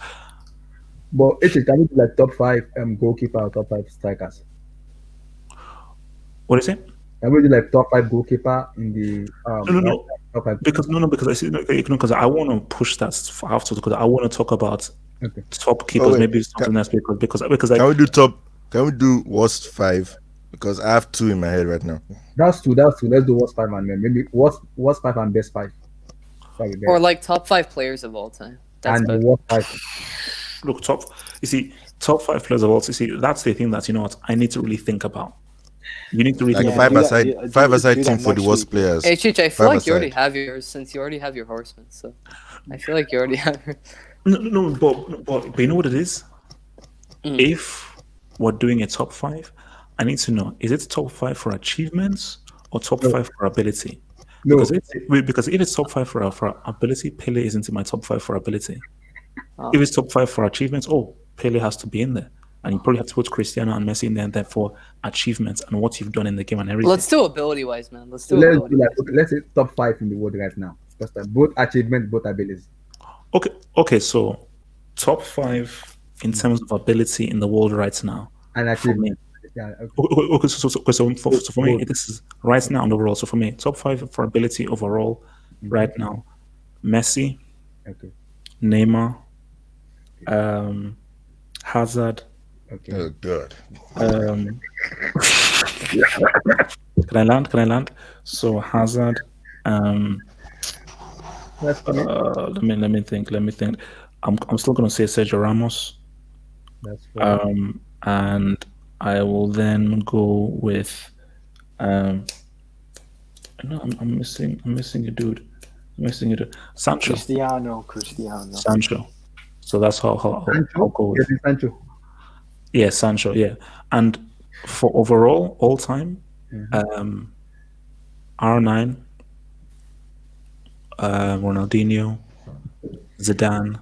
But can we do like top 5 goalkeeper or top 5 strikers? What is it? Can we do like top 5 goalkeeper in the No. top 5? Because I see because I want to push that after because I want to talk about Okay. top keepers. wait. Maybe something else because Can we do top? Can we do worst 5? Because I have 2 in my head right now. That's 2. Let's do worst 5 and then maybe worst 5 and best 5. Or like top 5 players of all time. That's and the better. worst 5. look top 5 players of all. That's the thing that I need to really think about. You need to really Like think 5 about. aside, 5 do aside that team for the next worst week. players. Hey, Cheech, I 5 feel like you already aside. have yours since you already have your horseman. So I feel like you already have yours. No, but you know what it is? If we're doing a top 5, I need to know, is it top 5 for achievements or top 5 for ability? No. Because if it's top 5 for ability, Pele isn't in my top 5 for ability. Oh. If it's top 5 for achievements, Pele has to be in there. And you probably have to put Cristiano and Messi in there, and therefore achievements and what you've done in the game and everything. Let's do ability wise, man. Let's do Let's ability. do let's say top 5 in the world right now. Because both achievement, both abilities. Okay, so top 5 in terms of ability in the world right now. And achievement. Yeah, Okay, so for me, this is right now in the world. So for me, top 5 for ability overall right now: Messi, Okay. Neymar, Hazard. Okay. Oh god. Can I land? So Hazard. That's funny. Let me think. I'm still gonna say Sergio Ramos. That's funny. And I will then go with no, I'm missing a dude. Sancho. Cristiano. So that's how I'll go with. Yes, Sancho. Yeah, Sancho, yeah. And for overall all time, R9, Ronaldinho, Zidane,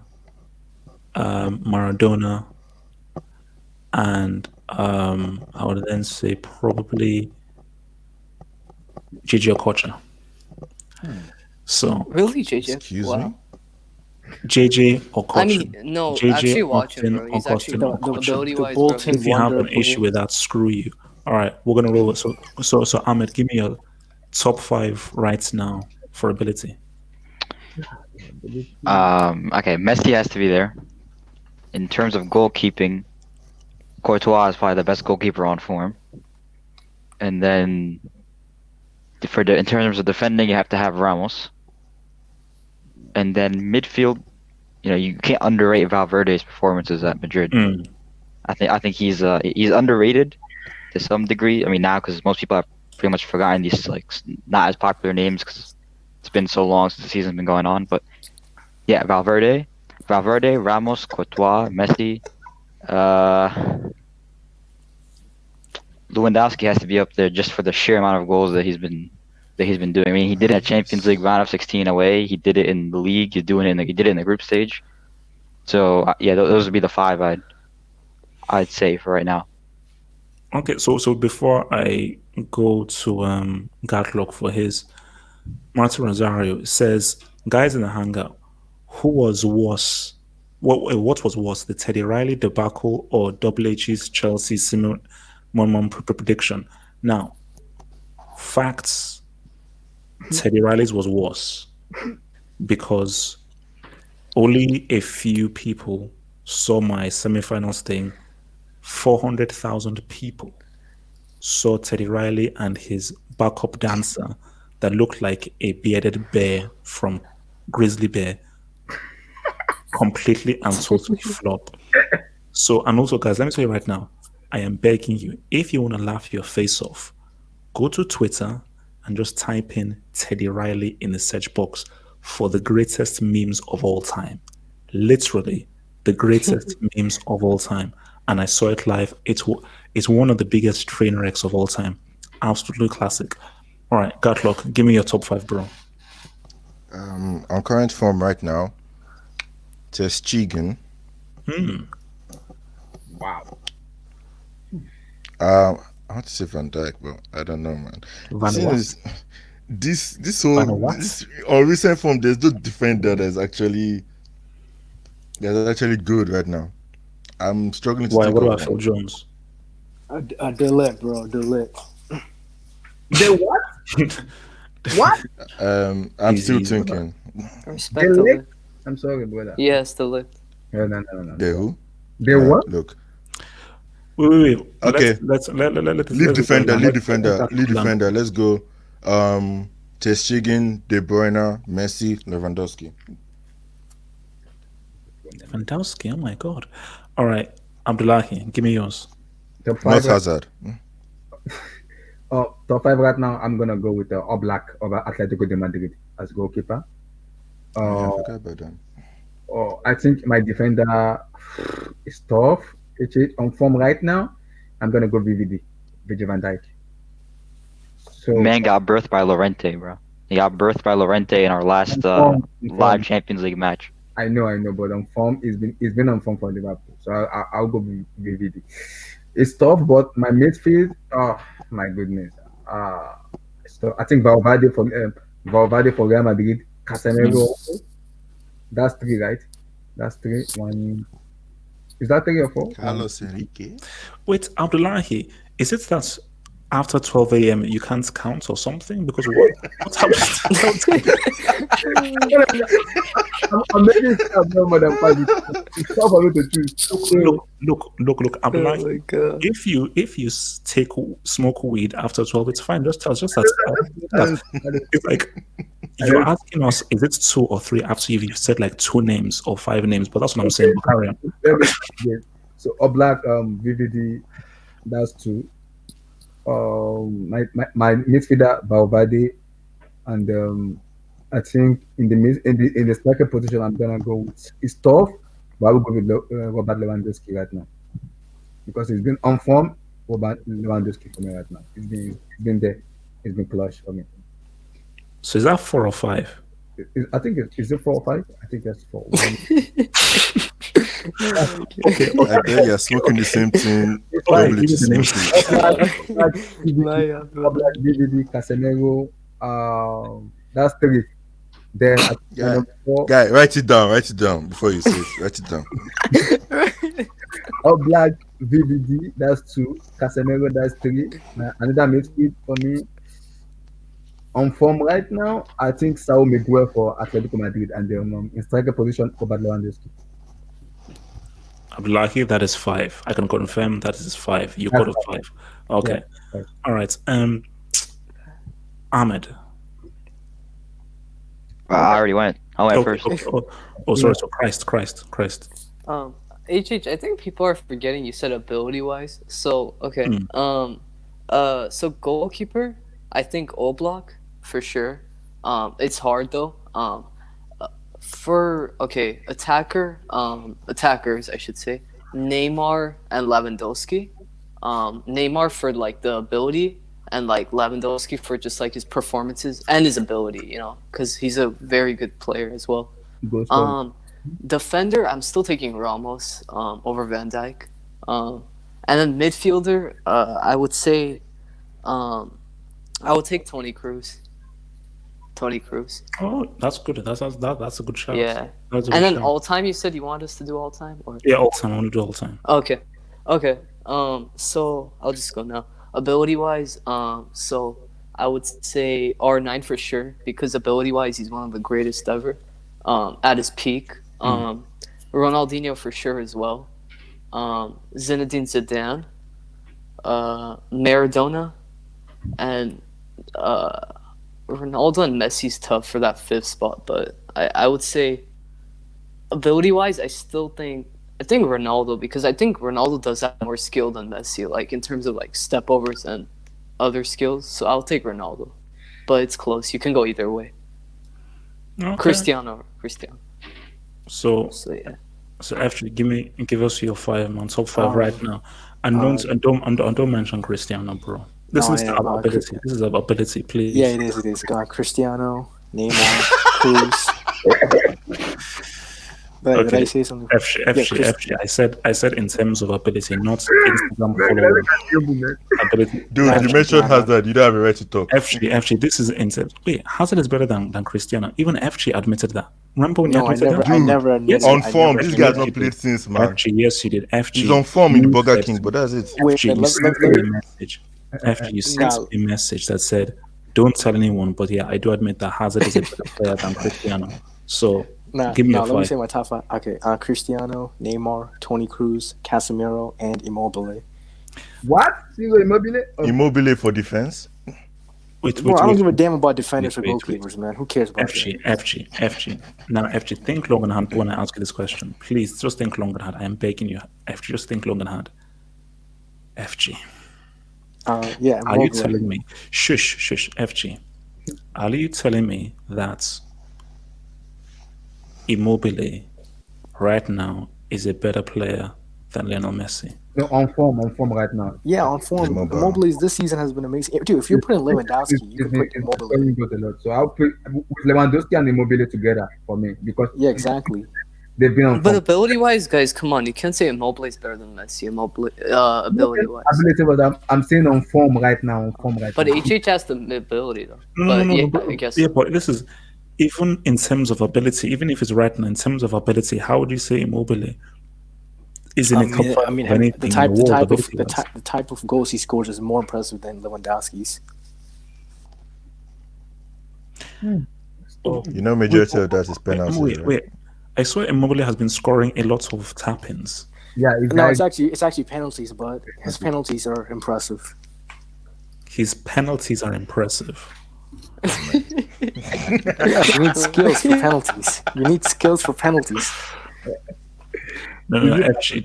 Maradona, and I would then say probably JJ Okocha. So Really, JJ? Excuse Wow. me? JJ Okocha. I mean, no, JJ actually watch him, bro. Austin He's actually Okocha. ability wise, the bro. Bolton If you have an Wonderful. issue with that, screw you. All right, we're gonna roll it. So Ahmed, give me your top 5 right now for ability. Okay, Messi has to be there. In terms of goalkeeping, Courtois is probably the best goalkeeper on form. And then in terms of defending, you have to have Ramos. And then midfield, you can't underrate Valverde's performances at Madrid. I think he's underrated. to some degree. I mean, now because most people have pretty much forgotten these like not as popular names because it's been so long since the season's been going on. But yeah, Valverde, Ramos, Courtois, Messi, Lewandowski has to be up there just for the sheer amount of goals that he's been doing. I mean, he did it in a Champions League round of 16 away. He did it in the league. He did it in the group stage. So yeah, those would be the five I'd say for right now. Okay, so before I go to Gatlock for his, Martin Rosario says, guys in the hangout, who was worse? What was worse, the Teddy Riley debacle or Double H's Chelsea Simon prediction? Now, facts, Teddy Riley's was worse because only a few people saw my semi-finals thing. 400,000 people saw Teddy Riley and his backup dancer that looked like a bearded bear from Grizzly Bear completely and totally flop. So, and also, guys, let me tell you right now, I am begging you, if you want to laugh your face off, go to Twitter and just type in Teddy Riley in the search box for the greatest memes of all time. Literally, the greatest memes of all time. And I saw it live. It's one of the biggest train wrecks of all time. Absolutely classic. All right, Gatlock, give me your top 5, bro. On current form right now, Ter Stegen. Wow. I want to say Van Dijk, but I don't know, man. This on recent form, there's no defender that's actually good right now. I'm struggling to think what of about one. Phil Jones? Delect, bro. Delect. The what? What? I'm still thinking. Respect The the lick? I'm sorry, brother. Yes, the lick. No. The who? The what? Look. Wait. Okay. Let's Lead defender. Let's go. Ter Stegen, De Bruyne, Messi, Lewandowski. Lewandowski, oh my god. All right, Abdullahi, give me yours. Top Not five. Hazard. Top 5 right now. I'm gonna go with Oblak of Atletico de Madrid as goalkeeper. Yeah, I forgot about that. I think my defender is tough. It's on form right now. I'm gonna go VVD, Virgil van Dijk. So Man got birthed by Llorente, bro. He got birthed by Llorente in our last live Champions League match. I know, but on form, he's been on form for Liverpool. So I'll go with VVD. It's tough, but my midfield, oh my goodness. So I think Valverde for Real Madrid, Casemiro. That's 3, right? That's 3. 1. Is that 3 or 4? Carlos Enrique. Wait, Abdullahi, is it that after 12 a.m. you can't count or something? Because what happened? I'm making it more than 5. It's tough for me to choose. Look, Abdullahi. Oh my God. If you smoke weed after 12, it's fine. Just tell us. Just that. It's like you're asking us, is it 2 or 3 after you've said like 2 names or 5 names? But that's what I'm saying. Carry on. So Oblak, VVD, that's 2. My midfielder Valverde, and I think in the striker position I'm gonna go with, it's tough, but I will go with Robert Lewandowski right now because he's been on form. Robert Lewandowski for me right now. He's been there. He's been clutch for me. So is that 4 or 5? I think is it 4 or 5? I think that's 4. Okay. I bet you're smoking the same thing. Probably to Oblak, DVD, Casemiro. That's 3. Then Guy, write it down before you say it. Write it down. Oblak, VVD, that's 2. Casemiro, that's 3. Another midfield for me. On form right now, I think Saul Miguel for Atletico Madrid, and then in striker position, Robert Lewandowski. Abdullahi, that is 5. I can confirm that is 5. You got a 5. Okay. Yeah. All right. Ahmed. I already went. I went first. Okay. Oh, sorry. So Christ. HH, I think people are forgetting you said ability wise. So okay. So goalkeeper, I think Oblak for sure. It's hard though. For attackers I should say, Neymar and Lewandowski. Neymar for like the ability, and like Lewandowski for just like his performances and his ability, you know, because he's a very good player as well. Goal scorer. Defender, I'm still taking Ramos over Van Dijk. And then midfielder, I would say, I would take Tony Cruz. Tony Cruz. Oh, that's good. That's a good shout. Yeah. That's a And good then shout. all time, you said you want us to do all time, or Yeah, all time. I want to do all time. okay. So I'll just go now. Ability wise, so I would say R9 for sure, because ability wise, he's one of the greatest ever. At his peak. Ronaldinho for sure as well. Zinedine Zidane. Maradona, and Ronaldo and Messi's tough for that fifth spot, but I would say ability wise, I think Ronaldo, because I think Ronaldo does have more skill than Messi, like in terms of like step overs and other skills. So I'll take Ronaldo, but it's close. You can go either way. Okay. Cristiano. So Yeah. So actually, give us your 5 man, top 5 right now, and don't mention Cristiano, bro. This is about ability. This is about ability, please. Yeah, it is. It is. Cristiano, Neymar, Cruz. Did I say something? FG. I said in terms of ability, not Instagram following. Ability. Dude, you mentioned Hazard. You don't have a right to talk. FG. This is in terms. Wait, Hazard is better than Cristiano. Even FG admitted that. Remember when you admitted that? I never admitted. On form, this guy's not played since, man. FG, yes, you did. FG. He's on form in the Burger King, but that's it. FG, you sent me a message. FG, you sent me a message that said, "Don't tell anyone, but yeah, I do admit that Hazard is a better player than Cristiano." So. Give me a 5. Let me say my top 5. Okay, Cristiano, Neymar, Tony Cruz, Casemiro, and Immobile. What? Immobile? Oh. Immobile for defense? Wait, I don't give a damn about defenders or goalkeepers, man. Who cares about FG. Now, FG, think long and hard when I ask you this question. Please, just think long and hard. I am begging you. FG, just think long and hard. FG. Yeah. Are you telling me? Shush, FG. Are you telling me that Immobile right now is a better player than Lionel Messi? No, on form right now. Yeah, on form. Immobile this season has been amazing. Dude, if you're putting Lewandowski, you can put Immobile. So I'll put Lewandowski and Immobile together for me, because exactly. They've been on But form. ability wise, guys, come on, you can't say Immobile is better than Messi. Ability wise. Ability, but I'm saying on form right now. But HH has the ability though. I guess. Yeah, but this is even in terms of ability. Even if it's right now, in terms of ability, how would you say Immobile is in a top 5? I mean, the type of goals he scores is more impressive than Lewandowski's. You know, majority of that is penalties. Wait. I swear Immobile has been scoring a lot of tap-ins. Yeah, it's actually penalties, but his penalties are impressive. His penalties are impressive. Yeah, you need skills for penalties. No, actually,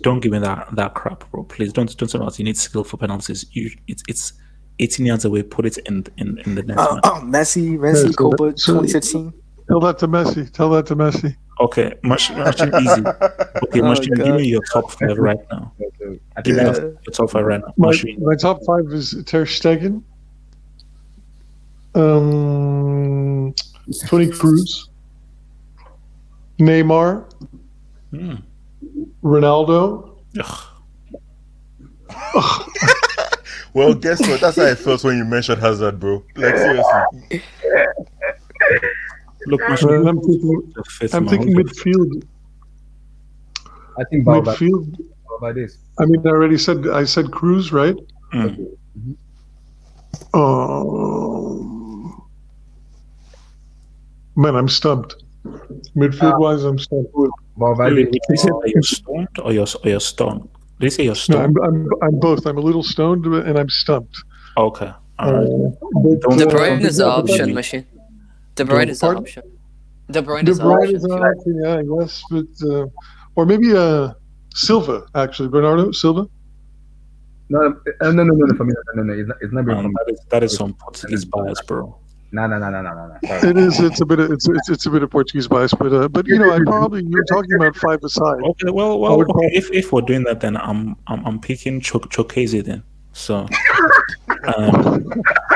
don't give me that crap, bro. Please don't say that you need skill for penalties. It's 18 yards away. Put it in the net. Messi, Copa 2016. Tell that to Messi. Okay, Machine, easy. Okay, Machine, give me your top 5 right now. Give me your top 5 right now. My top 5 is Ter Stegen, Toni Kroos, Neymar, Ronaldo. Well, guess what? That's how I felt when you mentioned Hazard, bro. Like, seriously. Look, I'm thinking midfield. I think midfield. About this. I mean, I said Cruz, right? Man, I'm stumped. Midfield wise, I'm stumped. Did they say that you're stoned or you're stoned? Did they say you're stoned? No, I'm both. I'm a little stoned and I'm stumped. Okay. All right. De Bruyne is the option, Machine. De Bruyne is the option. De Bruyne is the option. Yeah, I guess. But or maybe Silva, actually. Bernardo Silva? No, for me, no. It's not being That is some Portuguese bias, bro. No. Sorry. It is. It's a bit of Portuguese bias, but you're talking about 5 aside. Okay, well, okay. If we're doing that, then I'm picking Chokeze then. So, okay,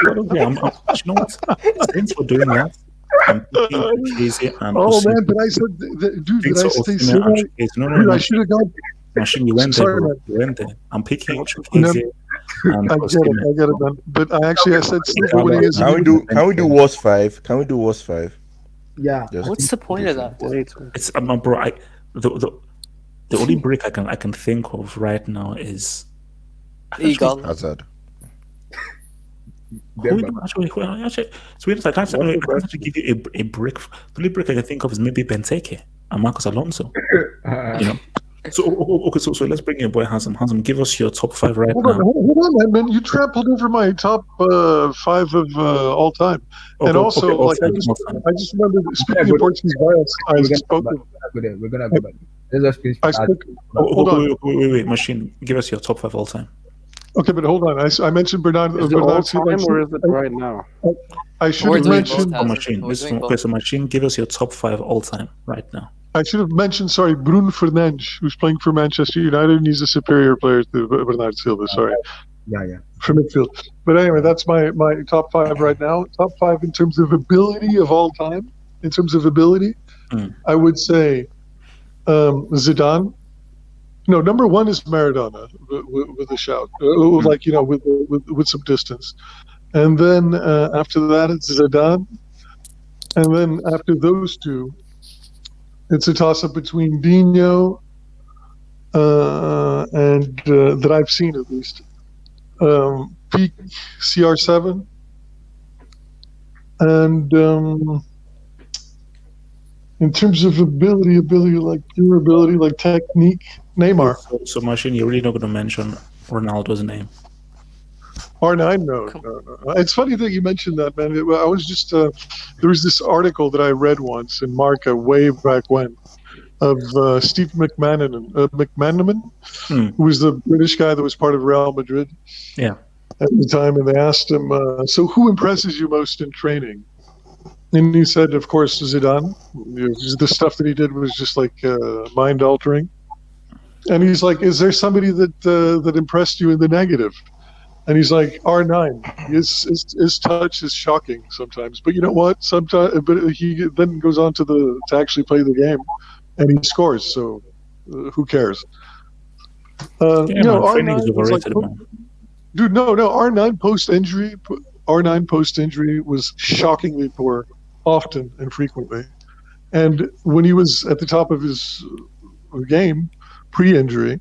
you know what? Since we're doing that, I'm picking Chokeze and Oh man, but I said, dude, did I say Silva? No, I should have gone. Machine, you went Sorry, there, man. bro. You went there. I'm picking Chokeze and I get it, man. But I said Silva when he is. Can we do worst 5? Can we do worst 5? Yeah. Just What's the point of that? It's bro. The only break I can think of right now is Hazard. Actually, I can't actually give you a break. The only break I can think of is maybe Benteke and Marcos Alonso. You know. So okay, so let's bring your boy Hazem. Hazem, give us your top 5 right now. Hold on, man. You trampled over my top 5 of all time. And also, like, I just remember speaking of Portuguese bias, We're gonna go back. Let's just finish. Hold on. Wait, Machine, give us your top 5 all time. Okay, but hold on. I mentioned Bernardo. Is it all time or is it right now? I should have mentioned Machine. So Machine, give us your top 5 all time right now. I should have mentioned, Bruno Fernandes, who's playing for Manchester United, and he's a superior player to Bernardo Silva. Sorry. Yeah. For midfield. But anyway, that's my top 5 right now. Top 5 in terms of ability of all time. In terms of ability, I would say Zidane. No, number 1 is Maradona with a shout, like, you know, with some distance. And then after that, it's Zidane. And then after those two, it's a toss-up between Dino and that I've seen at least. Peak CR7 and in terms of ability, like pure ability, like technique, Neymar. So Machine, you're really not going to mention Ronaldo's name. R9, no. It's funny that you mentioned that, man. I was just there was this article that I read once in Marca way back when of Steve McManaman, who was the British guy that was part of Real Madrid. Yeah. At the time, and they asked him, "So who impresses you most in training?" And he said, "Of course, Zidane. The stuff that he did was just like mind altering." And he's like, "Is there somebody that impressed you in the negative?" And he's like, R9. His touch is shocking sometimes, but you know what? Sometimes, but he then goes on to actually play the game, and he scores. So, who cares? R9 is overrated, man. Dude, no. R9 post injury was shockingly poor, often and frequently. And when he was at the top of his game, pre-injury,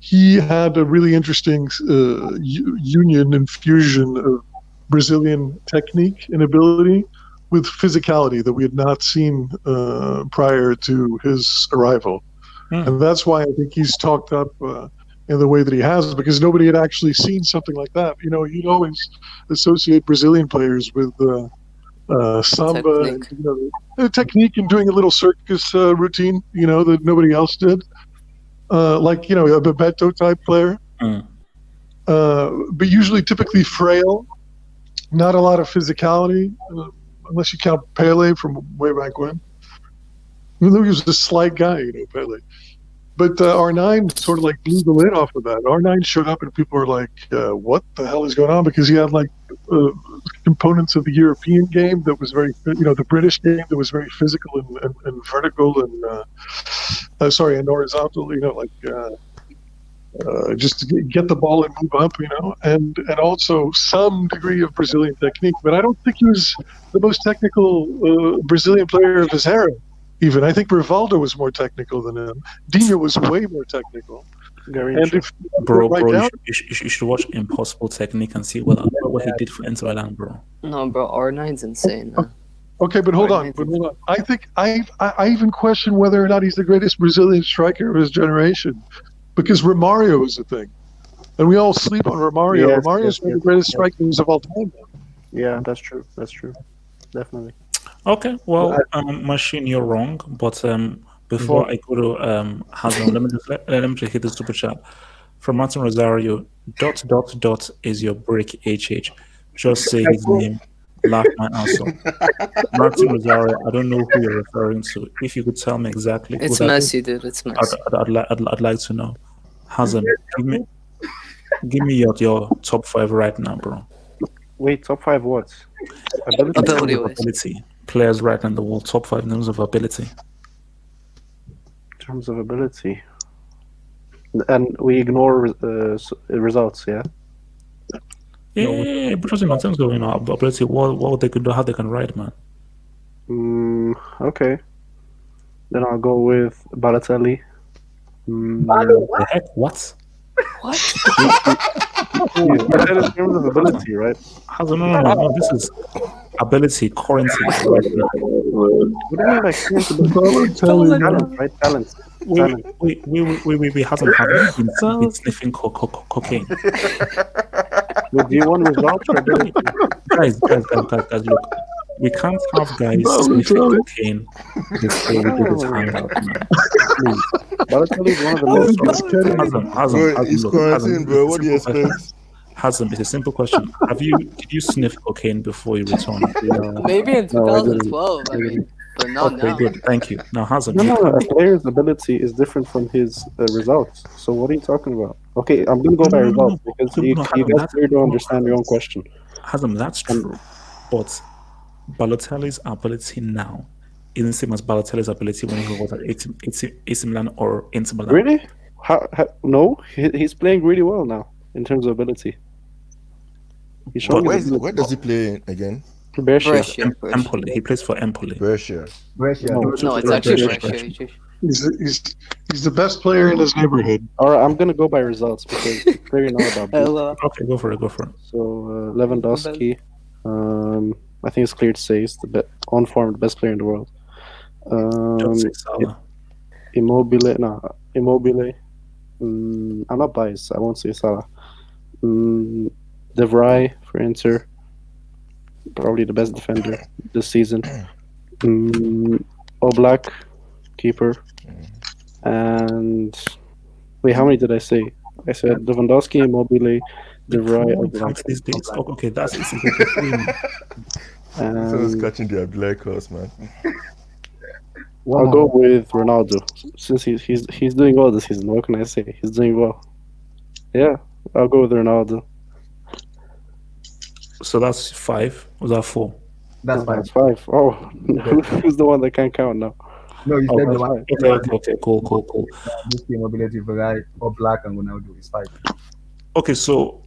he had a really interesting union and fusion of Brazilian technique and ability with physicality that we had not seen prior to his arrival. And that's why I think he's talked up in the way that he has, because nobody had actually seen something like that. You know, you'd always associate Brazilian players with samba and, you know, the technique and doing a little circus routine, you know, that nobody else did. Like, you know, a Bebeto type player, but usually typically frail, not a lot of physicality, unless you count Pele from way back when. Even though he was a slight guy, you know, Pele. But R9 sort of like blew the lid off of that. R9 showed up and people were like, what the hell is going on? Because he had like components of the European game that was very, you know, the British game that was very physical and vertical and, and horizontal, you know, like just to get the ball and move up, you know, and also some degree of Brazilian technique. But I don't think he was the most technical Brazilian player of his era. Even I think Rivaldo was more technical than him. Dino was way more technical. You should watch Impossible Technique and see what he did for Inter Milan, bro. No, bro, R9's insane. Man. Okay, but hold on. I think I even question whether or not he's the greatest Brazilian striker of his generation, because Romario is a thing, and we all sleep on Romario. Yes, Romario's one of the greatest strikers of all time. Yeah, that's true. That's true. Definitely. Okay, well, Machine, you're wrong, but Before I go to Hazan, let me just hit the super chat from Martin Rosario. ... is your break HH. Just say his name. Laugh my ass off. Martin Rosario, I don't know who you're referring to. If you could tell me exactly who It's that is, Messi, dude. It's Messi. I'd like to know. Hazan, give me your top 5 right now, bro. Wait, top 5 what? Ability. Ability-wise. Players right now in the world, top 5 in terms of ability. In terms of ability. And we ignore results, yeah? Yeah, but just in terms of ability, what they can do, how they can ride, man. Okay. Then I'll go with Balotelli. The heck? What? What? I said in terms of ability, right? No. This is ability currently right now. What do you mean by current ability? Talent, right? Talent. We haven't been sniffing cocaine. But do you want results or ability? Guys, look. We can't have guys sniffing cocaine before we do this hangout, man. Please. Balotelli is one of the most. He's quarantined, bro. What do you expect? Hazem, it's a simple question. Did you sniff cocaine before you returned? Maybe in 2012, I mean, but not now. Good, thank you. Now, Hazem. No, a player's ability is different from his results. So what are you talking about? Okay, I'm going to go by results because you guys clearly don't understand your own question. Hazem, that's true. But Balotelli's ability now isn't the same as Balotelli's ability when he was at AC Milan or Inter Milan. Really? No, he's playing really well now in terms of ability. Where does he play again? Brescia. Empoli. He plays for Empoli. Brescia. No, it's actually Brescia. He's the best player in his neighborhood. All right, I'm gonna go by results because you clearly know about both. Okay, go for it. So Lewandowski, I think it's clear to say he's the on form, the best player in the world. Immobile. I'm not biased. I won't say Salah. De Vrij for Inter, probably the best defender this season. Oblak, keeper. And wait, how many did I say? I said Lewandowski, Immobile, De Vrij, Oblak. Okay, that's it. Someone's catching the black horse, man. I'll go with Ronaldo since he's doing well this season. What can I say? He's doing well. Yeah, I'll go with Ronaldo. So that's 5. Was that 4? That's 5. That's 5. Oh, who's the one that can't count now? No, you said the one. Okay, cool. Mobility, Vagai, or Black, and Ronaldo is 5. Okay, so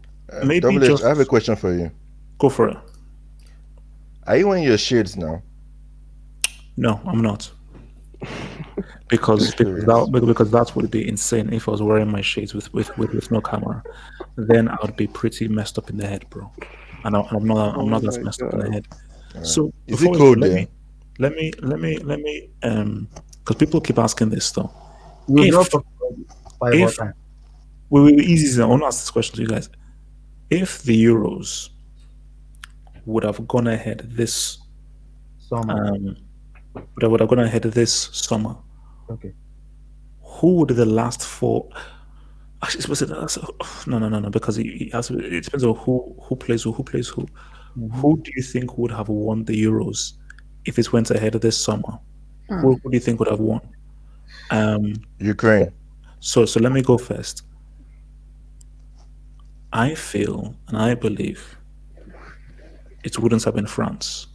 maybe I have a question for you. Go for it. Are you wearing your shades now? No, I'm not. Because that would be insane if I was wearing my shades with no camera. Then I would be pretty messed up in the head, bro. And I'm not that messed up in the head. So is it cold there? Let me because people keep asking this though. Easy. I want to ask this question to you guys. If the Euros would have gone ahead this summer, okay, who would the last 4? Actually, no, because it depends on who plays who. Mm-hmm. Who do you think would have won the Euros if it went ahead this summer? Who do you think would have won? Ukraine. So let me go first. I feel and I believe it wouldn't have been France.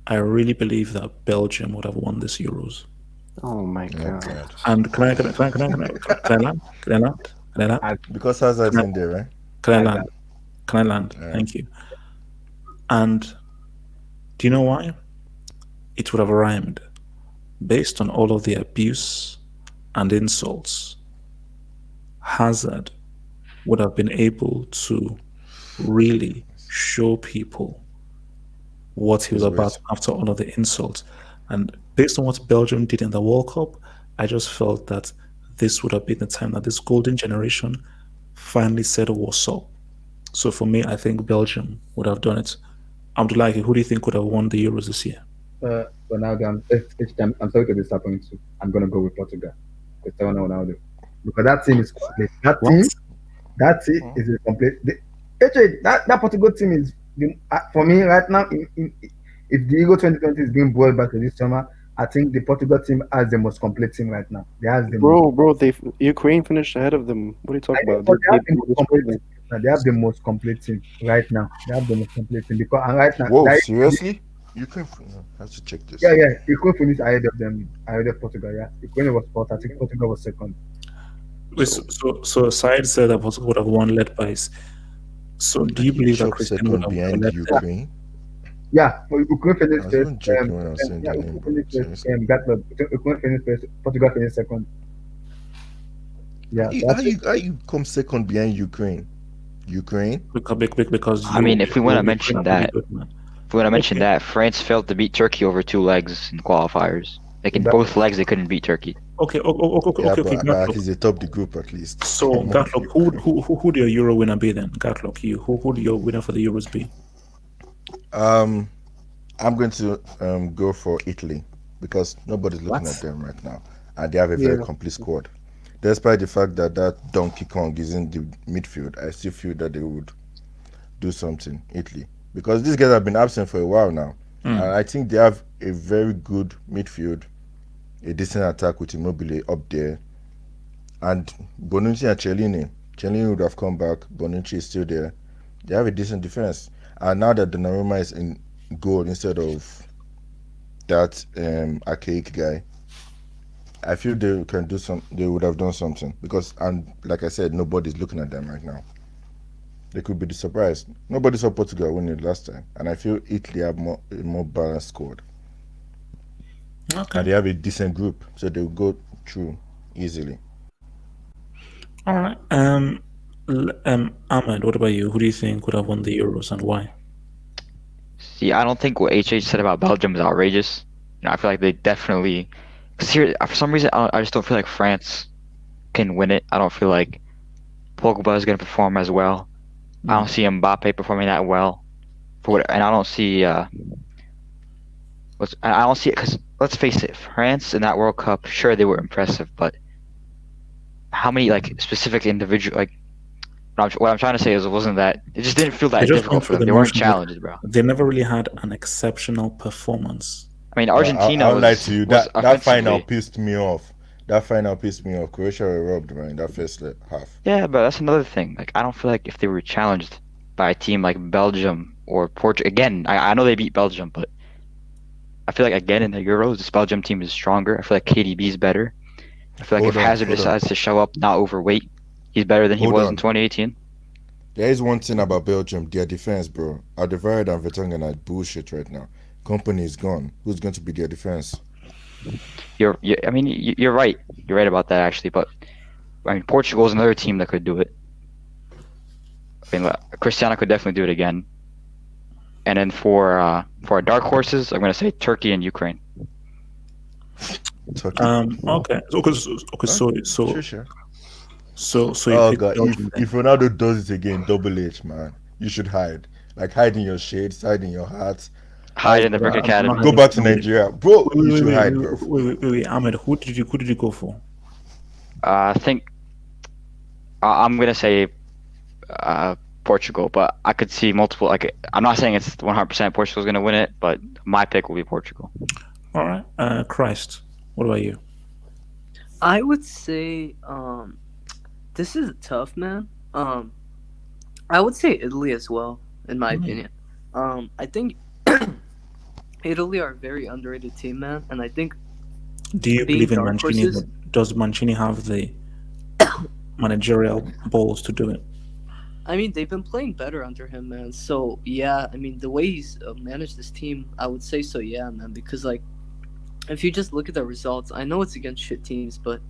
I really believe that Belgium would have won this Euros. Oh my god! And can I land? Because Hazard's in there, right? Can I land? Yeah. Thank you. And do you know why? It would have rhymed based on all of the abuse and insults. Hazard would have been able to really show people what he was about after all of the insults. And based on what Belgium did in the World Cup, I just felt that this would have been the time that this golden generation finally said what's up. So for me, I think Belgium would have done it. Abdullahi, who do you think could have won the Euros this year? Ronaldo, I'm sorry to disappoint you. I'm gonna go with Portugal. Cristiano Ronaldo, because that team is complete. What? That team is a complete. Actually, that Portugal team is for me right now. If the Euro 2020 is being brought back to this summer, I think the Portugal team has the most complete team right now. They have the most. Bro, Ukraine finished ahead of them. What are you I talking know, about? but they have the most destroyed complete them. team. Now. They have the most complete team right now. They have the most complete team because and right now, Whoa, seriously? Ukraine? I have to check this. yeah, Ukraine finished ahead of them, ahead of Portugal. Yeah, Ukraine was fourth. I think Portugal was second. Wait, so Said said that Portugal would have won led by. So do you believe that Choke Cristiano would second have behind led? Ukraine. Yeah, for Ukraine I finished was first. even joking when I was saying Yeah, their Ukraine name, bro. finished first. Seriously. Ukraine finished first. Portugal finished second. Yeah, How you come second behind Ukraine? Ukraine? Because I mean, if we want to Ukraine mention are pretty that, good, man. if we want to mention Okay. that, France failed to beat Turkey over 2 legs in qualifiers. Like in both legs, they couldn't beat Turkey. Okay. Yeah, Okay. but at Gatlock. least they top the group at least. So Come on, Gatlock, Ukraine. who do your Euro winner be then? Gatlock, who do your winner for the Euros be? I'm going to go for Italy because nobody's looking What? at them right now, and they have a very Yeah. complete squad. Despite the fact that Donkey Kong is in the midfield, I still feel that they would do something. Italy, because these guys have been absent for a while now, and I think they have a very good midfield, a decent attack with Immobile up there, and Bonucci and Cellini. Cellini would have come back. Bonucci is still there. They have a decent defense, and now that Donnarumma is in goal instead of that archaic guy, I feel they can do some. They would have done something because, and like I said, nobody's looking at them right now. They could be the surprise. Nobody saw Portugal win it last time, and I feel Italy have a more balanced squad, Okay. and they have a decent group, so they'll go through easily. All right. Ahmed, what about you? Who do you think would have won the Euros and why? See, I don't think what HH said about Belgium is outrageous. I feel like they definitely. Because here, for some reason, I just don't feel like France can win it. I don't feel like Pogba is going to perform as well. I don't see Mbappe performing that well. And I don't see. I don't see it because let's face it, France in that World Cup, sure they were impressive, but how many specific individual what I'm trying to say is it wasn't that it just didn't feel They that just difficult went for through them. the They weren't motions. challenged, bro. They never really had an exceptional performance. I mean, Argentina I'll lie was to you. was That final offensively. pissed me off. That final pissed me off. Croatia were robbed, man. That first half. Yeah, but that's another thing. Like, I don't feel like if they were challenged by a team like Belgium or Portugal, again, I know they beat Belgium, but I feel like again in the Euros, this Belgium team is stronger. I feel like KDB is better. I feel like if Hazard decides to show up not overweight, he's better than he was in 2018. There is one thing about Belgium, their defense, bro. Alderweireld and Vertonghen are bullshit right now. Company is gone. Who's going to be their defense? You're right. You're right about that actually. But I mean, Portugal is another team that could do it. I mean, Cristiano could definitely do it again. And then for our dark horses, I'm gonna say Turkey and Ukraine. Turkey. Okay. Sure. So Oh you god, Belgium if Ronaldo does it again, Double H, man, you should hide. Like hide in your shades, hide in your heart. Hide in the Brick Academy. Go back to Nigeria, bro. You should hide, bro. Wait, Ahmed, who did you go for? I think I'm gonna say Portugal, but I could see multiple. Like, I'm not saying it's 100% Portugal's gonna win it, but my pick will be Portugal. All right, Christ. What about you? I would say this is tough, man. I would say Italy as well, in my opinion. I think Italy are a very underrated team, man, and I think. Do you believe in dark Mancini? horses- Does Mancini have the managerial balls to do it? I mean, they've been playing better under him, man. So yeah, I mean, the way he's managed this team, I would say so, yeah, man. Because like, if you just look at the results, I know it's against shit teams, but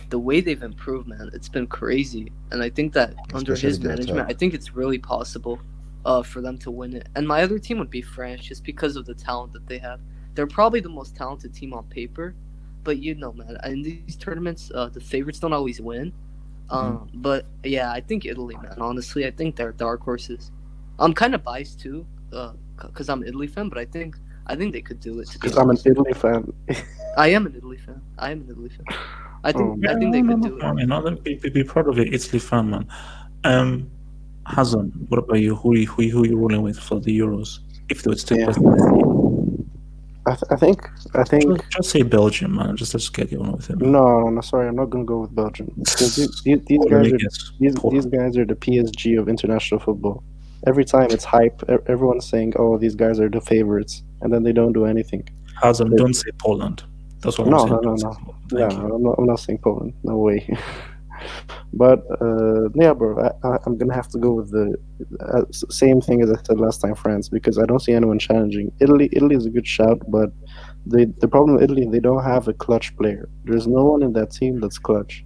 the way they've improved, man, it's been crazy. And I think that under Especially his the management, attack. I think it's really possible for them to win it. And my other team would be France, just because of the talent that they have. They're probably the most talented team on paper, but you know, man, in these tournaments, the favorites don't always win. But yeah, I think Italy, man. Honestly, I think they're dark horses. I'm kind of biased too, because I'm an Italy fan, but I think they could do it. Because I'm an Italy fan. I am an Italy fan. I think they could do it. I mean, be proud of it, Italy fan, man. Hazan, what about you? Who you rolling with for the Euros? If they would still play, I think. just say Belgium, man. Just get you on with it. No, sorry, I'm not gonna go with Belgium. Because these guys are the PSG of international football. Every time it's hype, everyone's saying, "Oh, these guys are the favorites," and then they don't do anything. Hazan, don't say Poland. That's what I'm saying. No. I'm not saying Poland. No way. But yeah, bro, I'm gonna have to go with the same thing as I said last time, France, because I don't see anyone challenging. Italy is a good shout, but the problem with Italy, they don't have a clutch player. There's no one in that team that's clutch.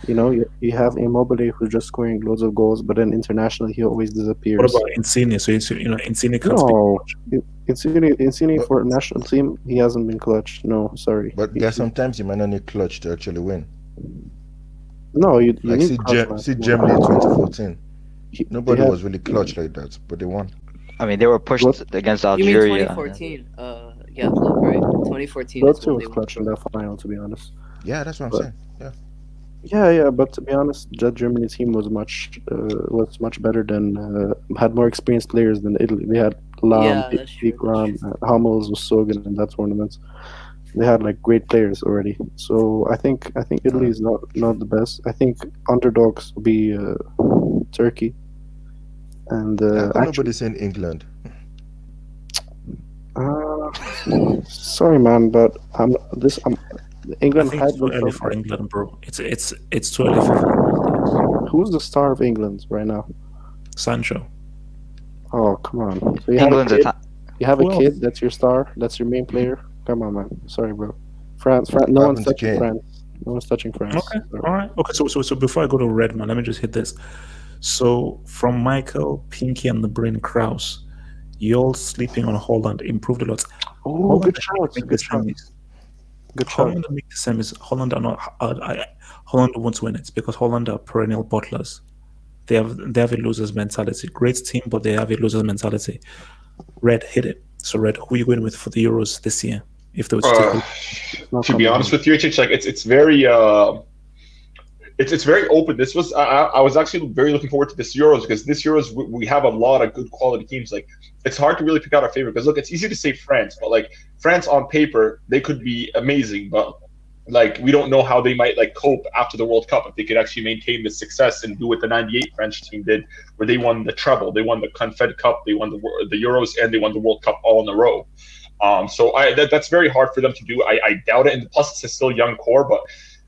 You know, you have Immobile who's just scoring loads of goals, but then internationally he always disappears. What about Insigne? So Insigne can't Insigne for national team, he hasn't been clutch. No, sorry. But there are sometimes you might not need clutch to actually win. No, you like need see Germany in 2014. Nobody was really clutch like that, but they won. I mean, they were pushed against You Algeria. mean 2014? Yeah, look, right. 2014 Those is two when was they won. clutch in that final, to be honest. Yeah, that's what I'm saying. Yeah. Yeah, but to be honest, that Germany team was much better than had more experienced players than Italy. They had Lam, Ram, Hummels was so good in that tournament. They had like great players already. So I think Italy is not the best. I think underdogs will be Turkey. And nobody's saying England. Sorry, man, but England. I think it's too early for England, bro. It's too early for. Who's the star of England right now? Sancho. Oh, come on. So you have a kid. That's your star. That's your main player. Come on, man. Sorry, bro. France. No one's touching France. No one's touching France. Okay. All right. Okay. So before I go to Redman, let me just hit this. So from Michael, Pinky, and the Brain Kraus, you all sleeping on Holland improved a lot. Oh, good shout. Good shout. Holland make the semis. Holland are not. Holland won't win it because Holland are perennial butlers. They have a loser's mentality. Great team, but they have a loser's mentality. Red, hit it. So Red, who are you going with for the Euros this year? If there was to be honest with you, like it's very it's very open. This was I was actually very looking forward to this Euros because this Euros we have a lot of good quality teams. Like it's hard to really pick out our favorite because look, it's easy to say France, but like France on paper they could be amazing, but like we don't know how they might like cope after the World Cup if they could actually maintain this success and do what the '98 French team did, where they won the treble, they won the Confed Cup, they won the Euros, and they won the World Cup all in a row. So that's very hard for them to do. I doubt it, and plus it's a still young core, but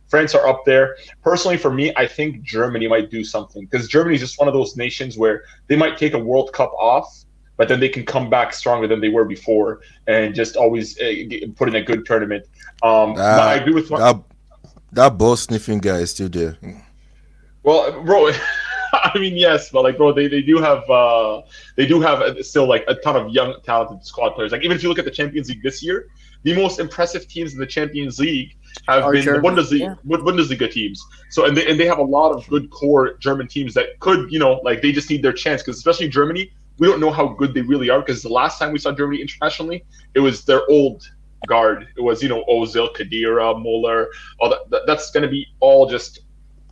France are up there. Personally, for me, I think Germany might do something because Germany is just one of those nations where they might take a World Cup off, but then they can come back stronger than they were before and just always put in a good tournament. I agree with that ball sniffing guy is still there. Well, bro, I mean, yes, but like, bro, they do have still like a ton of young, talented squad players. Like, even if you look at the Champions League this year, the most impressive teams in the Champions League have been the Bundesliga teams. So, and they have a lot of good core German teams that could, like they just need their chance because especially Germany, we don't know how good they really are because the last time we saw Germany internationally, it was their old guard. It was Ozil, Khedira, Muller, all that. That's going to be all just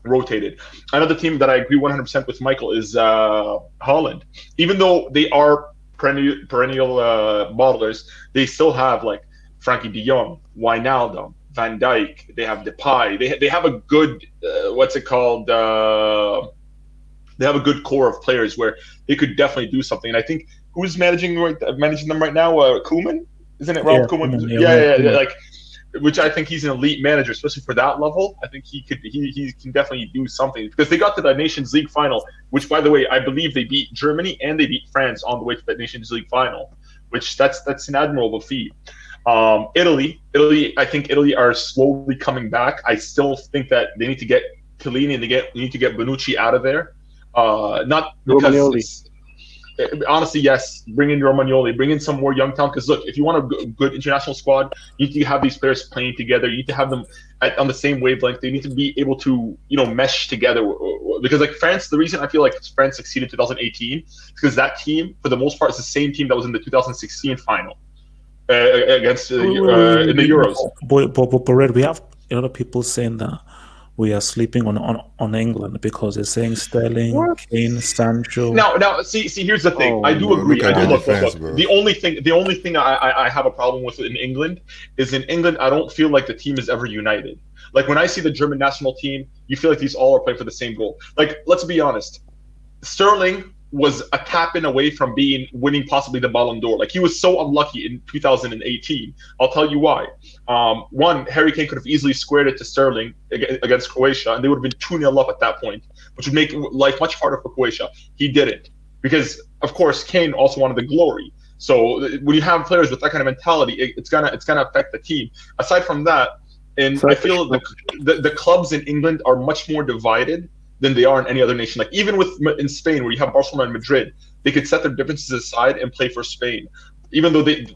rotated. Another team that I agree 100% with Michael is Holland. Even though they are perennial bottlers, they still have like Frankie de Jong, Wijnaldum, Van Dijk. They have Depay. They have a good they have a good core of players where they could definitely do something. And I think who's managing them right now? Koeman, isn't it? Ronald Koeman. Yeah. Like, which I think he's an elite manager, especially for that level. I think he can definitely do something because they got to the Nations League final, which, by the way, I believe they beat Germany and they beat France on the way to the Nations League final, which that's an admirable feat. Italy, I think Italy are slowly coming back. I still think that they need to get Chiellini and they need to get Bonucci out of there. Not because honestly, yes, bring in Romagnoli, bring in some more young talent. Because look, if you want a good international squad, you need to have these players playing together. You need to have them on the same wavelength. They need to be able to, mesh together. Because like France, the reason I feel like France succeeded in 2018 is because that team, for the most part, is the same team that was in the 2016 final against in the Euros. But Red, we have a lot of people saying that we are sleeping on England because they're saying Sterling, Kane, Sancho. Now, see, here's the thing. I do agree. look at their Look. defense, bro. The only thing I have a problem with in England is in England I don't feel like the team is ever united. Like when I see the German national team, you feel like these all are playing for the same goal. Like let's be honest, Sterling was a tap-in away from winning possibly the Ballon d'Or. Like he was so unlucky in 2018. I'll tell you why. One, Harry Kane could have easily squared it to Sterling against Croatia, and they would have been 2-0 up at that point, which would make life much harder for Croatia. He didn't, because of course Kane also wanted the glory. So when you have players with that kind of mentality, it's gonna affect the team. Aside from that, and I feel the clubs in England are much more divided than they are in any other nation. Like even in Spain, where you have Barcelona and Madrid, they could set their differences aside and play for Spain, even though they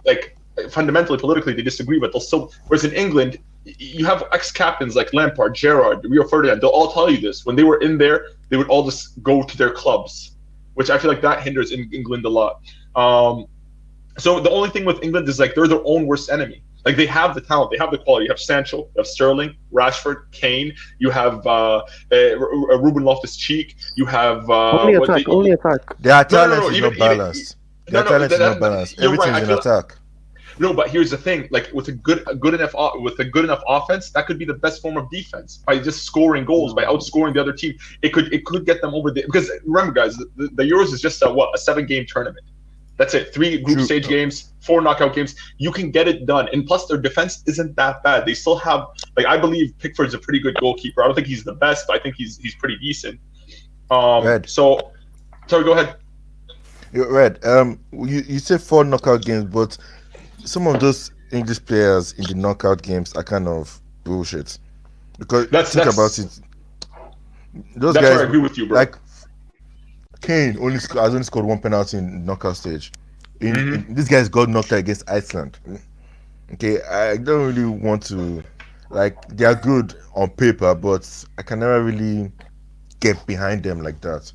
fundamentally politically they disagree. But they'll still. Whereas in England, you have ex-captains like Lampard, Gerrard, Rio Ferdinand. They'll all tell you this. When they were in there, they would all just go to their clubs, which I feel like that hinders in England a lot. So the only thing with England is like they're their own worst enemy. Like they have the talent, they have the quality. You have Sancho, you have Sterling, Rashford, Kane. You have Ruben Loftus-Cheek. You have only attack. Their talent is not balanced. Their talent is not balanced. Everything's in attack. No, but here's the thing: like with a good enough offense, that could be the best form of defense by just scoring goals, by outscoring the other team. It could get them over there. Because remember, guys, the Euros is just a 7-game tournament. That's it. 3 group stage games, 4 knockout games. You can get it done. And plus, their defense isn't that bad. They still have, I believe Pickford's a pretty good goalkeeper. I don't think he's the best, but I think he's pretty decent. Red. So, sorry, go ahead. Red. You said 4 knockout games, but some of those English players in the knockout games are kind of bullshit. Because think about it. Those guys, where I agree with you, bro. Like Kane has only scored 1 penalty in knockout stage. This guy's got knocked out against Iceland. Okay, I don't really want to they are good on paper, but I can never really get behind them like that.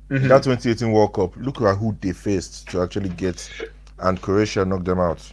That 2018 World Cup, look at who they faced to actually get, and Croatia knocked them out.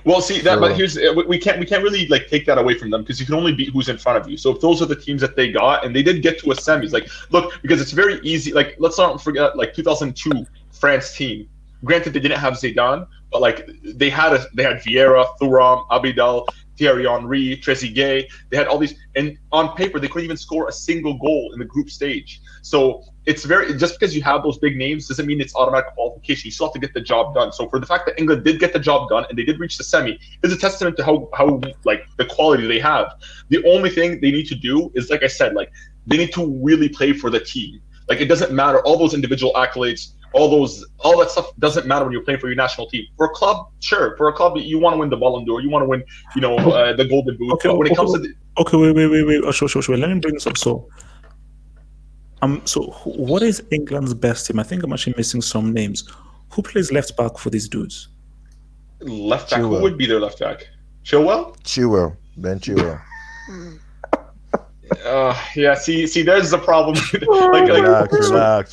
Well, see that, but here's we can't really take that away from them because you can only beat who's in front of you. So if those are the teams that they got, and they did get to a semis, look, because it's very easy. Let's not forget 2002 France team. Granted, they didn't have Zidane, but they had Vieira, Thuram, Abidal, Thierry Henry, Trezeguet. They had all these, and on paper they couldn't even score a single goal in the group stage. So it's just because you have those big names doesn't mean it's automatic qualification. You still have to get the job done. So for the fact that England did get the job done and they did reach the semi is a testament to how the quality they have. The only thing they need to do is, like I said, they need to really play for the team. It doesn't matter all those individual accolades. All that stuff doesn't matter when you're playing for your national team. For a club, sure. For a club, you want to win the Ballon d'Or. You want to win, the Golden Boot. Okay, but when it comes to wait. Sure. Let me bring this up. So what is England's best team? I think I'm actually missing some names. Who plays left back for these dudes? Left back. Who would be their left back? Chilwell. Ben Chilwell. Yeah. See, there's the problem. Relax.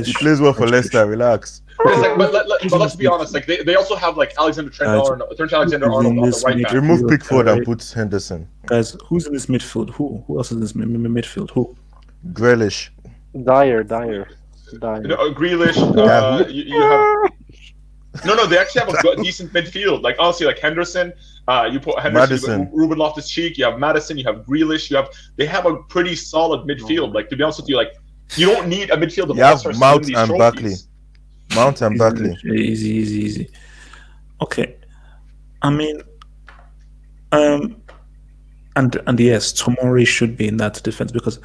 He plays well for Leicester. Relax. But let's be honest. They also have Alexander Trent Alexander-Arnold on the right back. Remove Pickford and put Henderson. Guys, who's in this midfield? Who else is in this midfield? Who? Grealish. Dyer. Grealish. You have. No, they actually have a decent midfield. Honestly, Henderson. You put Henderson, Madison. you Ruben Loftus-Cheek. You have Madison. You have Grealish. They have a pretty solid midfield. To be honest with you, you don't need a midfield of all-stars to win these trophies. Mount and Barkley. Easy. Okay, I mean, and yes, Tomori should be in that defense because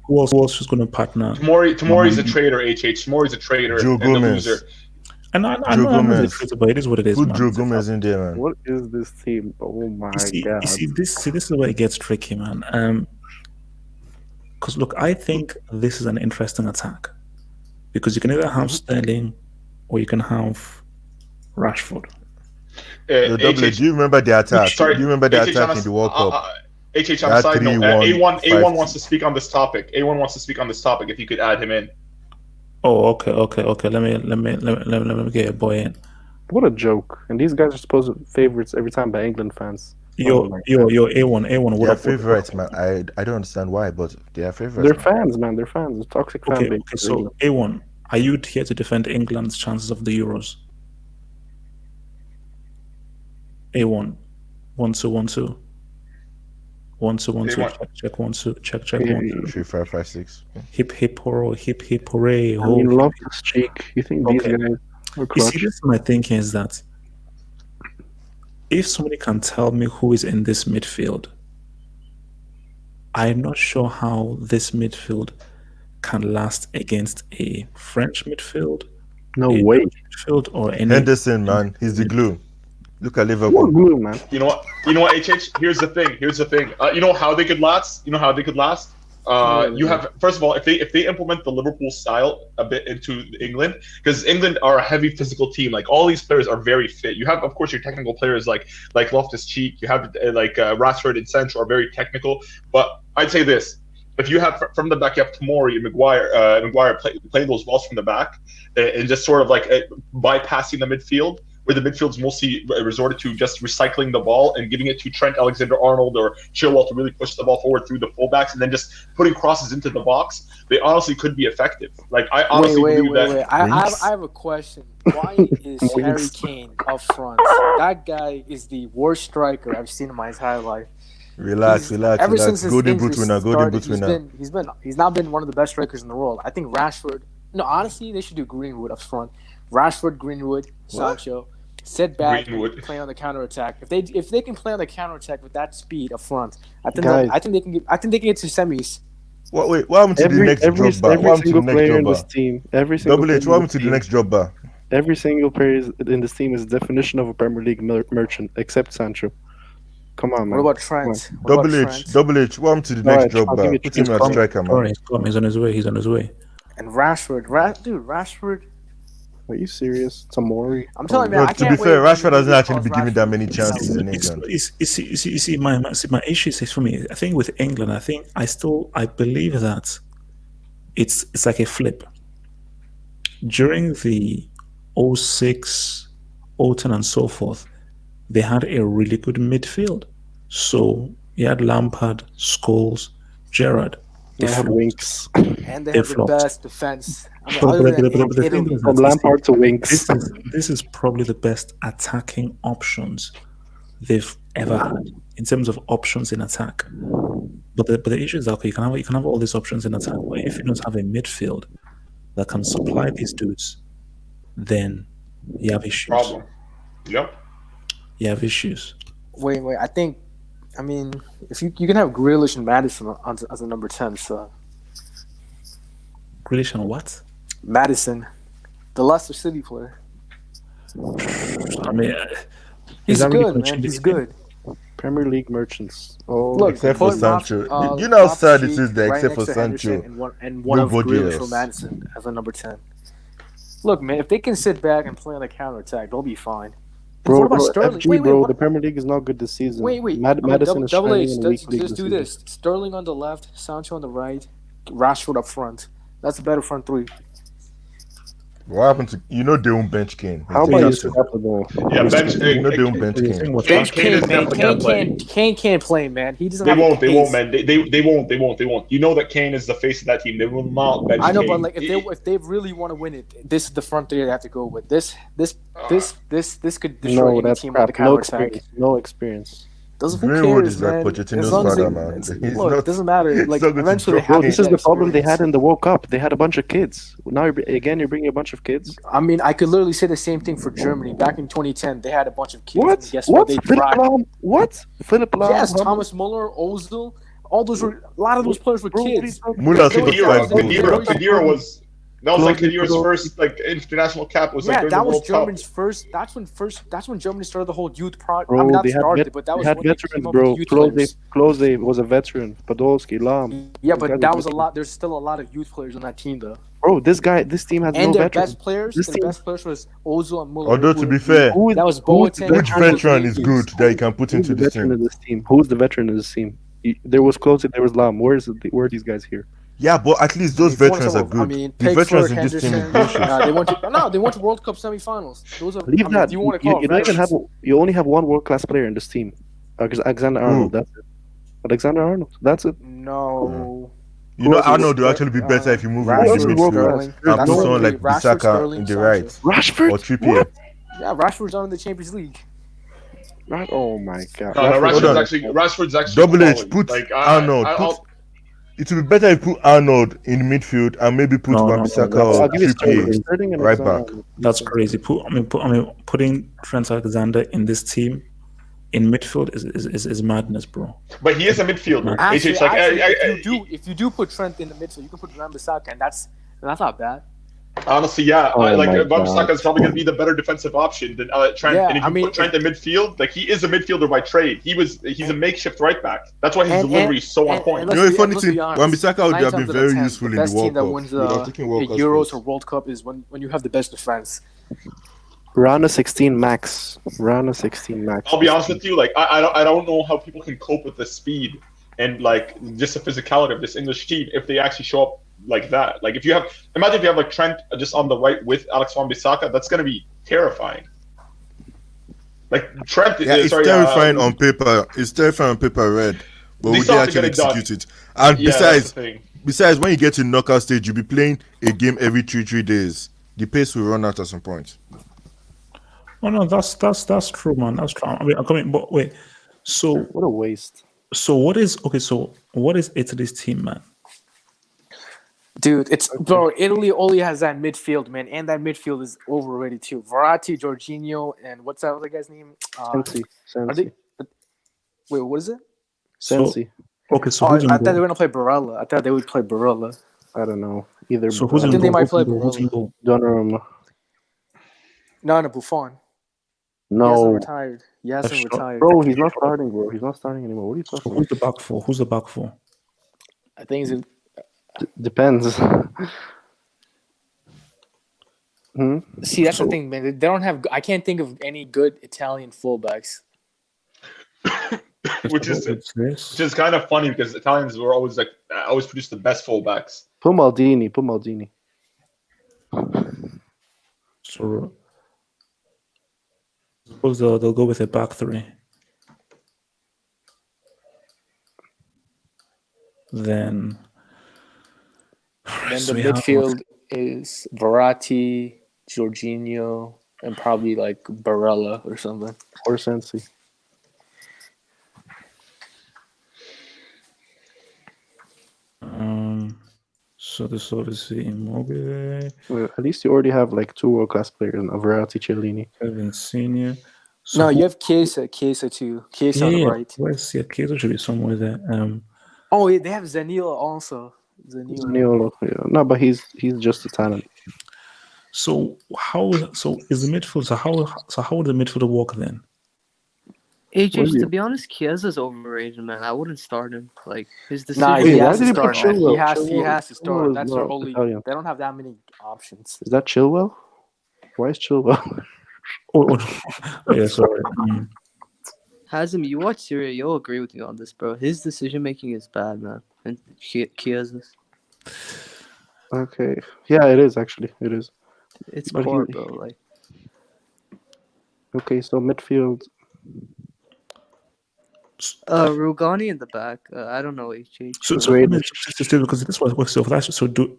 who else is going to partner? Tomori's a traitor. Tomori's a traitor. Joe Gomez. Loser. And I know I'm a traitor, but it is what it is. Put Joe Gomez in there, man. What is this team? Oh my god! You see, this is where it gets tricky, man. Because look, I think this is an interesting attack. because you can either have Sterling or you can have Rashford. Yo, Double H, do you remember the attack? Do you remember the attack in the World Cup? HH, on a That side note, 3-1, A1 wants to speak on this topic. A1 wants to speak on this topic. If you could add him in. Oh, okay. Let me get your boy in. What a joke! And these guys are supposed to be favorites every time by England fans. Yo, A1. What They're up? favorites, man. I don't understand why, but they are favorites. They're man. fans, man. They're fans. They're toxic fan Okay, base. so A1, are you here to defend England's chances of the Euros? A1, 1-2, 1-2, 1-2, check 1-2, check 1-2. 3, 5, 5, 6. Hip hooray. I mean, Loftus Cheek. You think these guys are You clutch? see, this my thinking is that if somebody can tell me who is in this midfield, I'm not sure how this midfield can last against a French midfield, No a way. Dutch midfield, or any. Henderson, man, he's the glue. Look at What Liverpool. glue, man? You know what, HH? Here's the thing. You know how they could last? You have, first of all, if they implement the Liverpool style a bit into England, because England are a heavy physical team. Like, all these players are very fit. You have, of course, your technical players like Loftus Cheek. You have Rashford and Sancho are very technical. But I'd say this: if you have from the back, you have Tomori and Maguire playing those balls from the back, and just sort of like bypassing the midfield, where the midfield's mostly resorted to just recycling the ball and giving it to Trent Alexander-Arnold or Chilwell to really push the ball forward through the fullbacks, and then just putting crosses into the box. They honestly could be effective. Like, I honestly believe that. Wait. I have a question. Why is Harry Kane up front? That guy is the worst striker I've seen in my entire life. Relax. Ever since his Golden boot injury winner. started, he's now been one of the best strikers in the world. I think Rashford. No, honestly, they should do Greenwood up front. Rashford, Greenwood, Sancho. Sit back, play on the counterattack. If they can play on the counterattack with that speed up front, I think they can get to semis. What happened to the next Drogba? Every single player in this team. Double H, what happened to the next Drogba? Every single player in this team is the definition of a Premier League merchant, except Sancho. Come on, man. What about Trent? Double H, what happened to the next Drogba? Put him at striker, man. He's on his way. And Rashford, Rashford. Are you serious? Tomori. I'm telling you, man. To be fair, Rashford hasn't actually been given that many chances in England. You see, my issue is for me. I think with England, I believe that it's like a flip. During the 06, 010 and so forth, they had a really good midfield. So you had Lampard, Scholes, Gerrard. They had Winks. And they have the best defense. From Lampard to Winks. This is probably the best attacking options they've ever had in terms of options in attack. But the issue is that, okay, you can have all these options in attack, but if you don't have a midfield that can supply these dudes, then you have issues. Problem. Yep. You have issues. Wait. I mean, if you can have Grealish and Maddison as a number 10, so. Grealish and what? Maddison, the Leicester City player. I mean, he's good, man. He's good. Premier League merchants. Oh, look, except for Sancho. You know how sad it is there, except for Sancho. And one of Grealish for Maddison as a number 10. Look, man, if they can sit back and play on the counterattack, they'll be fine. Bro, the Premier League is not good this season. Wait. Madison is double H. Let's just do this. Sterling on the left, Sancho on the right, Rashford up front. That's a better front three. What happened to they won't bench Kane? How about you stop the ball? Yeah, bench. They won't bench Kane. Bench Kane, man. Kane can't play, man. He doesn't. They won't, man. They won't. You know that Kane is the face of that team. They will not bench. I know, Kane. but like if they really want to win it, this is the front three they have to go with. This could destroy any team on the counter attack. No experience. Greenwood is like Pochettino's father, man. It doesn't matter. Like eventually, this is the problem they had in the World Cup. They had a bunch of kids. Now you're bringing a bunch of kids. I mean, I could literally say the same thing for Germany. Back in 2010, they had a bunch of kids. What? Guess what? They tried. What? Philip Lahm? Yes, Thomas Muller, Ozil. All those were a lot of those players were kids. Khedira was. That was like Khedira's first international cap. Was that was Germany's first. That's when Germany started the whole youth project. Bro, I mean, not they started, but that was had when veterans, bro. Klose was a veteran. Podolski, Lahm. Yeah, but that was a lot. There's still a lot of youth players on that team, though. Bro, this team has And no their veterans. best players, This their team- best players was Ozil and Muller. Although to be fair, that was who is the Boateng. which veteran? veteran is good that you can put Who's into the this veteran team? of this team? Who's the veteran of this team? There was Klose, there was Lam. Where are these guys here? Yeah, but at least those If you wanna veterans talk are about- good. I mean, The veterans in this team is bullshit. they went to World Cup semifinals. Those are Leave that. You want to call You don't even veterans. have. You only have one world class player in this team. Alexander Arnold. That's it. Alexander Arnold. That's it. No. You know, else is Arnold will actually be better if you move him in Rashford, the world midfield class. and There's put no someone like Rashford, Bissaka Sterling, in the right. Rashford. Or Trippier. Yeah, Rashford's on in the Champions League. Oh my god. No, Hold on. Rashford's actually Double H, quality. put Like, Arnold. It would be better if you put Arnold in the midfield and maybe put Wan-Bissaka I'll or give you Sterling. Trippier Sterling and right Alexander back. Arnold. That's crazy. Putting Trent Alexander in this team in midfield is madness, bro. But he is a midfielder. Actually, It's like, if you do put Trent in the midfield, you can put Wan-Bissaka, and that's not bad. honestly, yeah. Oh my Wan-Bissaka God. is probably going to be the better defensive option than Trent. Yeah, and if you put Trent in midfield, like he is a midfielder by trade. He's a makeshift right back. That's why his delivery is so on point. You know, the funny thing, Wan-Bissaka would have been very useful in the best team World that Cup. wins He would have taken World Cup Euros space. or World Cup is when you have the best defense. Round of 16 max. Round of 16 max. I'll be honest with you, like I don't know how people can cope with the speed and like just the physicality of this English team if they actually show up like that. Like imagine if you have like Trent just on the right with Alex Wan-Bissaka, that's gonna be terrifying. Like Trent, Yeah, it's terrifying on paper. It's terrifying on paper, red. But They we still did have to get actually it done. execute it. And Yeah, that's the thing. besides, when you get to knockout stage, you'll be playing a game every 3 days. The pace will run out at some point. Oh no, that's true, man. That's true. But wait. So what a waste. So what is Italy's team, man? Dude, bro. Italy only has that midfield, man, and that midfield is overrated too. Verratti, Jorginho, and what's that other guy's name? Sensi. Wait, what is it? Sensi. So I thought they were gonna play Barella. I thought they would play Barella. I don't know. Either. So who's I in think they goal? might play Who's in Barella. goal? Donnarumma. No, Buffon. He No. hasn't retired. He hasn't That's retired. Bro, he's not starting, bro. He's not starting anymore. What are you So talking who's about? the back four? Who's the back four? I think he's. Depends. See, that's the thing, man. They don't have. I can't think of any good Italian fullbacks. which is kind of funny because Italians were always produce the best fullbacks. Put Maldini. So suppose they'll go with a back three. Then Then so the we have- midfield is Verratti, Jorginho, and probably like Barella or something. Or Sensi. So this is obviously Immobile, Well, at least you already have like 2 world-class players in Verratti, Cellini. Kevin Senior. No, you have Chiesa too. Chiesa on the right. Where's Chiesa should be somewhere there. Oh, yeah, they have Zaniolo also. Zaniolo, yeah. No, but he's just a talent. So is the midfield? So how would the midfielder work then? AJ, to be honest, Chiesa's overrated, man. I wouldn't start him. Like his decision. Nah, Wait, he why has did to he put start. Man. Chilwell? He has to Chilwell start. is That's not their only. Italian. They don't have that many options. Is that Chilwell? Why is Chilwell? Yeah, sorry. Hazem, you watch Syria, you'll agree with me on this, bro. His decision making is bad, man. And Chiesa's. Okay. Yeah, it is actually. It is. It's But poor, he- bro. Like Okay, so midfield. Rugani in the back. I don't know, HH. So Great. because this was so that's so would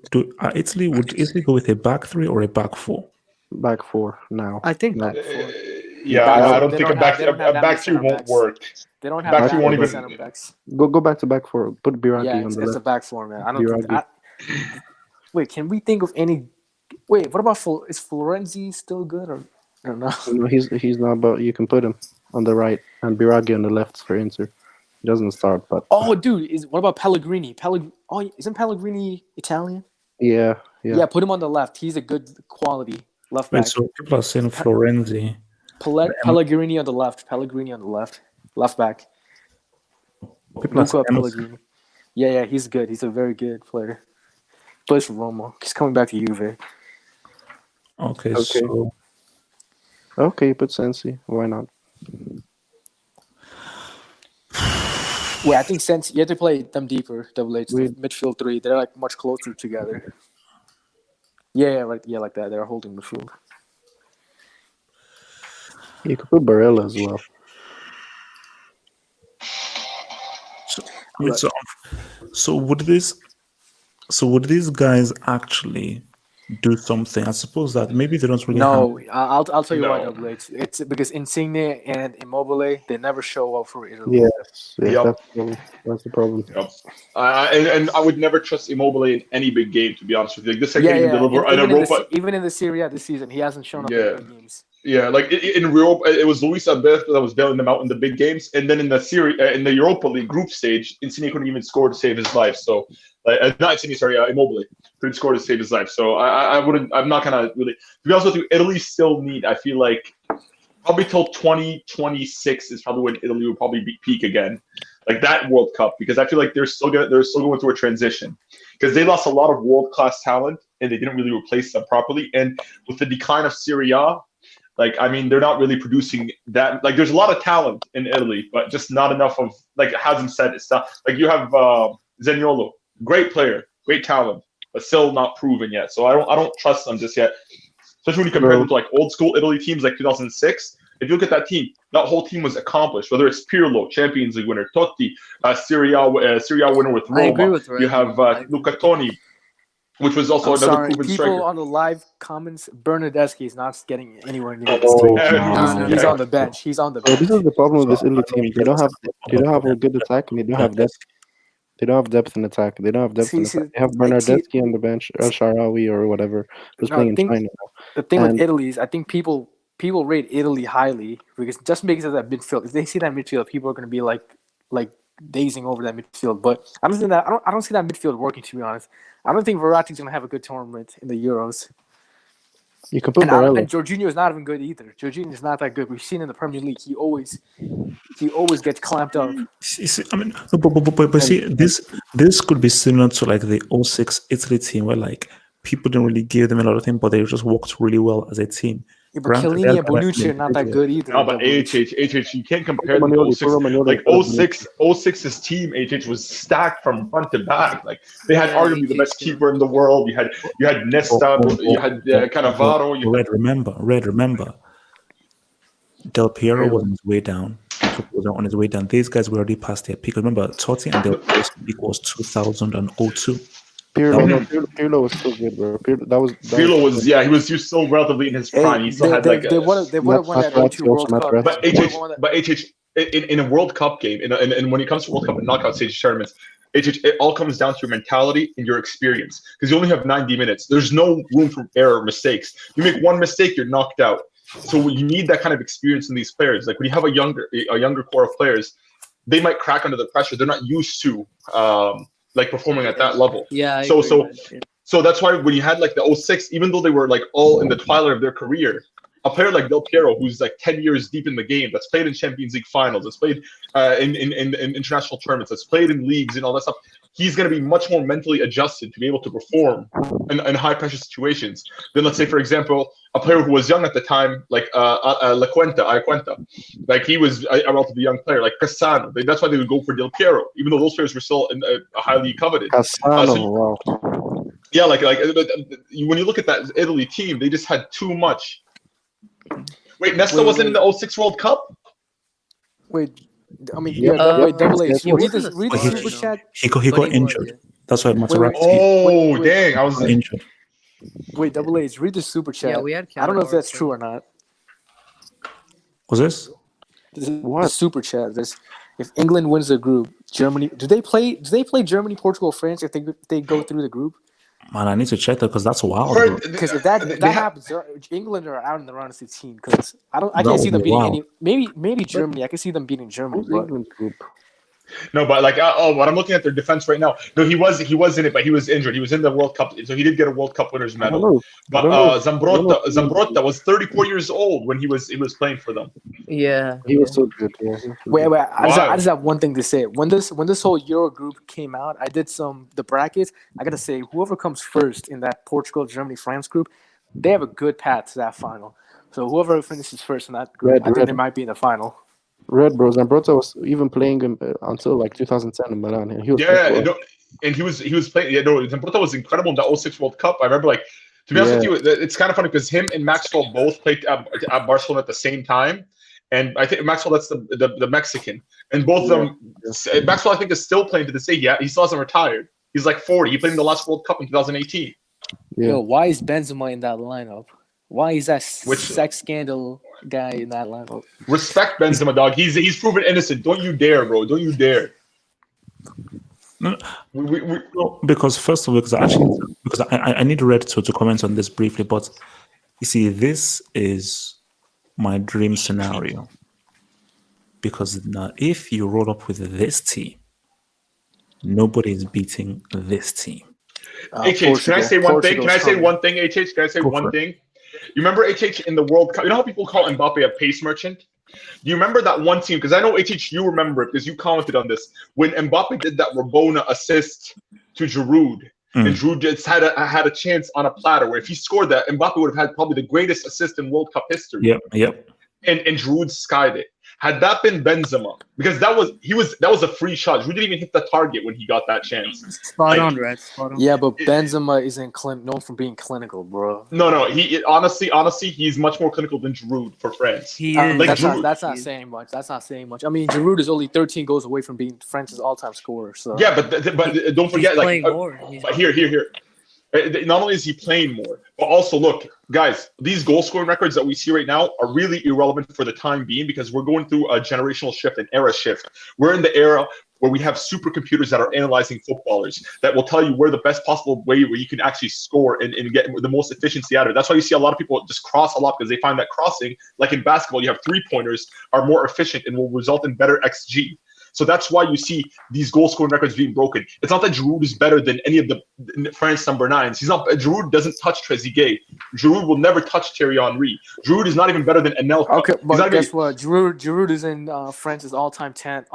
Italy go with a back three or a back four? Back 4 now. I think No. back four. Yeah, I don't think a back three won't work. They don't have Back that three won't many even- center backs. Go back to back 4. Put Biraghi Yeah, on it's the a left. back four, man. I don't think. Biraghi. Wait, can we think of any? Wait, what about is Florenzi still good or I don't know? No, he's not, but you can put him on the right and Biraghi on the left for Inter. He doesn't start, but Oh, dude, what about Pellegrini? Isn't Pellegrini Italian? yeah. Yeah, put him on the left. He's a good quality left Wait, back. so people are saying Florenzi. Pellegrini on the left. Left back. People are Luca saying Pellegrini. Yeah, he's good. He's a very good player. Plays for Roma. He's coming back to Juve. Okay, Okay. so Okay, put Sensi. Why not? Wait, I think since you have to play them deeper, Double H, the We- midfield three, they're like much closer together. Yeah, like that. They're holding midfield. You could put Barella as well. wait, so would these guys actually do something? I suppose that maybe they don't really No, have. I'll tell you why, No. Double H. It's because Insigne and Immobile, they never show up for Italy. Yes, Yep. that's the problem. Yep. And I would never trust Immobile in any big game, to be honest with you. Like, this guy can't even deliver an Europa. Even in the Serie A this season, he hasn't shown up in big games. Yeah, like in Europe, it was Luis Alberto that was bailing them out in the big games, and then in the Europa League group stage, Insigne couldn't even score to save his life. So, not Insigne, sorry, Immobile couldn't score to save his life. So I wouldn't. I'm not gonna really. To be honest with you, Italy still need. I feel like probably till 2026 is probably when Italy will probably peak again, like that World Cup, because I feel like they're still going through a transition because they lost a lot of world class talent and they didn't really replace them properly. And with the decline of Serie A, like, I mean, they're not really producing that. Like, there's a lot of talent in Italy, but just not enough of, like, it hasn't said it's not. Like, you have Zaniolo, great player, great talent, but still not proven yet. So I don't trust them just yet. Especially when you compare them to, like, old school Italy teams like 2006. If you look at that team, that whole team was accomplished. Whether it's Pirlo, Champions League winner, Totti, Serie A winner with Roma. I agree with Red. You have Luca Toni, which was also another proven People striker. on the live comments, Bernardeschi is not getting anywhere near this team. He's on the bench. He's on the So bench. this is the problem with this Italy team. They don't have a good attack, and they don't have depth. They don't have depth in attack. They don't have depth in attack. They have Bernardeschi on the bench, El Shaarawy or whatever, who's playing in China. The thing with Italy is, I think people rate Italy highly because just because of that midfield. If they see that midfield, people are going to be like dazing over that midfield. But I don't see that midfield working, to be honest. I don't think Verratti's going to have a good tournament in the Euros. You can put Barella. And Jorginho is not even good either. Jorginho is not that good. We've seen in the Premier League, he always gets clamped up. I mean, but see, this could be similar to like the 06 Italy team, where like people didn't really give them a lot of things, but they just worked really well as a team. Yeah, but Chiellini and Bonucci are not that good either. No, but AHH, you can't compare them to 06. Like 06's team, AHH was stacked from front to back. Like they had arguably the best keeper in the world. You had Nesta, you had Cannavaro. Remember, Del Piero was on his way down. Was on his way down. These guys were already past their peak. Remember, Totti and Del Piero's peak was 2002. Pirlo was still good, bro. Pirlo was he was still relatively in his prime. He still had they would have won that 02 World Cup. But HH in a World Cup game, and when it comes to World Cup and knockout stage tournaments, it all comes down to your mentality and your experience because you only have 90 minutes. There's no room for error, mistakes. You make one mistake, you're knocked out. So you need that kind of experience in these players. Like when you have a younger core of players, they might crack under the pressure. They're not used to like performing at that level. Yeah. So that's why when you had like the 06, even though they were like all in the twilight of their career, a player like Del Piero, who's like 10 years deep in the game, that's played in Champions League finals, that's played in international tournaments, that's played in leagues and all that stuff, he's going to be much more mentally adjusted to be able to perform in high pressure situations than, let's say, for example, a player who was young at the time, like Iaquinta. Like he was a relatively young player, like Cassano. That's why they would go for Del Piero, even though those players were still highly coveted. Cassano, wow. Yeah, like when you look at that Italy team, they just had too much. Wait, Nesta wasn't in the 06 World Cup? Wait, I mean, Double H. Read the super chat. He got injured. That's why Materazzi. Oh, dang! I was injured. Wait, Double H. Read the super chat. Yeah, we had. I don't know if that's true or not. Was this? The super chat. If England wins the group, Germany. Do they play Germany, Portugal, France if they go through the group? Man, I need to check that because that's wild. Because if that happens, England are out in the round of 16. Because I can't see them beating any. Maybe Germany. I can see them beating Germany. But, No, but like what I'm looking at their defense right now. No, he was in it, but he was injured. He was in the World Cup, so he did get a World Cup winners I don't medal. know. But Zambrotta was 34 years old when he was playing for them. Yeah. He was so good. Yeah, he was so Wait, good. I just have one thing to say. When this whole Euro group came out, I did the brackets. I gotta say, whoever comes first in that Portugal, Germany, France group, they have a good path to that final. So whoever finishes first in that group, I think they might be in the final. Red Bros. Zambrotta was even playing until like 2010 in Milan. And he was and he was playing. Yeah, no, Zambrotta was incredible in that 06 World Cup. I remember, like, to be honest with you, it's kind of funny because him and Maxwell both played at Barcelona at the same time. And I think Maxwell, that's the Mexican, and both of them. Maxwell, I think, is still playing to this day. Yeah, he still hasn't retired. He's like 40. He played in the last World Cup in 2018. Yeah. Yo, why is Benzema in that lineup? Why is that sex scandal guy in that lineup? Respect Benzema, dog. He's proven innocent. Don't you dare, bro. Don't you dare. No, because first of all, because I need Red to comment on this briefly, but you see, this is my dream scenario. Because now, if you roll up with this team, nobody is beating this team. HH, can I say one thing? Can I say one thing, HH? Can I say one thing? You remember HH in the World Cup? You know how people call Mbappe a pace merchant? Do you remember that one team? Because I know HH, you remember it because you commented on this. When Mbappe did that Rabona assist to Giroud, and Giroud just had a chance on a platter where if he scored that, Mbappe would have had probably the greatest assist in World Cup history. Yep. And Giroud skied it. Had that been Benzema, because that was a free shot. Giroud didn't even hit the target when he got that chance. Spot on, Red. Spot on. Yeah, but Benzema isn't known for being clinical, bro. No. He honestly, he's much more clinical than Giroud for France. He is. Like that's not saying much. That's not saying much. I mean, Giroud is only 13 goals away from being France's all-time scorer. So yeah, but don't forget, he's like, playing more. Here. Not only is he playing more, but also look, guys, these goal scoring records that we see right now are really irrelevant for the time being because we're going through a generational shift, an era shift. We're in the era where we have supercomputers that are analyzing footballers that will tell you where the best possible way where you can actually score and get the most efficiency out of it. That's why you see a lot of people just cross a lot because they find that crossing, like in basketball, you have 3-pointers are more efficient and will result in better XG. So that's why you see these goal scoring records being broken. It's not that Giroud is better than any of the France number 9s. He's not. Giroud doesn't touch Trezeguet. Giroud will never touch Thierry Henry. Giroud is not even better than Anelka. Okay, but guess what? Giroud is in France's all-time top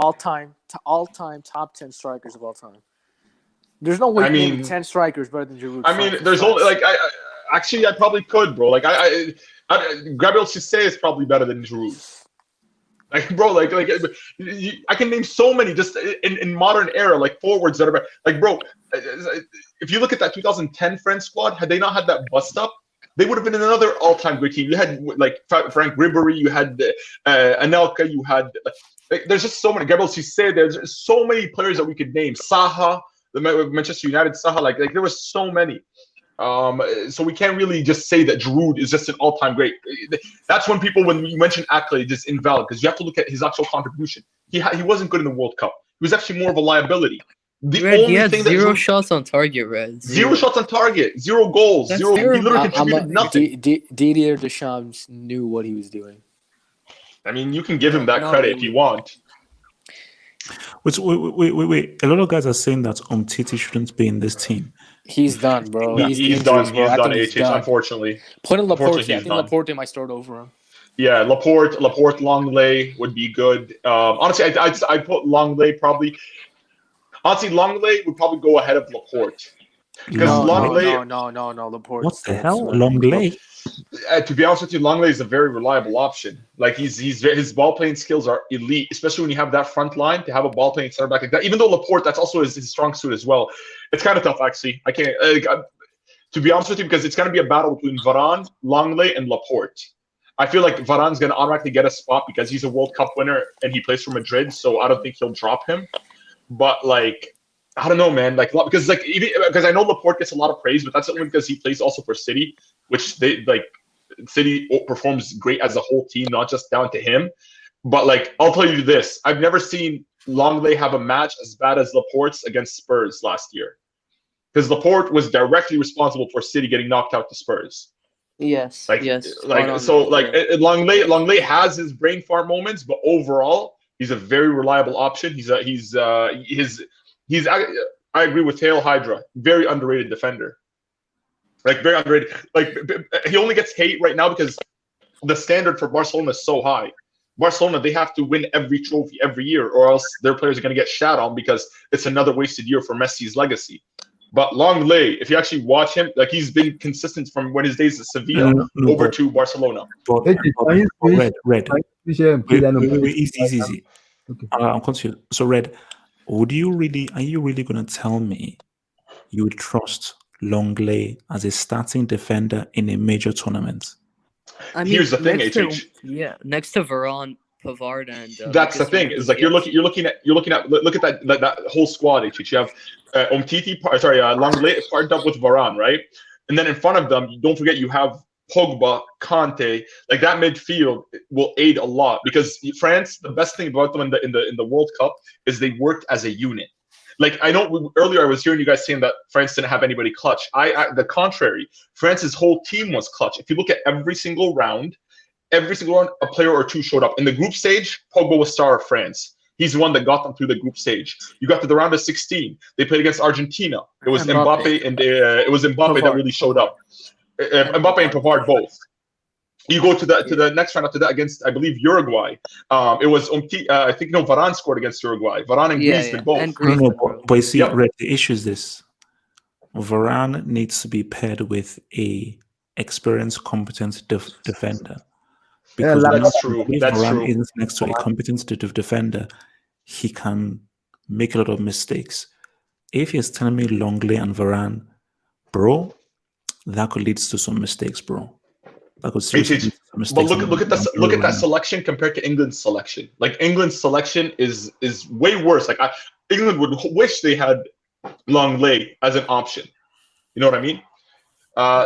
10 strikers of all time. There's no way you can name 10 strikers better than Giroud. I mean, there's only like I probably could, bro. Like Gabriel Cissé is probably better than Giroud. Like, bro, like I can name so many just in modern era, like forwards that are like, bro. If you look at that 2010 French squad, had they not had that bust up, they would have been another all-time great team. You had like Frank Ribéry, you had Anelka, you had there's just so many. Gabriel Cissé, there's so many players that we could name. Saha, the Manchester United Saha, like there was so many. So we can't really just say that Giroud is just an all-time great. That's when you mention accolades, it's invalid because you have to look at his actual contribution. He wasn't good in the World Cup. He was actually more of a liability. He had zero shots on target, Red. Zero shots on target, 0 goals, zero. He literally contributed nothing. Didier Deschamps knew what he was doing. I mean, you can give him that credit if you want. Wait. A lot of guys are saying that Umtiti shouldn't be in this team. He's done, bro. He's done. He's done. Unfortunately. Put in Laporte. I think Laporte might start over him. Yeah, Laporte, Longley would be good. Honestly, I'd put Longley probably. Honestly, Longley would probably go ahead of Laporte. Because Longley. No, Laporte. What the hell, Longley? To be honest with you, Longley is a very reliable option. Like his ball playing skills are elite, especially when you have that front line to have a ball playing center back like that. Even though Laporte, that's also his strong suit as well. It's kind of tough, actually. I can't. To be honest with you, because it's going to be a battle between Varane, Longley, and Laporte. I feel like Varane's going to automatically get a spot because he's a World Cup winner and he plays for Madrid, so I don't think he'll drop him. But like, I don't know, man. Like, because I know Laporte gets a lot of praise, but that's only because he plays also for City, which City performs great as a whole team, not just down to him. But like, I'll tell you this: I've never seen Longley have a match as bad as Laporte's against Spurs last year, because Laporte was directly responsible for City getting knocked out to Spurs. Yes. Longley has his brain fart moments, but overall, He's a very reliable option. I agree with Tail Hydra. Very underrated defender. Like very underrated. Like he only gets hate right now because the standard for Barcelona is so high. Barcelona, they have to win every trophy every year, or else their players are going to get shat on because it's another wasted year for Messi's legacy. But Longley, if you actually watch him, like he's been consistent from when his days at Sevilla to Barcelona. Red. Wait, Easy. Okay. I'm confused. So Red, are you really going to tell me you would trust Longley as a starting defender in a major tournament? I mean, Here's the thing, next to Varane, Pavard, and that's the thing. Is like you're looking at that whole squad. HH. You have Longley partnered up with Varane, right? And then in front of them, don't forget you have Pogba, Conte. Like that midfield will aid a lot because France. The best thing about them in the World Cup is they worked as a unit. Like I know earlier I was hearing you guys saying that France didn't have anybody clutch. The contrary, France's whole team was clutch. If you look at every single round, a player or two showed up. In the group stage, Pogba was star of France. He's the one that got them through the group stage. You got to the round of 16. They played against Argentina. It was Mbappe and Mbappe that really showed up. Mbappe and Pavard both. You go to the next round after that against, I believe, Uruguay. It was I think Varane scored against Uruguay. Varane and Griezmann both. But you see, Red, the issue is this: Varane needs to be paired with a experienced, competent defender. Because that's true. If Varane is next to a competent defender, he can make a lot of mistakes. If he's telling me Longley and Varane, bro, that could lead to some mistakes, bro. But look at that selection compared to England's selection. Like England's selection is way worse. Like England would wish they had Longley as an option. You know what I mean?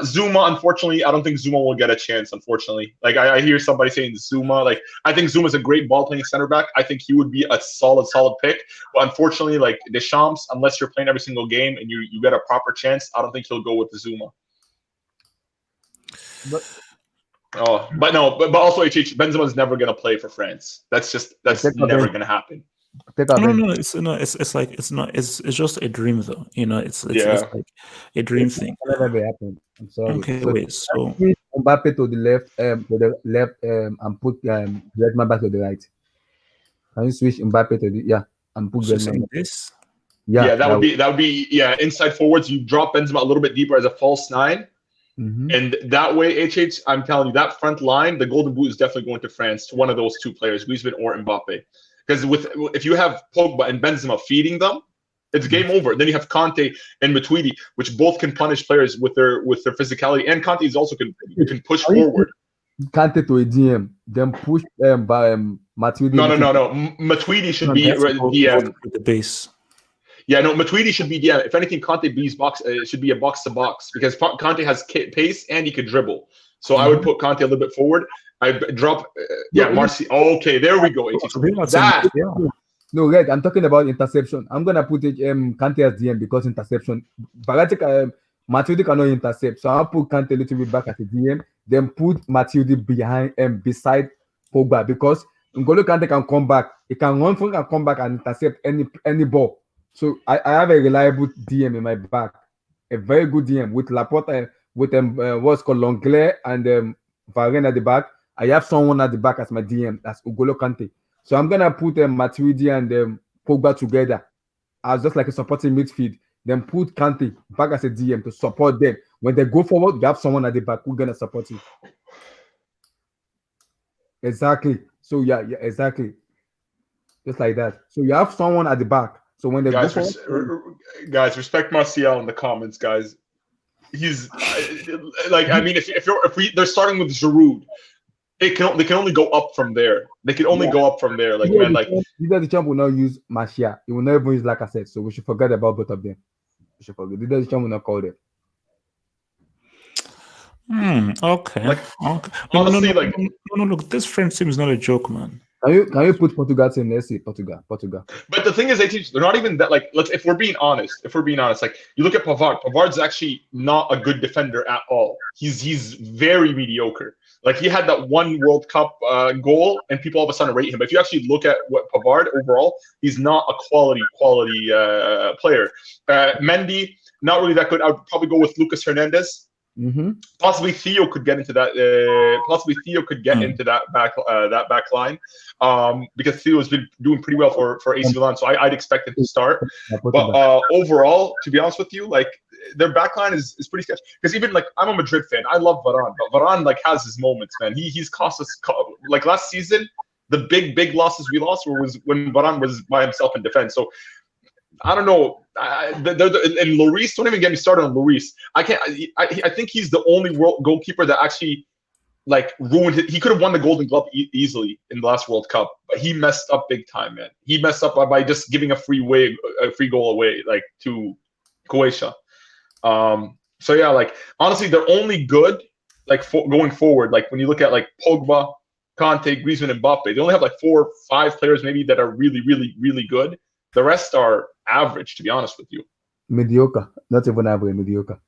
Zuma, unfortunately, I don't think Zuma will get a chance. Unfortunately, like I hear somebody saying Zuma. Like I think Zuma's a great ball playing center back. I think he would be a solid pick. But unfortunately, like Deschamps, unless you're playing every single game and you get a proper chance, I don't think he'll go with the Zuma. But also Benzema's never gonna play for France. That's never gonna happen. It's just a dream though. You know, it's like a dream thing. Never happen. I'm sorry. Okay, so Mbappe to the left, and put Griezmann back to the right. Can you switch Mbappe to the and put Griezmann? This? Yeah, that would be inside forwards. You drop Benzema a little bit deeper as a false 9. Mm-hmm. And that way, HH, I'm telling you, that front line, the golden boot is definitely going to France, to one of those two players, Griezmann or Mbappe. Because if you have Pogba and Benzema feeding them, it's game over. Then you have Conte and Matuidi, which both can punish players with their physicality, and Conte is also can push forward. Conte to a DM, then push by Matuidi. No. Matuidi should be DM. The base. Yeah, no, Matuidi should be DM. If anything, Conte should be a box to box because Conte has pace and he could dribble. So I would put Conte a little bit forward. I drop, Marcy. Okay, there we go. No, Red, I'm talking about interception. I'm gonna put Conte as DM because interception. Matuidi cannot intercept, so I'll put Conte a little bit back as a DM. Then put Matuidi behind beside Pogba because N'Golo Kante can come back. He can run forward and come back and intercept any ball. So I have a reliable DM in my back, a very good DM with Laporte, with what's called Longley and Varane at the back. I have someone at the back as my DM, that's N'Golo Kante. So I'm gonna put Matuidi and Pogba together as just like a supporting midfield. Then put Kante back as a DM to support them. When they go forward, you have someone at the back who's gonna support you. Exactly. So yeah, exactly. Just like that. So you have someone at the back. So when they guys, respect Martial in the comments, guys. He's like, I mean, if they're starting with Giroud, they can only go up from there. They can only go up from there. Like man, like the champ will not use Martial. He will not even use Lacazette. So we should forget about both of them. We should forget. The champ will not call them. Okay. Like, honestly, no, look, this French team is not a joke, man. Can you put Portugal team? Let's see, Portugal. But the thing is, they're not even that. Like, if we're being honest, like you look at Pavard. Pavard's actually not a good defender at all. He's very mediocre. Like, he had that one World Cup goal, and people all of a sudden rate him. But if you actually look at what Pavard overall, he's not a quality player. Mendy, not really that good. I would probably go with Lucas Hernandez. Possibly Theo could get into that. Into that back line, because Theo has been doing pretty well for AC Milan. So I'd expect him to start. But overall, to be honest with you, like, their back line is pretty sketchy. Because even, like, I'm a Madrid fan. I love Varane, but Varane, like, has his moments, man. He's cost us, like, last season. The big losses we lost was when Varane was by himself in defense. So I don't know. And Lloris, don't even get me started on Lloris. I think he's the only world goalkeeper that actually, like, ruined it. He could have won the Golden Glove easily in the last World Cup, but he messed up big time, man. He messed up by just giving a free goal away, like, to Croatia. So yeah, like, honestly, they're only good, like, going forward. Like, when you look at, like, Pogba, Kante, Griezmann, and Mbappe, they only have like 4 or 5 players maybe that are really, really, really good. The rest are average, to be honest with you. Mediocre, not even average, mediocre.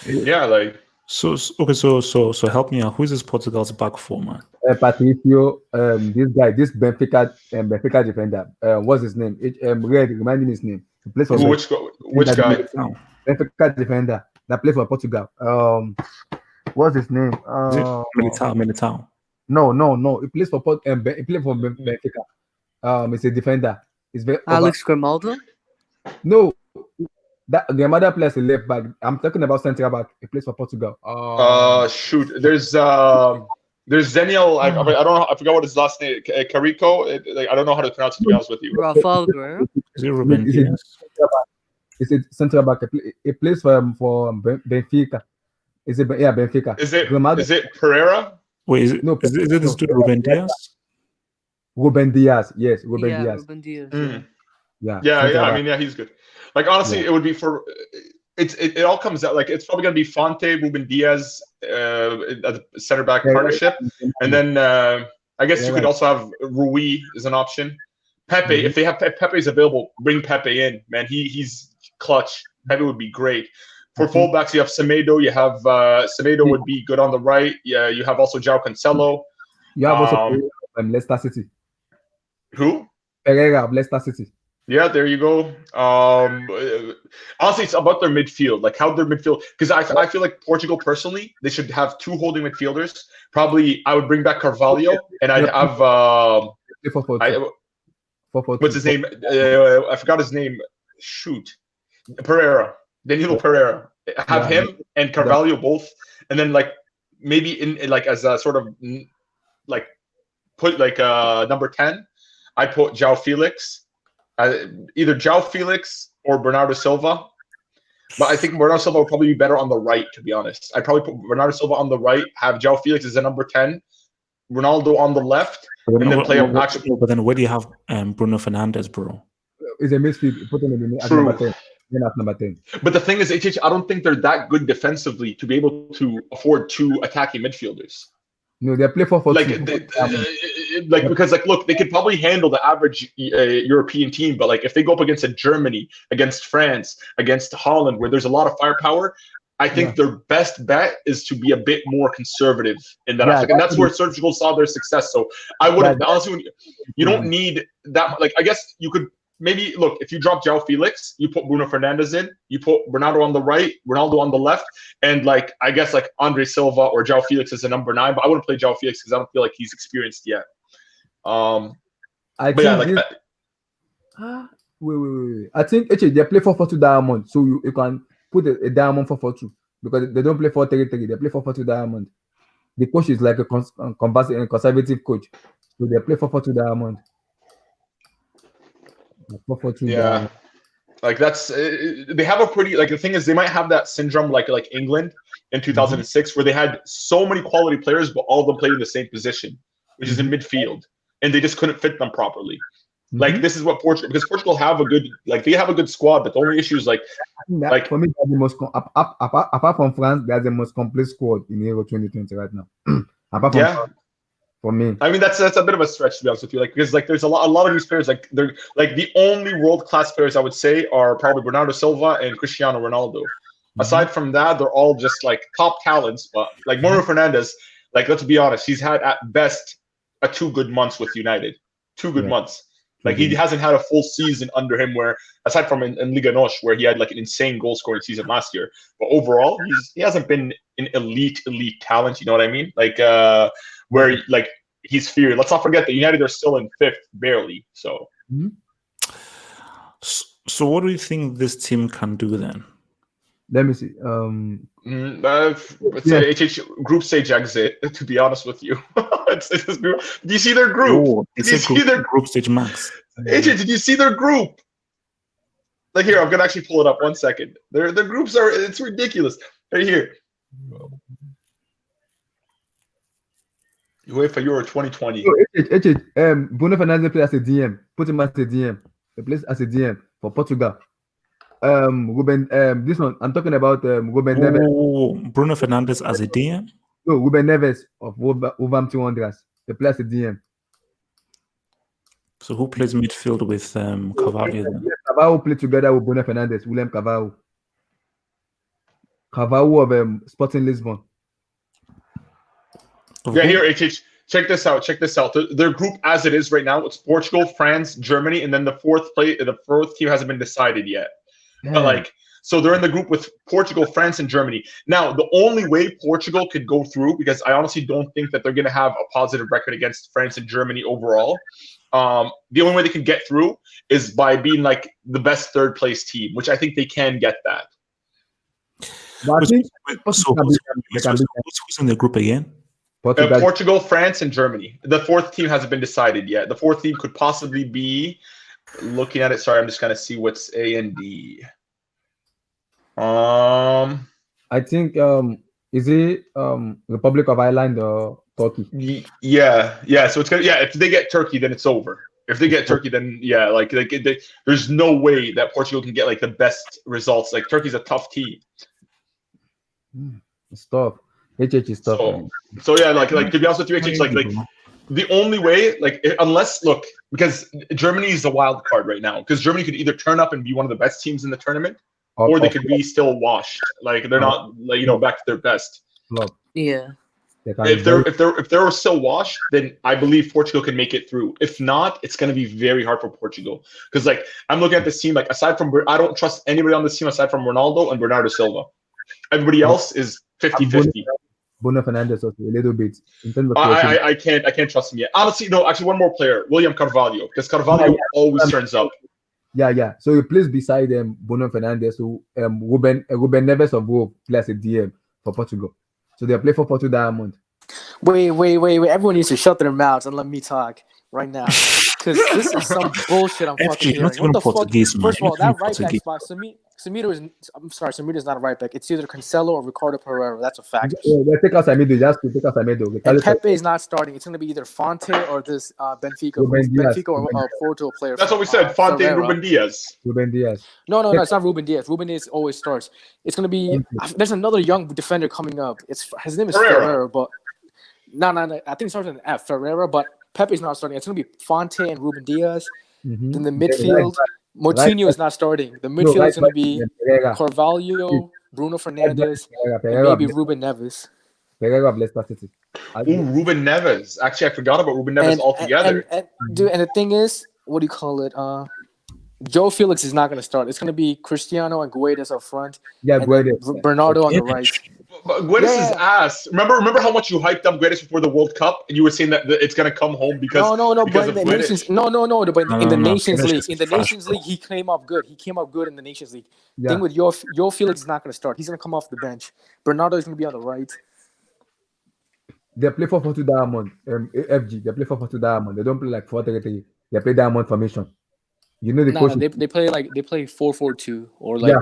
Yeah, like. So help me out. Who is this Portugal's back four, man? Patricio, this Benfica defender. What's his name? Remind me his name. He plays for which guy? Benfica defender that plays for Portugal. What's his name? Militao. No. He plays for Benfica. It's a defender. It's very Alex Grimaldo? No, that Grimaldo plays a left back. I'm talking about central back. He plays for Portugal. Shoot. There's Zeniel. I don't know. I forgot what his last name. Carico. I don't know how to pronounce it, to be honest with you. Rafael Guerrero. Is it Ruben Diaz? It's a central back. He plays for Benfica. Benfica. Is it Pereira? Wait, is it this dude Ruben Diaz? Ruben Diaz, yes, Ruben Diaz. Ruben Diaz. Yeah. I mean, yeah, he's good. Like, honestly, it would be for it all comes out, like, it's probably gonna be Fonte, Ruben Diaz, at the center back partnership, and then I guess you could also have Rui as an option. Pepe, if they have Pepe's available, bring Pepe in, man. He's clutch. Pepe would be great. For fullbacks, you have Semedo. You have Semedo would be good on the right. Yeah, you have also João Cancelo. You have also Leicester City. Who? Pereira of Leicester City. Yeah, there you go. Honestly, it's about their midfield, like how their midfield. Because I feel like Portugal, personally, they should have 2 holding midfielders. Probably, I would bring back Carvalho, and I'd have what's his name? I forgot his name. Shoot, Danilo Pereira. Have him and Carvalho both, and then, like, maybe in like as a sort of like put like number 10. I put João Felix, either João Felix or Bernardo Silva. But I think Bernardo Silva would probably be better on the right, to be honest. I'd probably put Bernardo Silva on the right, have João Felix as a number 10, Ronaldo on the left, and then play up action. But then where do you have Bruno Fernandes, bro? Is a midfield. Put him in at number 10. Number 10. But the thing is, I don't think they're that good defensively to be able to afford 2 attacking midfielders. No, they play for because look, they could probably handle the average European team, but like if they go up against Germany, against France, against Holland, where there's a lot of firepower, I think their best bet is to be a bit more conservative in that aspect, and that's where Portugal saw their success. So I would honestly, you don't need that. Like, I guess you could. Maybe look, if you drop João Felix, you put Bruno Fernandes in, you put Ronaldo on the right, Ronaldo on the left, and like I guess like Andre Silva or João Felix as a number 9, but I wouldn't play João Felix because I don't feel like he's experienced yet. Wait. I think actually they play 4-4-2 diamond, so you can put a diamond 4-4-2 because they don't play 4-3-3. They play 4-4-2 diamond. The coach is like a conservative coach, so they play 4-4-2 diamond. 4-4-2 yeah, like that's they have a pretty, like, the thing is they might have that syndrome like England in 2006 where they had so many quality players but all of them played in the same position, which is in midfield, and they just couldn't fit them properly. Like, this is what Portugal have a good, like, they have a good squad, but the only issue is like for me, the most apart from France, they're the most complete squad in Euro 2020 right now. Apart from for me. I mean, that's a bit of a stretch, to be honest with you. Like, because like there's a lot of these players, like they're like the only world-class players I would say are probably Bernardo Silva and Cristiano Ronaldo. Aside from that, they're all just like top talents. But like Bruno Fernandes, like let's be honest, he's had at best 2 good months with United. 2 good months. Like he hasn't had a full season under him where, aside from in Liga NOS, where he had like an insane goal scoring season last year. But overall, he hasn't been an elite talent. You know what I mean? Like where like he's feared. Let's not forget that United are still in 5th, barely. So. So what do you think this team can do then? Let me see. HH group stage exit. To be honest with you, it's group. Do you see their group? Oh, did you see their group stage max? HH, did you see their group? Like here, I'm gonna actually pull it up. 1 second. Their groups are. It's ridiculous. Right here. UEFA Euro 2020. Bruno Fernandes plays as a DM. Put him as a DM. He plays as a DM for Portugal. Ruben, this one I'm talking about. Ruben Neves. Bruno Fernandes as a DM. No, Ruben Neves of Wolverhampton Wanderers. He plays as a DM. So who plays midfield with Carvalho then? Carvalho played together with Bruno Fernandes. William Carvalho. Carvalho of Sporting Lisbon. Yeah, here, HH. Check this out. Their group as it is right now, it's Portugal, France, Germany, and then the fourth team hasn't been decided yet. But like, so they're in the group with Portugal, France, and Germany. Now, the only way Portugal could go through, because I honestly don't think that they're going to have a positive record against France and Germany overall. The only way they can get through is by being like the best 3rd place team, which I think they can get that. But I think who's in the group again? Portugal, France, and Germany. The 4th team hasn't been decided yet. The 4th team could possibly be, looking at it, sorry, I'm just going to see what's A and D. I think, is it Republic of Ireland or Turkey? Yeah. So it's going to, if they get Turkey, then it's over. If they get Turkey, then there's no way that Portugal can get like the best results. Like Turkey's a tough team. It's tough. HH is tough. So yeah, like to be honest with you, HH, like the only way, like unless because Germany is a wild card right now, because Germany could either turn up and be one of the best teams in the tournament, or they could be still washed. Like they're not back to their best. Yeah. If they're still washed, then I believe Portugal can make it through. If not, it's going to be very hard for Portugal. Because like I'm looking at this team, like aside from I don't trust anybody on this team aside from Ronaldo and Bernardo Silva. Everybody else is 50-50. Bruno Fernandes also a little bit. In terms of I can't trust him yet. Honestly, no. Actually, one more player, William Carvalho, because Carvalho always turns up. Yeah. So he plays beside Bruno Fernandes, who Ruben Neves of Wolves plays a DM for Portugal. So they play for Portugal Diamond. Wait. Everyone needs to shut their mouths and let me talk right now. Because this is some bullshit I'm fucking hearing. What the fuck? First of all, that right back spot, Samito is. I'm sorry, Samito is not a right back. It's either Cancelo or Ricardo Pereira. That's a fact. Take out Samito. Just take out Samito. And Pepe is not starting. It's going to be either Fonte or this Benfica or Porto player. That's what we said. Fonte and Ruben Diaz. No, it's not Ruben Diaz. Ruben Diaz always starts. It's going to be. There's another young defender coming up. His name is Ferreira, but no. I think it starts with an F. Ferreira, but Pepe's not starting. It's going to be Fonte and Ruben Diaz. Then the midfield. Moutinho is not starting. The midfield is going to be Carvalho, Bruno Fernandes, and maybe Ruben Neves. Ruben Neves. Actually, I forgot about Ruben Neves altogether. And the thing is, what do you call it? Joe Felix is not going to start. It's going to be Cristiano and Guedes up front. Yeah, Guedes. Bernardo on the right. But Guedes is ass. Remember how much you hyped up Guedes before the World Cup, and you were saying that it's gonna come home because But in the Nations League, he came up good. He came up good in the Nations League. Yeah. Thing with Joe Felix is not gonna start. He's gonna come off the bench. Bernardo is gonna be on the right. They play for Portugal Diamond. FG. They play for Portugal Diamond. They don't play like 4-3-3. They play Diamond formation. You know the coach. They play 4-4-2 or like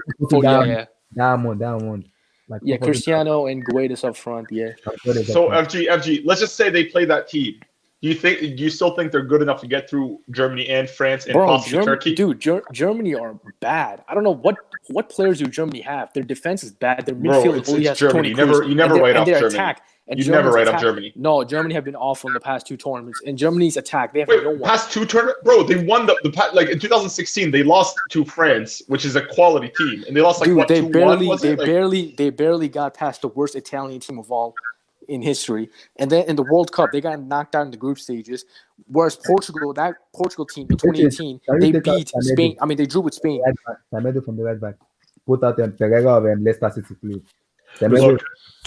Diamond. Like Cristiano and Guedes up front. Yeah. So FG. Let's just say they play that team. Do you still think they're good enough to get through Germany and France and possibly Turkey? Dude, Germany are bad. I don't know what players do Germany have. Their defense is bad. Their midfield only has Germany. Toni Kroos. You never write off Germany. And You never write attack, up Germany. No, Germany have been awful in the past 2 tournaments. And Germany's attack, they have Wait, no one. past 2 tournaments, bro. They won like in 2016. They lost to France, which is a quality team, and they lost like Dude, what 2-1 they barely got past the worst Italian team of all in history. And then in the World Cup, they got knocked out in the group stages. Whereas that Portugal team in 2018, they beat Spain. I mean, they drew with Spain. Semedo from the right back. Put out Pereira of Leicester City, please. Look,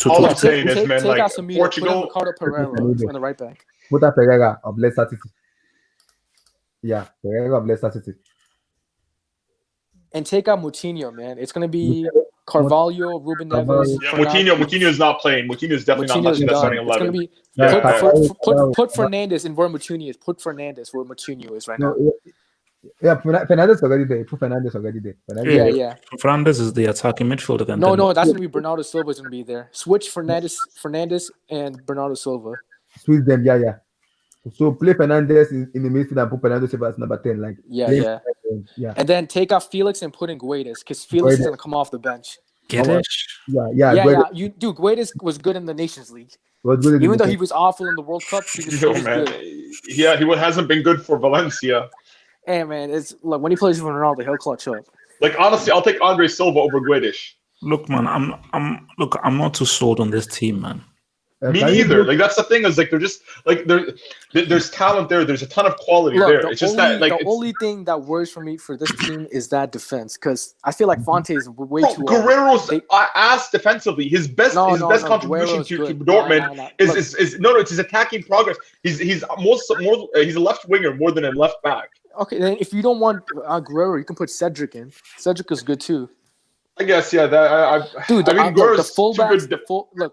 all I'm saying is, man, Take like out Semedo, Portugal. put Ricardo Pereira on the right back. Put out Pereira of Leicester City. Yeah, Pereira of Leicester City. And take out Moutinho, man. It's gonna be Carvalho, Ruben Neves. Yeah, Moutinho is not playing. Moutinho is definitely not touching that starting 11. It's gonna be put Fernandes in where Moutinho is. Put Fernandes where Moutinho is right now. Yeah, Fernandes already there. Put Fernandes already there. Yeah. Fernandes is the attacking midfielder then. No, that's gonna be Bernardo Silva is gonna be there. Switch Fernandes and Bernardo Silva. Switch them, yeah. So play Fernandes in the midfield and put Bernardo Silva as number 10. Like yeah. And then take out Felix and put in Guedes because Felix is gonna come off the bench. Guedes? Yeah. Guedes was good in the Nations League. Even though he was awful in the World Cup, he was good. Yeah, he hasn't been good for Valencia. Hey man, it's like when he plays for Ronaldo, he'll clutch up. Like honestly, I'll take Andre Silva over Guedes. Look, man, I'm not too sold on this team, man. Me neither. Like that's the thing is like they're just like there's talent there. There's a ton of quality there. It's just that like the only thing that worries for me for this team is that defense because I feel like Fonte is way too. Guerrero's ass defensively. His best contribution to Dortmund is it's his attacking progress. He's he's a left winger more than a left back. Okay, then if you don't want Guerrero, you can put Cedric in. Cedric is good too. I guess, yeah. The fullbacks.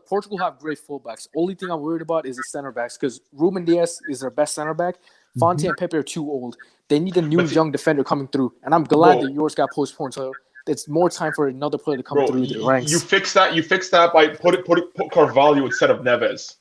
Portugal have great fullbacks. Only thing I'm worried about is the center backs because Ruben Dias is their best center back. Fonte and Pepe are too old. They need a new young defender coming through, and I'm glad that yours got postponed. So it's more time for another player to come through the ranks. You fix that by put Carvalho instead of Neves.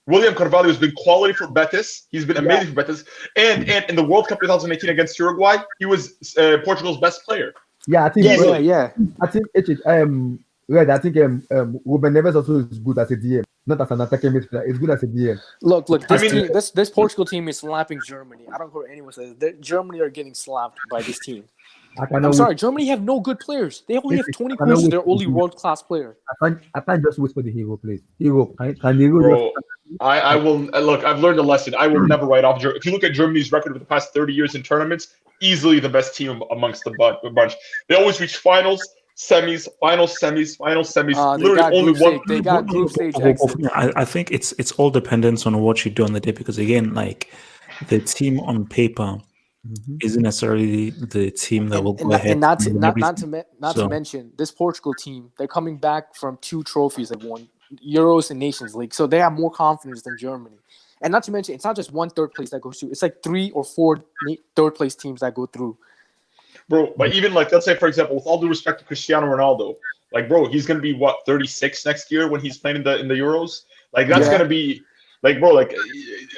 William Carvalho has been quality for Betis. He's been amazing for Betis, and in the World Cup 2018 against Uruguay, he was Portugal's best player. Yeah, I think. Yeah. I think I think Ruben Neves also is good as a DM, not as an attacking midfielder. It's good as a DM. Look. This Portugal team is slapping Germany. I don't care what anyone says. Germany are getting slapped by this team. I'm sorry, Germany have no good players. They only have Toni Kroos as their only world-class player. I can't just wait for the hero, please. Hero, can Hero? Bro, I will look. I've learned a lesson. I will never write off Germany. If you look at Germany's record over the past 30 years in tournaments, easily the best team amongst the bunch. They always reach finals, semis. Literally only one. They got group stage exit. I think it's all dependent on what you do on the day because again, like the team on paper isn't necessarily the team that will go ahead. And not to mention this Portugal team. They're coming back from 2 trophies they've won, Euros and Nations League, so they have more confidence than Germany. And not to mention, it's not just one third place that goes through. It's like 3 or 4 third place teams that go through. Bro, but even like let's say for example, with all due respect to Cristiano Ronaldo, like bro, he's gonna be 36 next year when he's playing in the Euros. Like that's gonna be like bro, like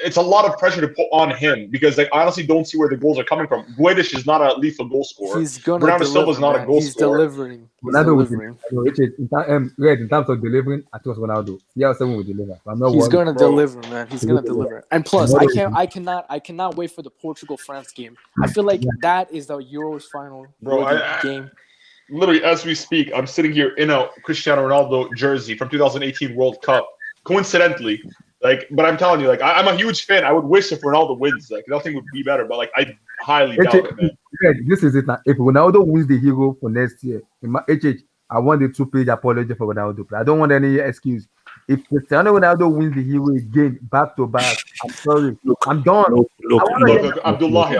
it's a lot of pressure to put on him because like I honestly don't see where the goals are coming from. Guedes is not a lethal goal scorer. Bernardo Silva is not a goal scorer. Delivering. In terms of delivering, I trust Ronaldo. Yeah, someone will deliver. He's gonna deliver, man. He's gonna deliver. And plus, I cannot wait for the Portugal-France game. I feel like that is the Euros final game. Literally, as we speak, I'm sitting here in a Cristiano Ronaldo jersey from 2018 World Cup. Coincidentally, but I'm telling you, I'm a huge fan. I would wish if Ronaldo wins, nothing would be better. But I highly doubt it, man. This is it now. If Ronaldo wins the Hero for next year, I want the 2-page apology for Ronaldo. I don't want any excuse. If Cristiano Ronaldo wins the Hero again, back to back, I'm sorry. I'm done. Look, Abdullahi.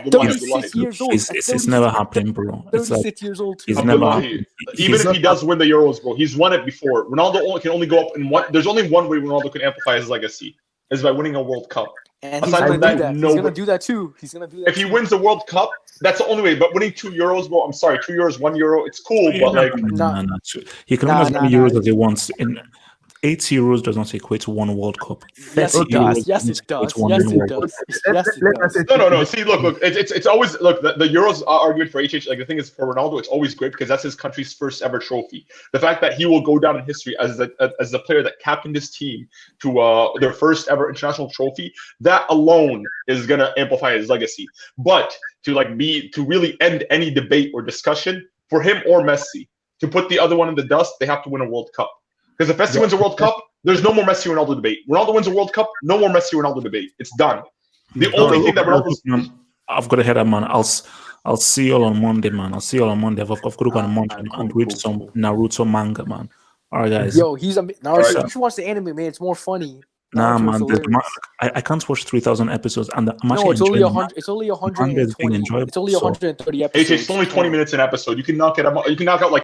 36 years old. It's never happening, bro. 36 years old too. Even if he does win the Euros, bro, he's won it before. Ronaldo can only go up in one. There's only one way Ronaldo can amplify his legacy is by winning a World Cup. And he's gonna do that. He's gonna do that too. If he wins the World Cup, that's the only way. But winning 2 Euros, bro, I'm sorry, 2 euros, €1, it's cool. But he can win as many Euros as he wants. 80 euros does not equate to one World Cup. Yes, 30 it does. euros Yes, does it not equate does. to one Yes, World it Cup. does. Yes, it does. No. See, look. It's always look. The Euros are good for HH. Like the thing is, for Ronaldo, it's always great because that's his country's first ever trophy. The fact that he will go down in history as the player that captained his team to their first ever international trophy, that alone is gonna amplify his legacy. But to really end any debate or discussion for him or Messi to put the other one in the dust, they have to win a World Cup. Because if Messi wins a World Cup, there's no more Messi Ronaldo debate. Ronaldo wins a World Cup, no more Messi Ronaldo debate. It's done. The only thing that Ronaldo's I've got to head up, man. I'll see you all on Monday, man. I'll see you all on Monday. I've got to go on Monday and read some Naruto manga, man. All right, guys. Yo, he's a Naruto. You should watch the anime, man. It's more funny. Nah, Naruto's man. hilarious. I can't watch 3,000 episodes, and I'm No, actually it's only enjoying 100. It's only Manga is being 120. enjoyable, It's only so- 130 HH, episodes. it's only 20 minutes an episode. You can knock it out. You can knock out like